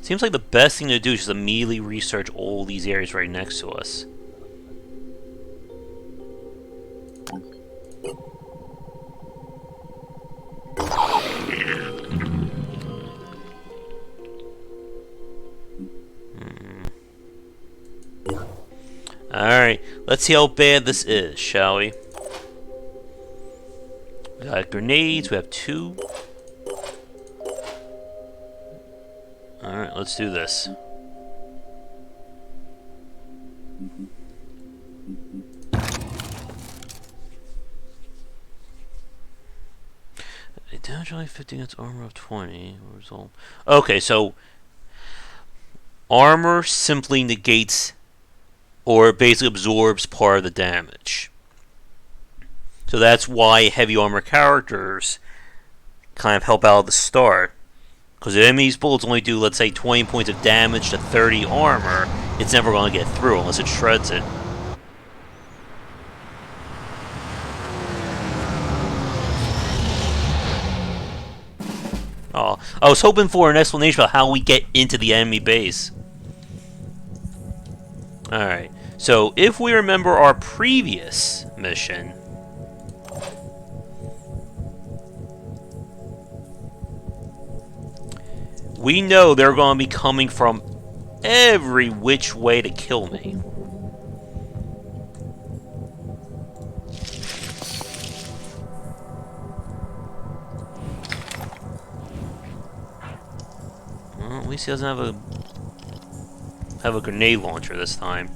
Seems like the best thing to do is just immediately research all these areas right next to us. Alright, let's see how bad this is, shall we? We got grenades, we have 2. Alright, let's do this. A damage only 50 against armor of 20. Result. Okay, so armor simply negates or basically absorbs part of the damage. So that's why heavy armor characters kind of help out at the start. Because if enemy's bullets only do, let's say, 20 points of damage to 30 armor, it's never going to get through unless it shreds it. Oh, I was hoping for an explanation about how we get into the enemy base. Alright, so if we remember our previous mission, We know they're going to be coming from every which way to kill me. Well, at least he doesn't have a grenade launcher this time.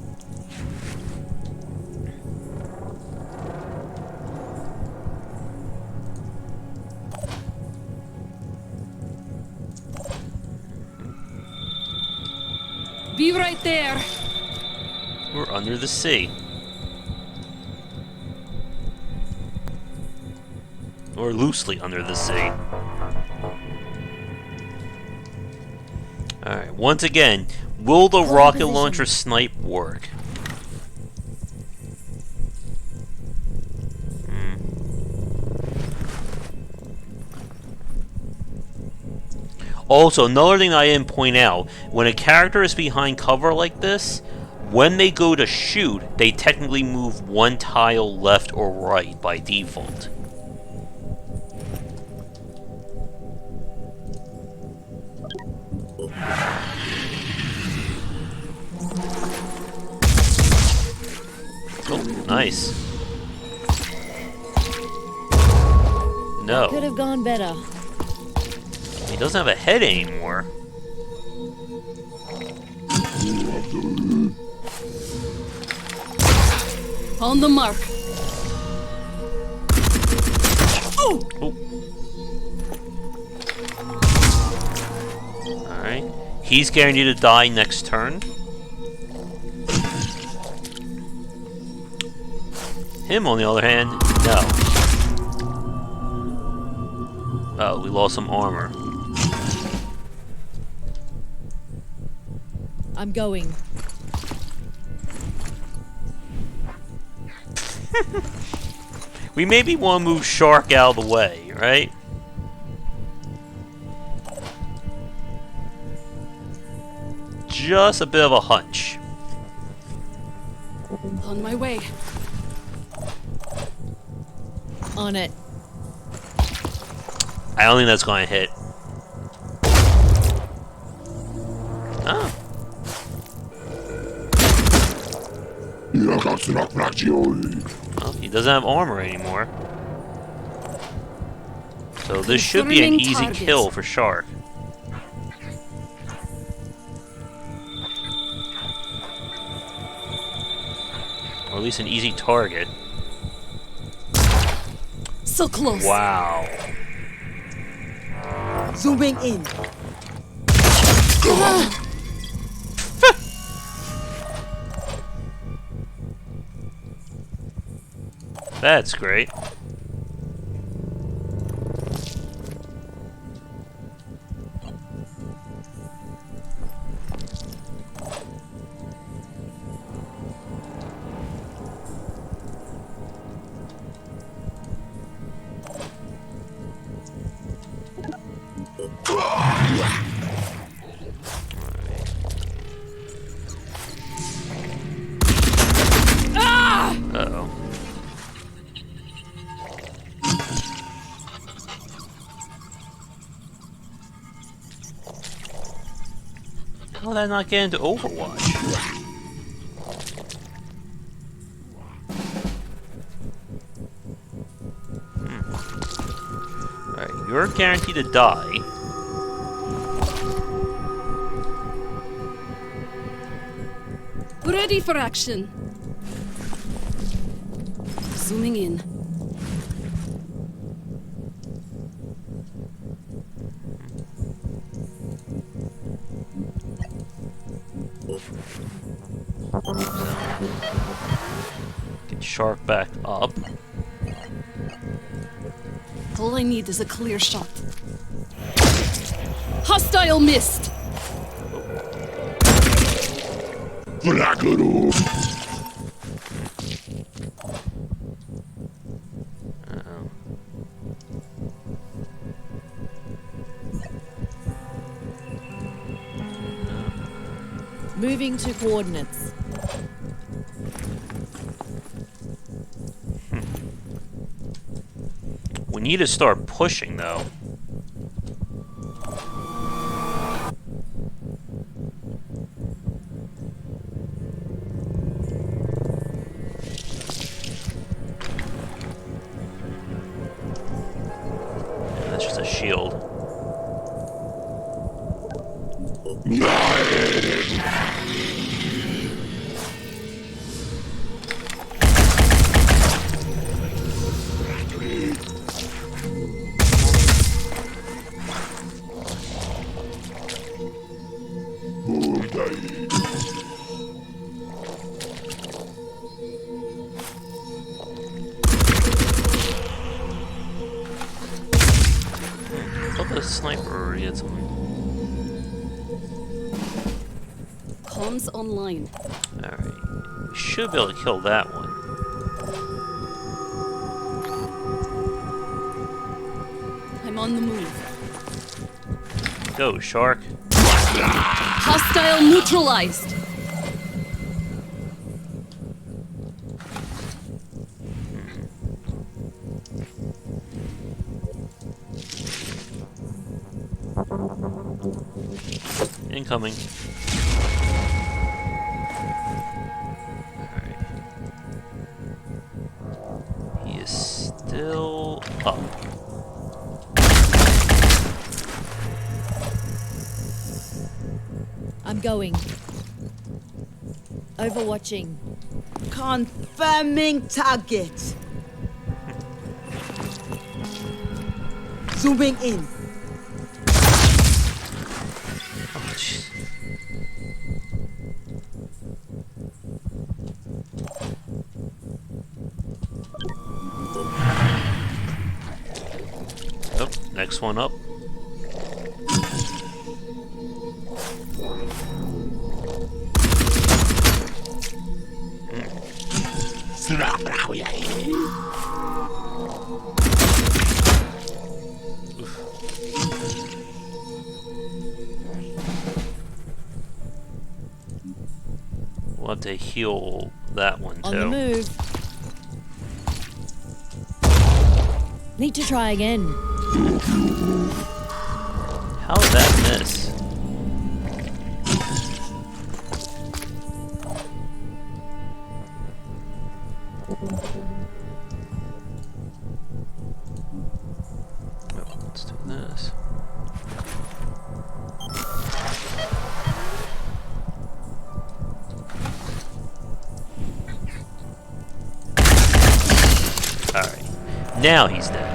Be right there. We're under the sea. Or loosely under the sea. Alright, once again, will the rocket launcher snipe work? Also, another thing I didn't point out, when a character is behind cover like this, when they go to shoot, they technically move one tile left or right by default. Oh, nice. No. Could have gone better. He doesn't have a head anymore. On the mark. Oh! Alright. He's guaranteed to die next turn. Him, on the other hand, no. Oh, we lost some armor. I'm going. We maybe want to move Shark out of the way, right? Just a bit of a hunch. On my way. On it. I don't think that's going to hit. Oh. Well, he doesn't have armor anymore. So this should be an easy kill for Shark. Or at least an easy target. So close. Wow. Zooming in. That's great. Uh-oh. How did I not get into Overwatch? Alright, you're guaranteed to die. Ready for action. Zooming in. Get Shark back up. All I need is a clear shot. Hostile missed. Uh-oh. Moving to coordinates. We need to start pushing, though. that's just a shield. I thought the sniper already had something. Comms online. Alright. We should be able to kill that one. I'm on the move. Go, shark. Hostile neutralized. Incoming. Alright. He is still up. I'm going. Overwatching. Confirming target. Zooming in. Oh, jeez. Oh, next one up. We'll have to heal that one too. On the move. Need to try again. How did that miss? Oh, let's do this. Alright. Now he's dead.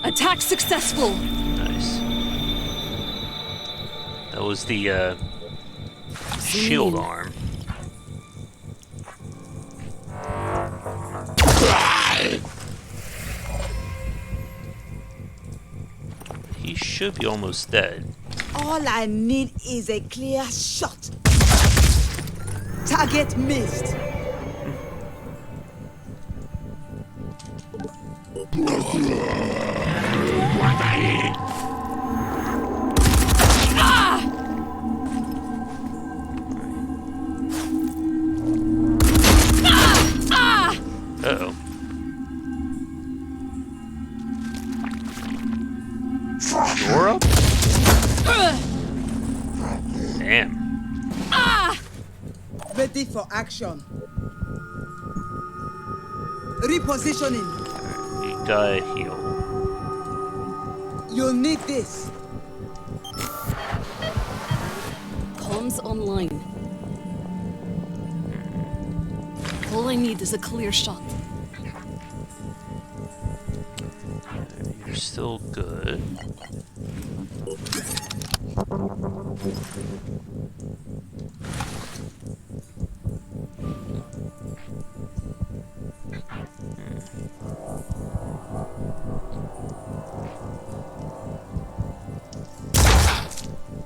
Attack successful. Nice. That was the shield arm. He should be almost dead. All I need is a clear shot. Target missed. Uh-oh. You're up? Damn. Ready for action. Repositioning. We gotta heal. You'll need this. Comms online. All I need is a clear shot. You're still good.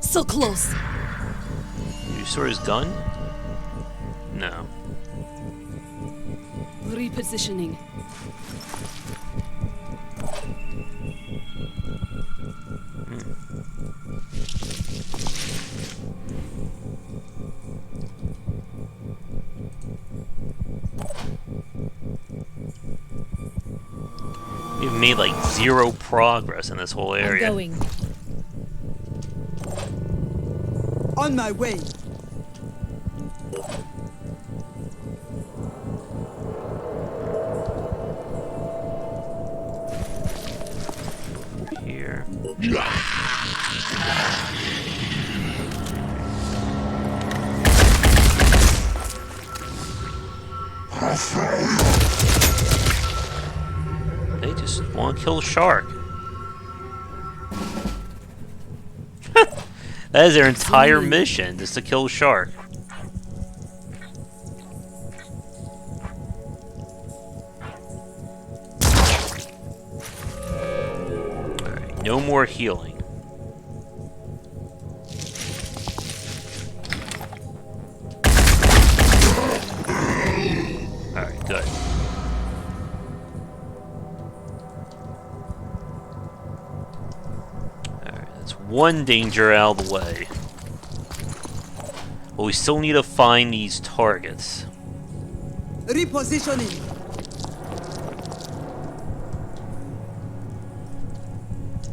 So close. You saw his gun? No. Repositioning. We've made like 0 progress in this whole area. I'm going. On my way. They just want to kill a shark. That is their entire mission, just to kill a shark. Alright, no more healing. Alright, good. One danger out of the way. But we still need to find these targets. Repositioning.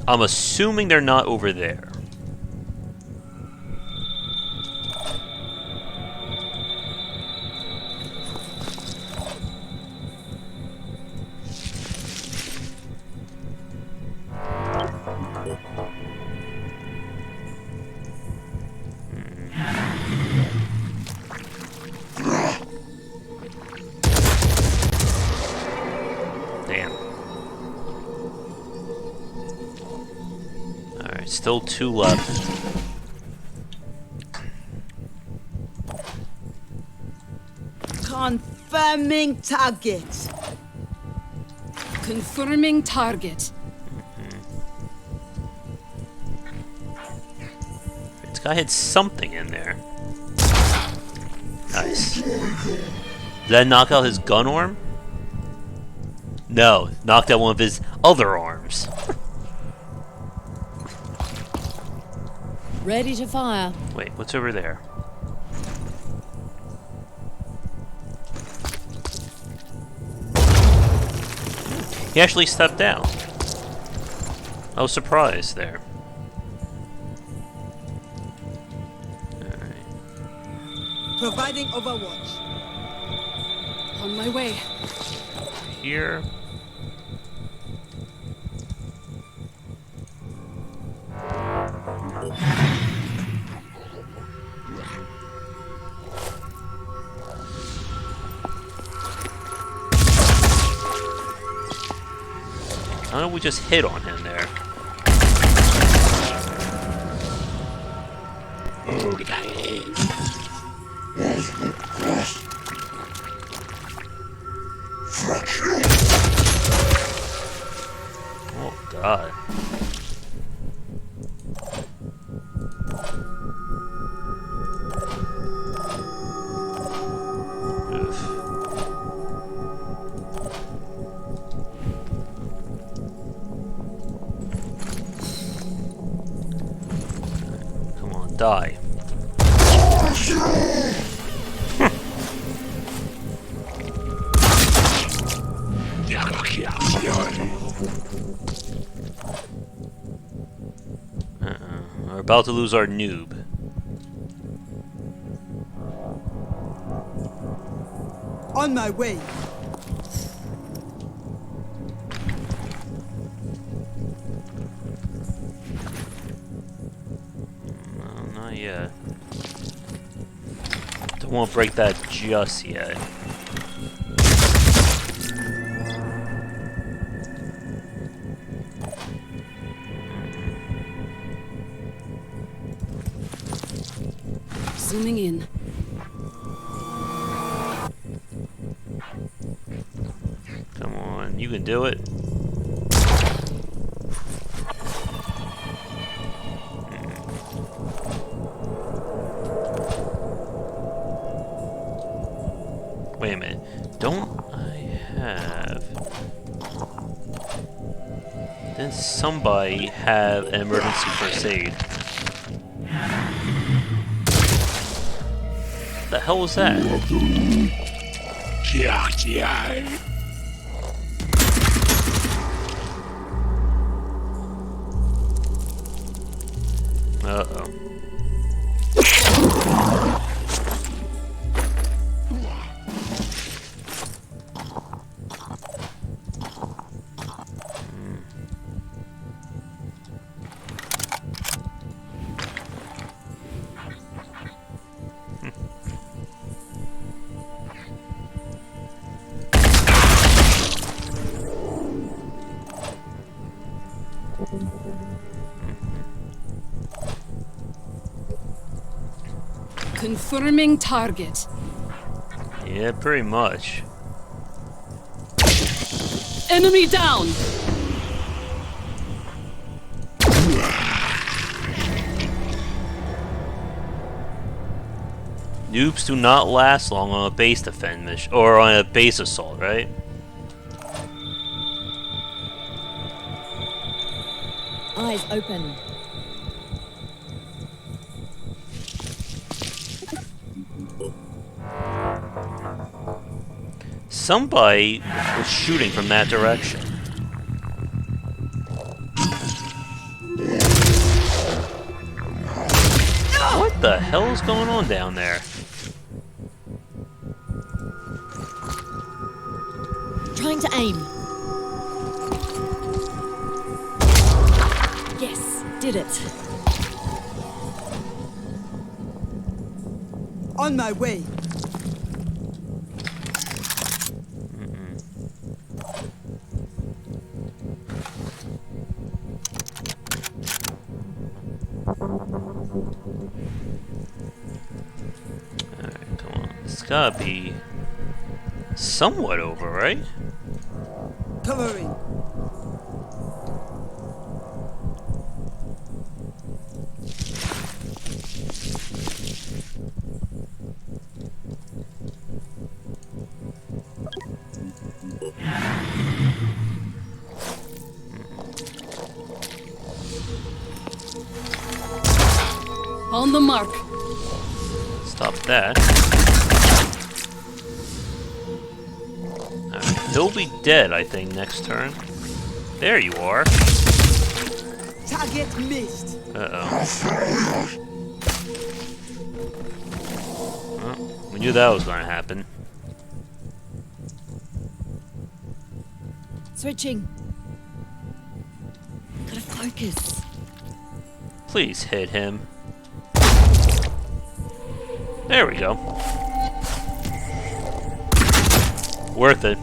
I'm assuming they're not over there. Still 2 left. Confirming target. Confirming target. This guy had something in there. Nice. Did that knock out his gun arm? No, knocked out one of his other arms. Ready to fire. Wait, what's over there? He actually stepped down. I was surprised there. Alright. Providing overwatch. On my way. Here. I don't know if we just hit on him there. Oh God. Die. We're about to lose our noob. On my way. Not yet. Don't want to break that just yet. Zooming in. Come on, you can do it. Wait a minute. Don't I have... Didn't somebody have an emergency first aid? What the hell was that? Uh-oh. Confirming target. Yeah, pretty much. Enemy down! Noobs do not last long on a base defend mission, or on a base assault, right? Eyes open. Somebody was shooting from that direction. What the hell is going on down there? Trying to aim. Yes, did it. On my way. Alright, come on. It's gotta be somewhat over, right? Covering. On the mark. Stop that. Alright, he'll be dead, I think, next turn. There you are. Target missed. Uh-oh. Well, we knew that was going to happen. Switching. Gotta focus. Please hit him. There we go. Worth it.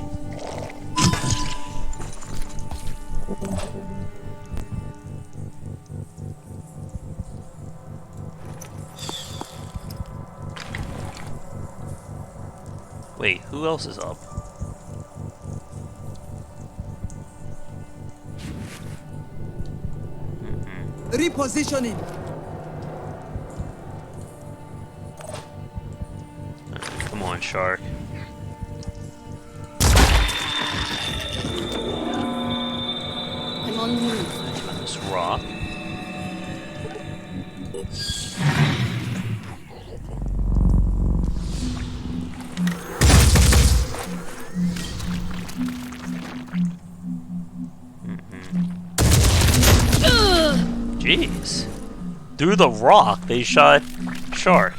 Wait, who else is up? Repositioning. Come on, shark. I'm on the move. On this rock. Jeez. Through the rock, they shot shark.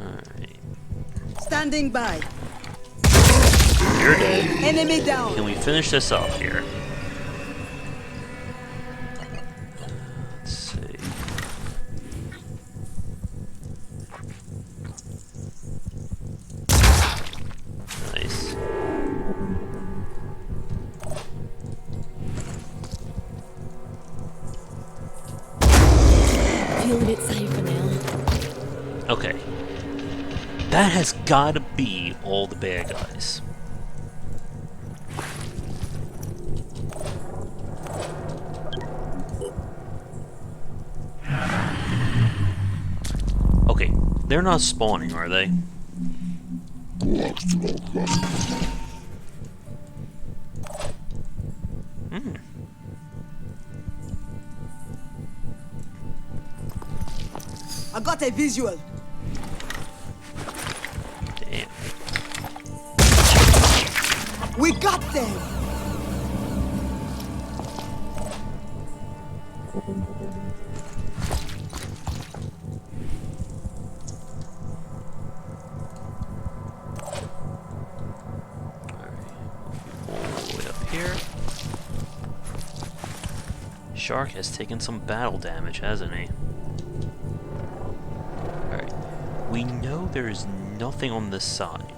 Alright. Standing by. You're dead. Enemy down. Can we finish this off here? Let's see. Nice. Feel a bit safer now. Okay. That has gotta be all the bad guys. Okay, they're not spawning, are they? Hmm. I got a visual. Damn. We got them. All the way up here. Shark has taken some battle damage, hasn't he? Alright. We know there is nothing on this side.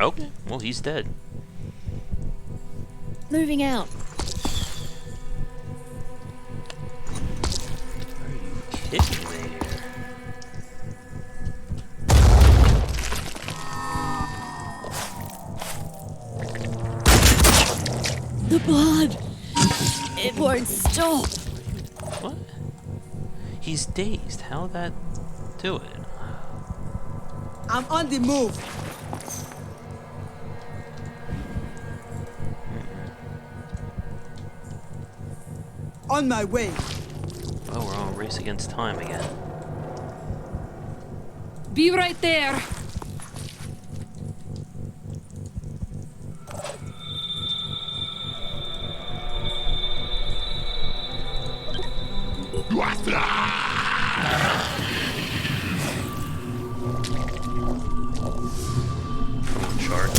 Okay, well, he's dead. Moving out. Are you kidding me here? The blood. It won't stop. What? He's dazed. How'd that do it? I'm on the move. On my way. Oh, we're on a race against time again. Be right there. Come on, Shark.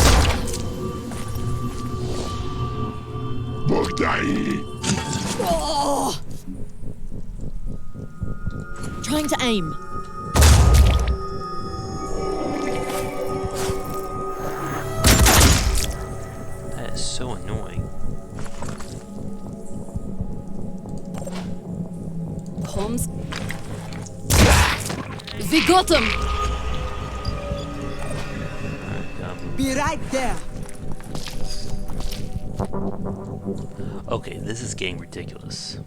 Oh! Trying to aim. That is so annoying. Holmes. We got him. Be right there. Okay, this is getting ridiculous.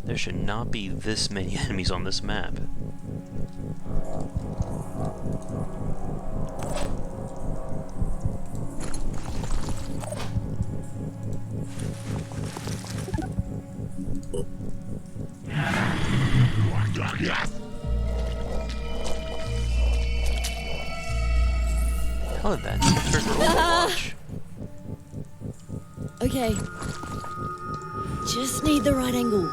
There should not be this many enemies on this map. How did that trigger Overwatch? Okay. Just need the right angle.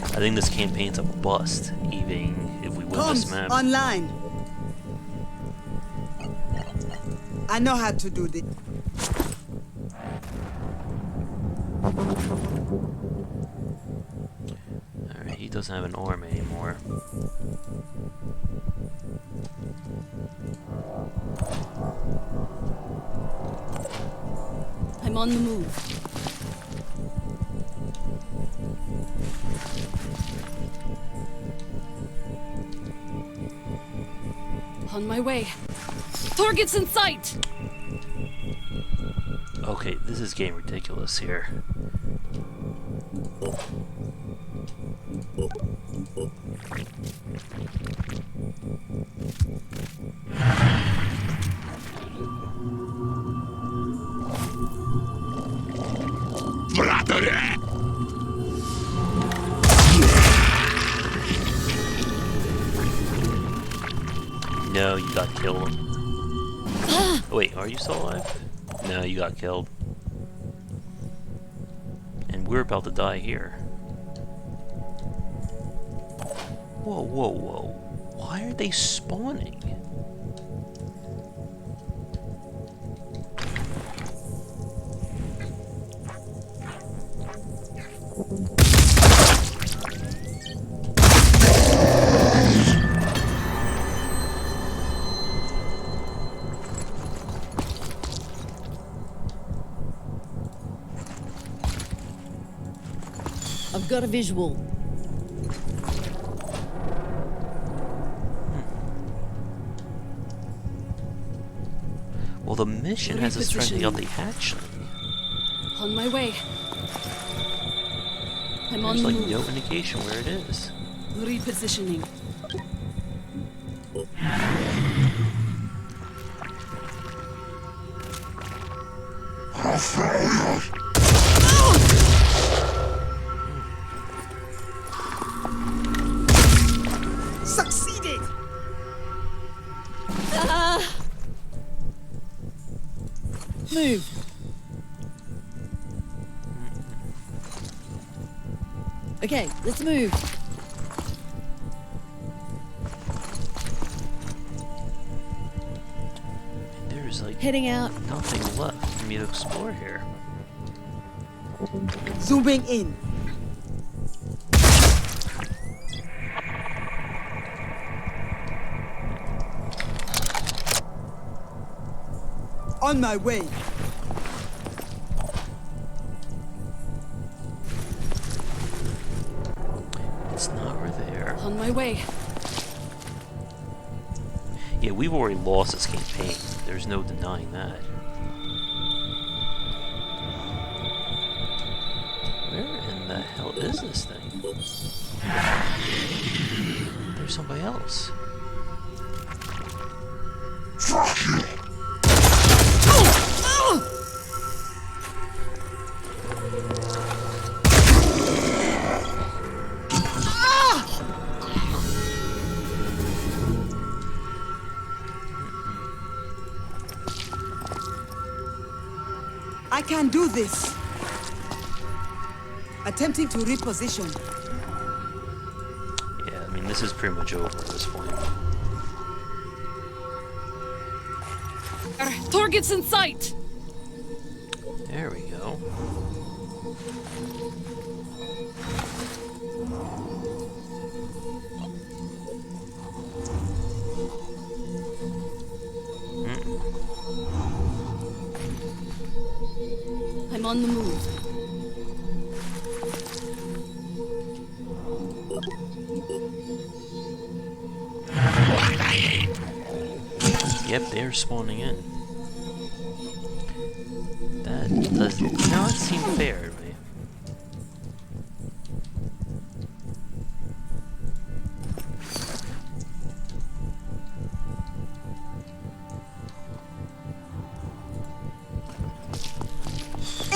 I think this campaign's a bust, even if we win this map. Online. I know how to do this. Alright, he doesn't have an arm anymore. I'm on the move. On my way. Targets in sight! Okay, this is getting ridiculous here. No, you got killed. Wait, are you still alive? No, you got killed. And we're about to die here. Whoa, whoa, whoa. Why are they spawning? I've got a visual. Well, the mission has us trying to get out the hatchling. On my way. I'm on There's the like move. no indication where it is. Repositioning. Succeeded! Move. Okay, let's move. There's like Heading out. nothing left for me to explore here. Zooming in. On my way. It's not right there. On my way. Yeah, we've already lost this campaign. There's no denying that. Where in the hell is this thing? There's somebody else. I can do this. Attempting to reposition. Yeah, I mean, this is pretty much over at this point. Target's in sight! There we go. I'm on the move. Yep, they're spawning in. That does not seem fair to me.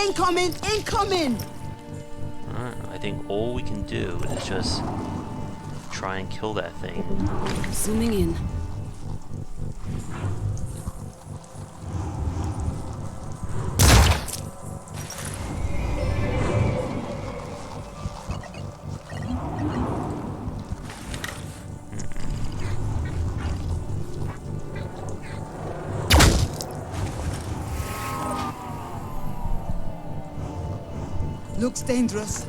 Incoming! Incoming! I think all we can do is just try and kill that thing. Zooming in. Looks dangerous.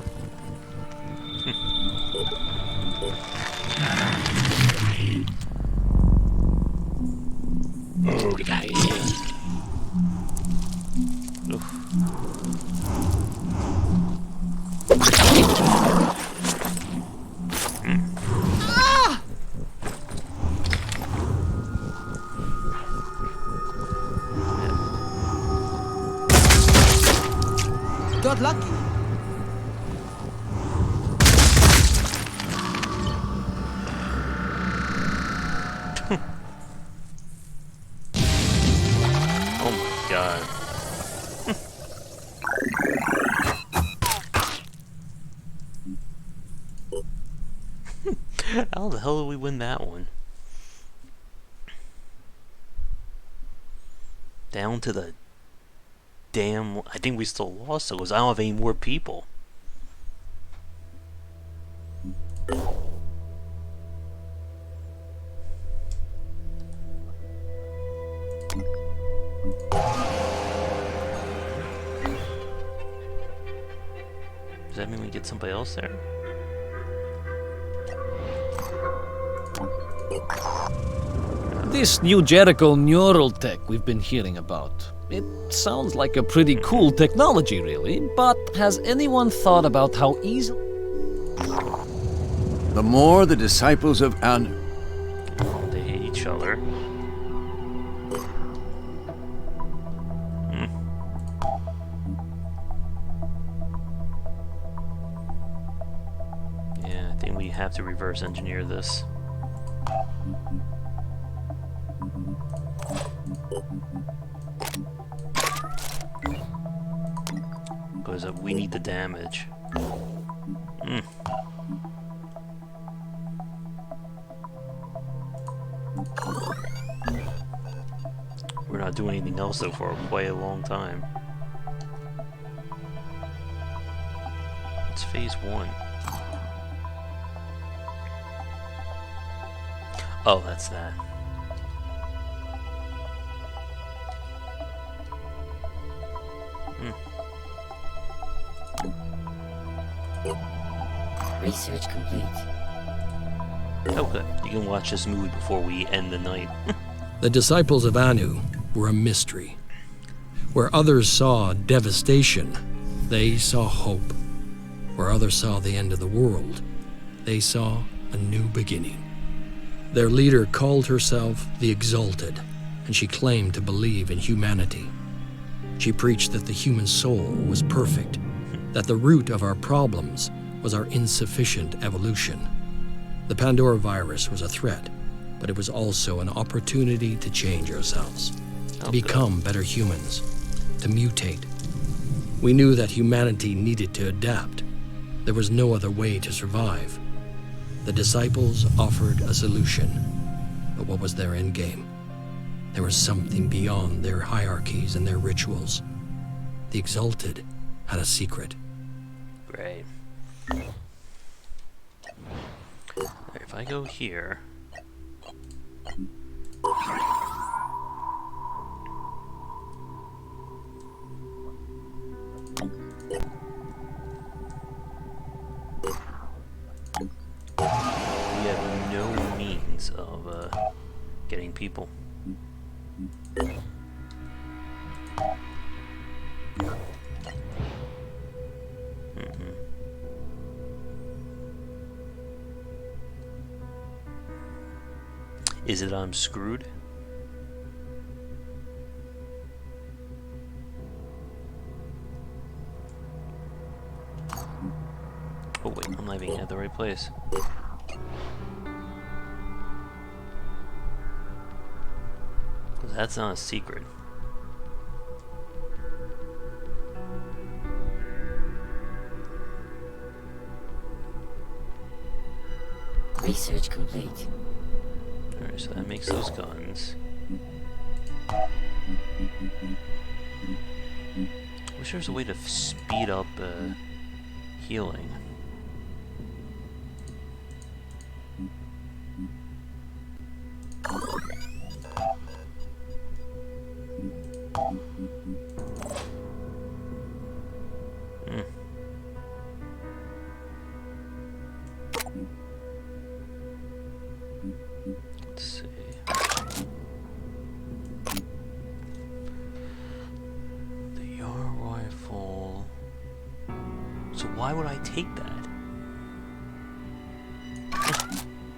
Got lucky. Oh my god. How the hell did we win that one? Down to the damn... I think we still lost it because I don't have any more people. Does that mean we get somebody else there? This New Jericho neural tech we've been hearing about. It sounds like a pretty cool technology, really, but has anyone thought about how easy... The more the disciples of Anu... They hate each other. Yeah, I think we have to reverse engineer this. Because we need the damage. We're not doing anything else though for quite a long time. It's phase 1. Oh, that's that. Research complete. Okay, you can watch this movie before we end the night. The disciples of Anu were a mystery. Where others saw devastation, they saw hope. Where others saw the end of the world, they saw a new beginning. Their leader called herself the Exalted, and she claimed to believe in humanity. She preached that the human soul was perfect, that the root of our problems was our insufficient evolution. The Pandora virus was a threat, but it was also an opportunity to change ourselves, to become better humans, to mutate. We knew that humanity needed to adapt. There was no other way to survive. The disciples offered a solution, but what was their end game? There was something beyond their hierarchies and their rituals. The Exalted had a secret. Great. If I go here... we have no means of getting people. Is it I'm screwed? Oh wait, I'm not even at the right place. That's not a secret. Research complete. Alright, so that makes those guns. Wish there was a way to speed up healing. Let's see. The Yar rifle. So why would I take that?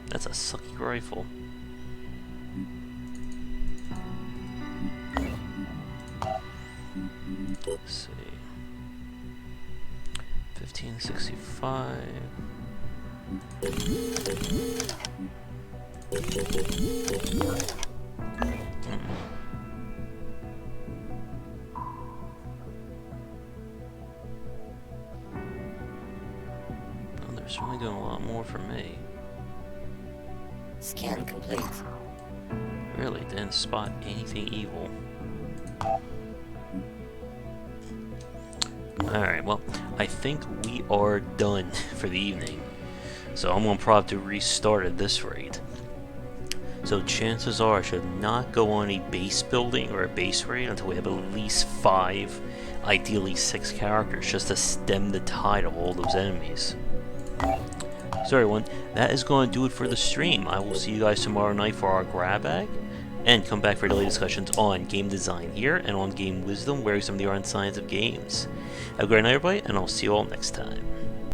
That's a sucky rifle. Let's see. 1565. Oh, they're certainly doing a lot more for me. Scan complete. Really didn't spot anything evil. Alright, well, I think we are done for the evening. So I'm going to probably have to restart at this rate. So chances are I should not go on a base building or a base raid until we have at least 5, ideally 6 characters, just to stem the tide of all those enemies. So everyone, that is going to do it for the stream. I will see you guys tomorrow night for our grab bag. And come back for daily discussions on game design here and on game wisdom, where some of the art and science of games. Have a great night, everybody, and I'll see you all next time.